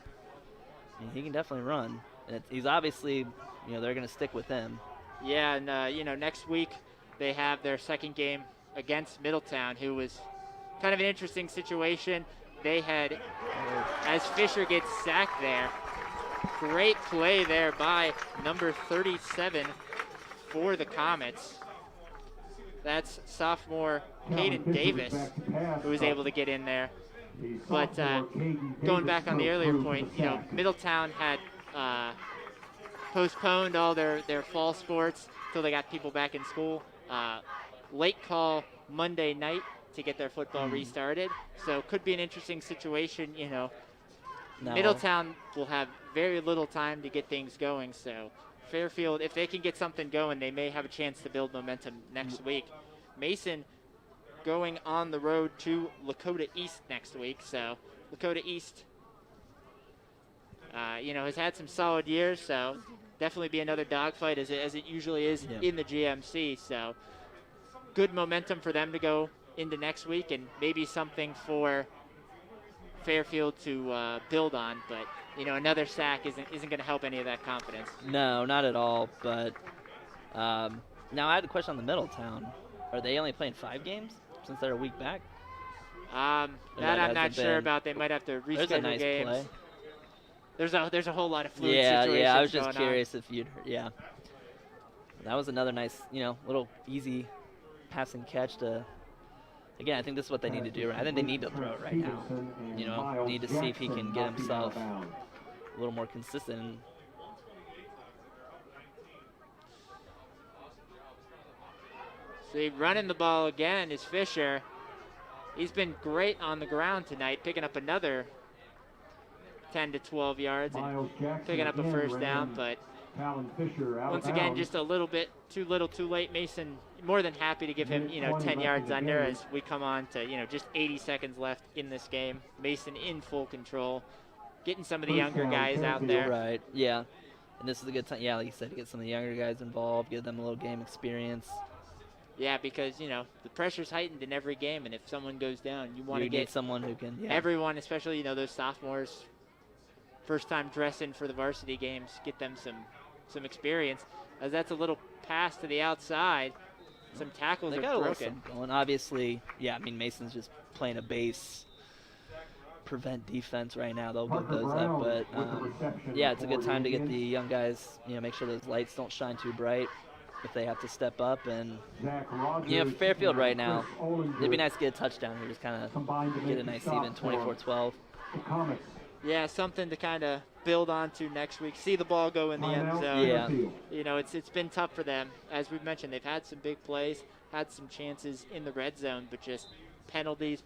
he can definitely run. And he's obviously, they're going to stick with him. Yeah, and, next week they have their second game against Middletown, who was kind of an interesting situation. They had, as Fisher gets sacked there, great play there by number 37 for the Comets. That's sophomore Caden Davis, who was able to get in there. But going back on the earlier point, Middletown had postponed all their fall sports until they got people back in school. Late call Monday night to get their football restarted. So it could be an interesting situation, No. Middletown will have very little time to get things going. So Fairfield, if they can get something going, they may have a chance to build momentum next week. Mason going on the road to Lakota East next week. So Lakota East, has had some solid years, so definitely be another dogfight as it usually is in the GMC. So good momentum for them to go into next week, and maybe something for Fairfield to build on. But another sack isn't going to help any of that confidence. No, not at all. But now I had a question on the Middletown. Are they only playing 5 games since they're a week back? That I'm not sure about. They might have to reschedule There's a nice games. Play. There's a whole lot of fluid situations. Yeah, I was just going curious on. if you'd. Yeah, that was another nice, little easy passing catch to. Again, I think this is what they need to do. I think they need to throw it right now. Need to see if he can get himself a little more consistent. See, running the ball again is Fisher. He's been great on the ground tonight, picking up another 10 to 12 yards and picking up a first down. But once again, just a little bit too little, too late. Mason more than happy to give him, 10 yards under as we come on to, just 80 seconds left in this game. Mason in full control, getting some of the younger guys out there. Right. Yeah. And this is a good time. Yeah, like you said, to get some of the younger guys involved, give them a little game experience. Yeah, because, the pressure's heightened in every game, and if someone goes down, you want to get someone who can. Yeah. Everyone, especially, those sophomores, first time dressing for the varsity games, get them some experience. As that's a little pass to the outside. Some tackles they are got broken. And obviously, Mason's just playing a base prevent defense right now. They'll give those up, but it's a good time to get the young guys, make sure those lights don't shine too bright if they have to step up. And Fairfield right now, it'd be nice to get a touchdown here, just kind of get a nice even 24-12. Yeah, something to kind of build onto next week. See the ball go in the end zone. Yeah. You know, it's been tough for them. As we've mentioned, they've had some big plays, had some chances in the red zone, but just penalties.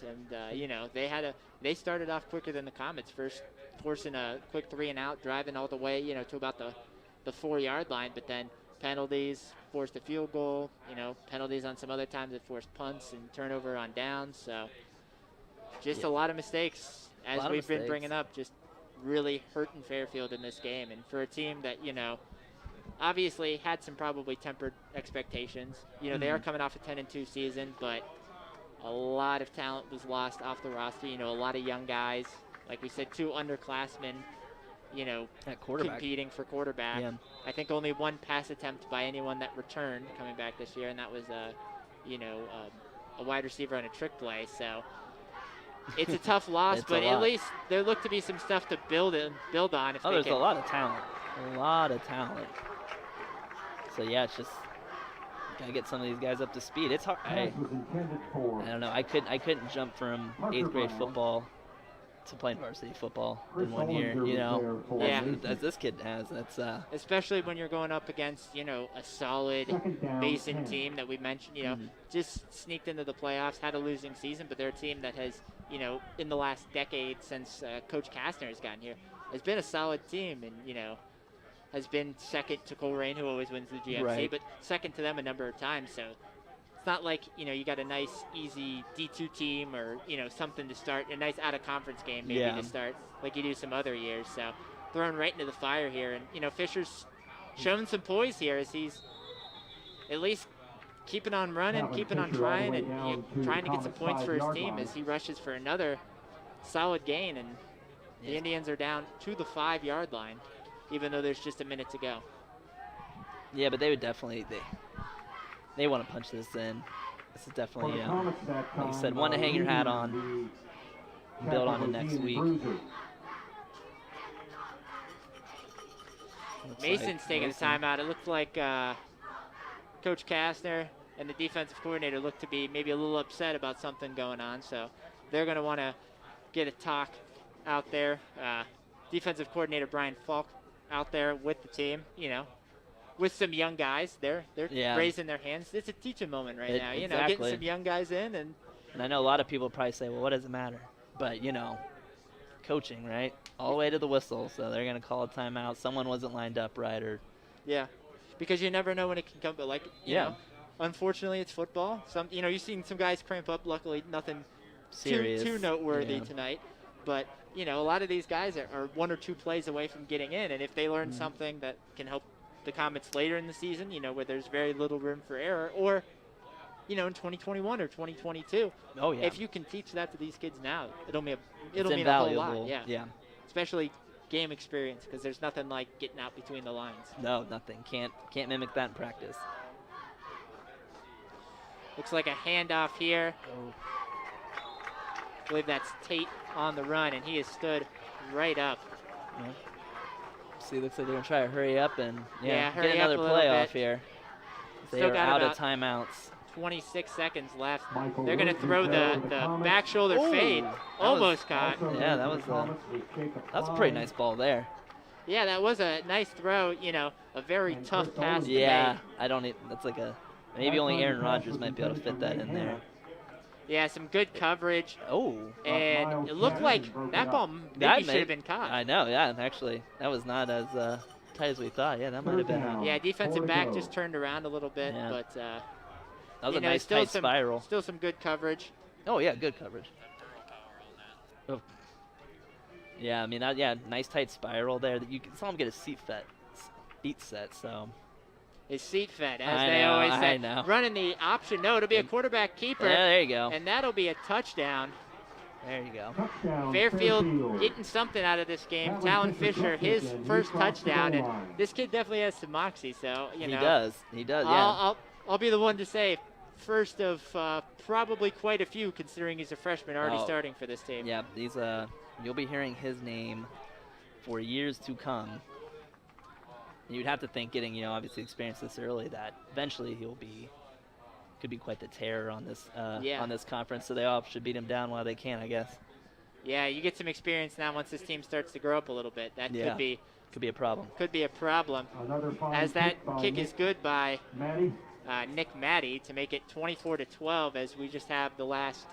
And, you know, they started off quicker than the Comets, first forcing a quick 3-and-out, driving all the way, you know, to about the 4-yard line, but then penalties, forced a field goal, you know, penalties on some other times that forced punts and turnover on downs. So just a lot of mistakes, as we've been bringing up, just really hurting Fairfield in this game. And for a team that, you know, obviously had some probably tempered expectations. You know, they are coming off a 10-2 season, but a lot of talent was lost off the roster. You know, a lot of young guys. Like we said, 2 underclassmen, you know, competing for quarterback. Yeah. I think only 1 pass attempt by anyone that returned coming back this year, and that was, you know, a wide receiver on a trick play. So it's a tough loss, but at least there looked to be some stuff to build on. If There's a lot of talent. A lot of talent. So, yeah, it's just got to get some of these guys up to speed. It's hard. I don't know. I couldn't jump from 8th grade football to playing varsity football in 1 year, you know. Yeah. As this kid has. That's especially when you're going up against, you know, a solid Mason team that we mentioned, you know, just sneaked into the playoffs, had a losing season, but they're a team that has, you know, in the last decade since Coach Kastner has gotten here, has been a solid team and, you know, has been second to Coleraine, who always wins the GMC, but second to them a number of times. So it's not like, you know, you got a nice, easy D2 team or, you know, something to start, a nice out-of-conference game maybe to start like you do some other years. So thrown right into the fire here. And, you know, Fisher's shown some poise here as he's at least keeping on running, keeping on trying, and trying to get some points for his team as he rushes for another solid gain. And the Indians are down to the 5-yard line, even though there's just a minute to go. Yeah, but they would definitely, they want to punch this in. This is definitely, like you said, one to hang your hat on, build on to next week. Mason's taking a timeout. It looked like Coach Kastner and the defensive coordinator looked to be maybe a little upset about something going on, so they're going to want to get a talk out there. Defensive coordinator Brian Falk out there with the team, you know, with some young guys. They're raising their hands. It's a teaching moment right now, you know, getting some young guys in. And I know a lot of people probably say, well, what does it matter? But, you know, coaching, right? All the way to the whistle, so they're going to call a timeout. Someone wasn't lined up right or... Yeah, because you never know when it can come, but like, you know, unfortunately it's football. You know, you've seen some guys cramp up. Luckily, nothing serious, too noteworthy tonight. But, you know, a lot of these guys are 1 or 2 plays away from getting in, and if they learn something that can help the Comets later in the season, you know, where there's very little room for error, or, you know, in 2021 or 2022. Oh, yeah. If you can teach that to these kids now, it'll mean a whole lot. Yeah. Especially game experience, because there's nothing like getting out between the lines. No, nothing. Can't mimic that in practice. Looks like a handoff here. I believe that's Tate on the run, and he has stood right up. Yeah. See, looks like they're going to try to hurry up and get another playoff here. They are out of timeouts. 26 seconds left. They're going to throw the back shoulder fade. Almost caught. Yeah, that's a pretty nice ball there. Yeah, that was a nice throw. You know, a very tough pass to make. That's like maybe only Aaron Rodgers might be able to fit that in there. Yeah, some good coverage. Oh. And it looked like that ball maybe should have been caught. I know, yeah, actually. That was not as tight as we thought. Yeah, that might have been. Yeah, defensive back just turned around a little bit, but that was a nice tight spiral. Still some good coverage. Oh, yeah, good coverage. Oh. Yeah, I mean, nice tight spiral there. You saw him get his feet set, so. Is seat fed, as they always say. Running the option. No, it'll be a quarterback keeper. Yeah, there you go. And that'll be a touchdown. There you go. Fairfield getting something out of this game. Talon Fisher, his first touchdown. And this kid definitely has some moxie, so, you know. He does, yeah. I'll be the one to say first of probably quite a few, considering he's a freshman already starting for this team. Yeah, you'll be hearing his name for years to come. You'd have to think, getting, you know, obviously experience this early, that eventually could be quite the terror on this conference. So they all should beat him down while they can, I guess. Yeah, you get some experience now once this team starts to grow up a little bit. That Yeah. could be a problem. Could be a problem. Another fine As that kick kick is good by Maddie. Nick Matty to make it 24-12 as we just have the last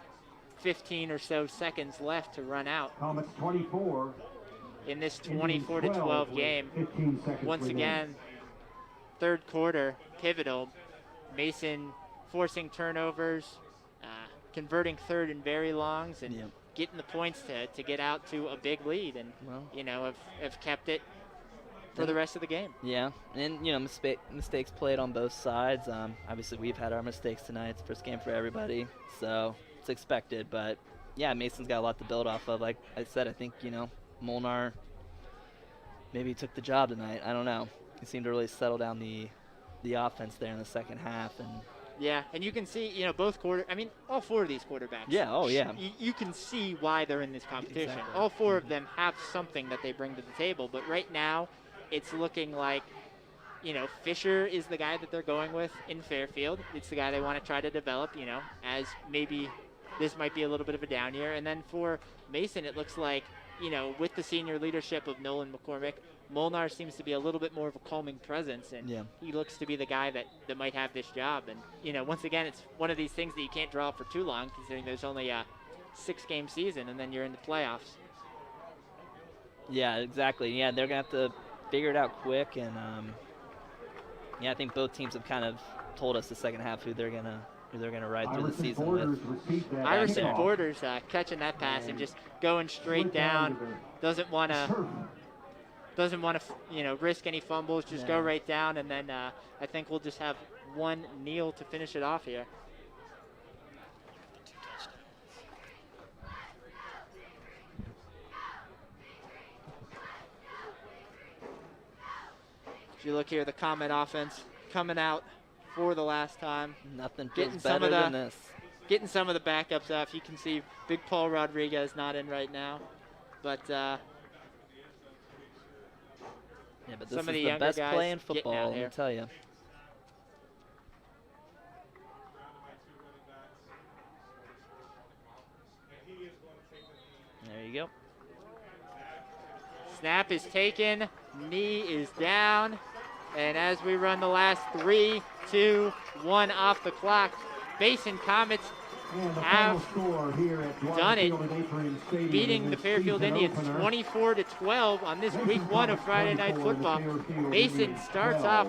15 or so seconds left to run out. Comets 24. In this 24-12 game. 15 seconds Once remaining. again, third quarter, pivotal. Mason forcing turnovers, converting third and very longs, and getting the points to get out to a big lead, and have kept it for the rest of the game. Yeah, and mistakes played on both sides. Obviously, we've had our mistakes tonight. It's the first game for everybody, so it's expected. But yeah, Mason's got a lot to build off of. Like I said, I think Molnar maybe took the job tonight. I don't know. He seemed to really settle down the offense there in the second half, and yeah, and you can see, all four of these quarterbacks. Yeah, oh yeah. You can see why they're in this competition. Exactly. All four of them have something that they bring to the table, but right now it's looking like, Fisher is the guy that they're going with in Fairfield. It's the guy they want to try to develop, as maybe this might be a little bit of a down year. And then for Mason, it looks like, with the senior leadership of Nolan McCormick, Molnar seems to be a little bit more of a calming presence, and he looks to be the guy that might have this job. And, once again, it's one of these things that you can't draw up for too long, considering there's only a 6-game season, and then you're in the playoffs. Yeah, exactly. Yeah, they're going to have to figure it out quick, and I think both teams have kind of told us the second half who they're going to ride through the season with. Iverson Borders catching that pass and just going straight down. Doesn't want to risk any fumbles. Just go right down, and then I think we'll just have one kneel to finish it off here. If you look here, the Comet offense coming out for the last time. Nothing feels better than this. Getting some of the backups off. You can see Big Paul Rodriguez not in right now, but yeah, but this some of is the the best guys play in getting football, out let me here. tell you. There you go. Snap is taken, knee is down, and as we run the last 3, 2, 1 off the clock, Basin Comets have done it, beating the Fairfield Indians 24-12 on this week 1 of Friday Night Football. Basin starts off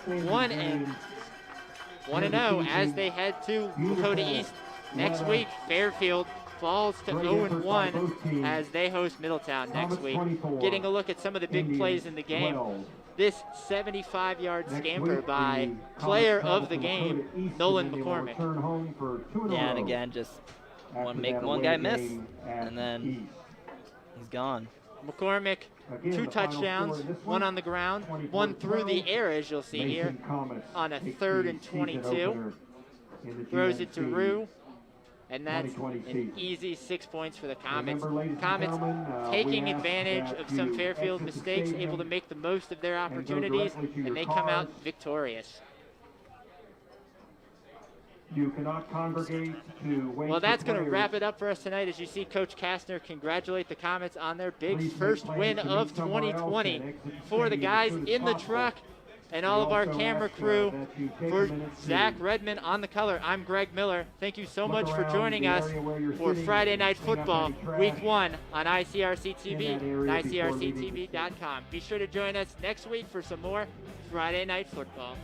1-0 as they head to Lakota East. Next week, Fairfield falls to 0-1 as they host Middletown next week. Getting a look at some of the big plays in the game. This 75-yard scamper by player of the game, Nolan McCormick. Yeah, and again, just make one guy miss, and then he's gone. McCormick, 2 touchdowns, 1 on the ground, 1 through the air, as you'll see here, on a 3rd and 22. Throws it to Rue. And that's an easy 6 points for the Comets. Comets taking advantage of some Fairfield mistakes, able to make the most of their opportunities, and they come out victorious. You cannot congregate to wait. Well, that's going to wrap it up for us tonight as you see Coach Kastner congratulate the Comets on their big first win of 2020. For the guys in the truck and all of our camera crew, for Zach Redmond on the color, I'm Greg Miller. Thank you so much for joining us for Friday Night Football, Week 1 on ICRC-TV and ICRC-TV.com. Be sure to join us next week for some more Friday Night Football.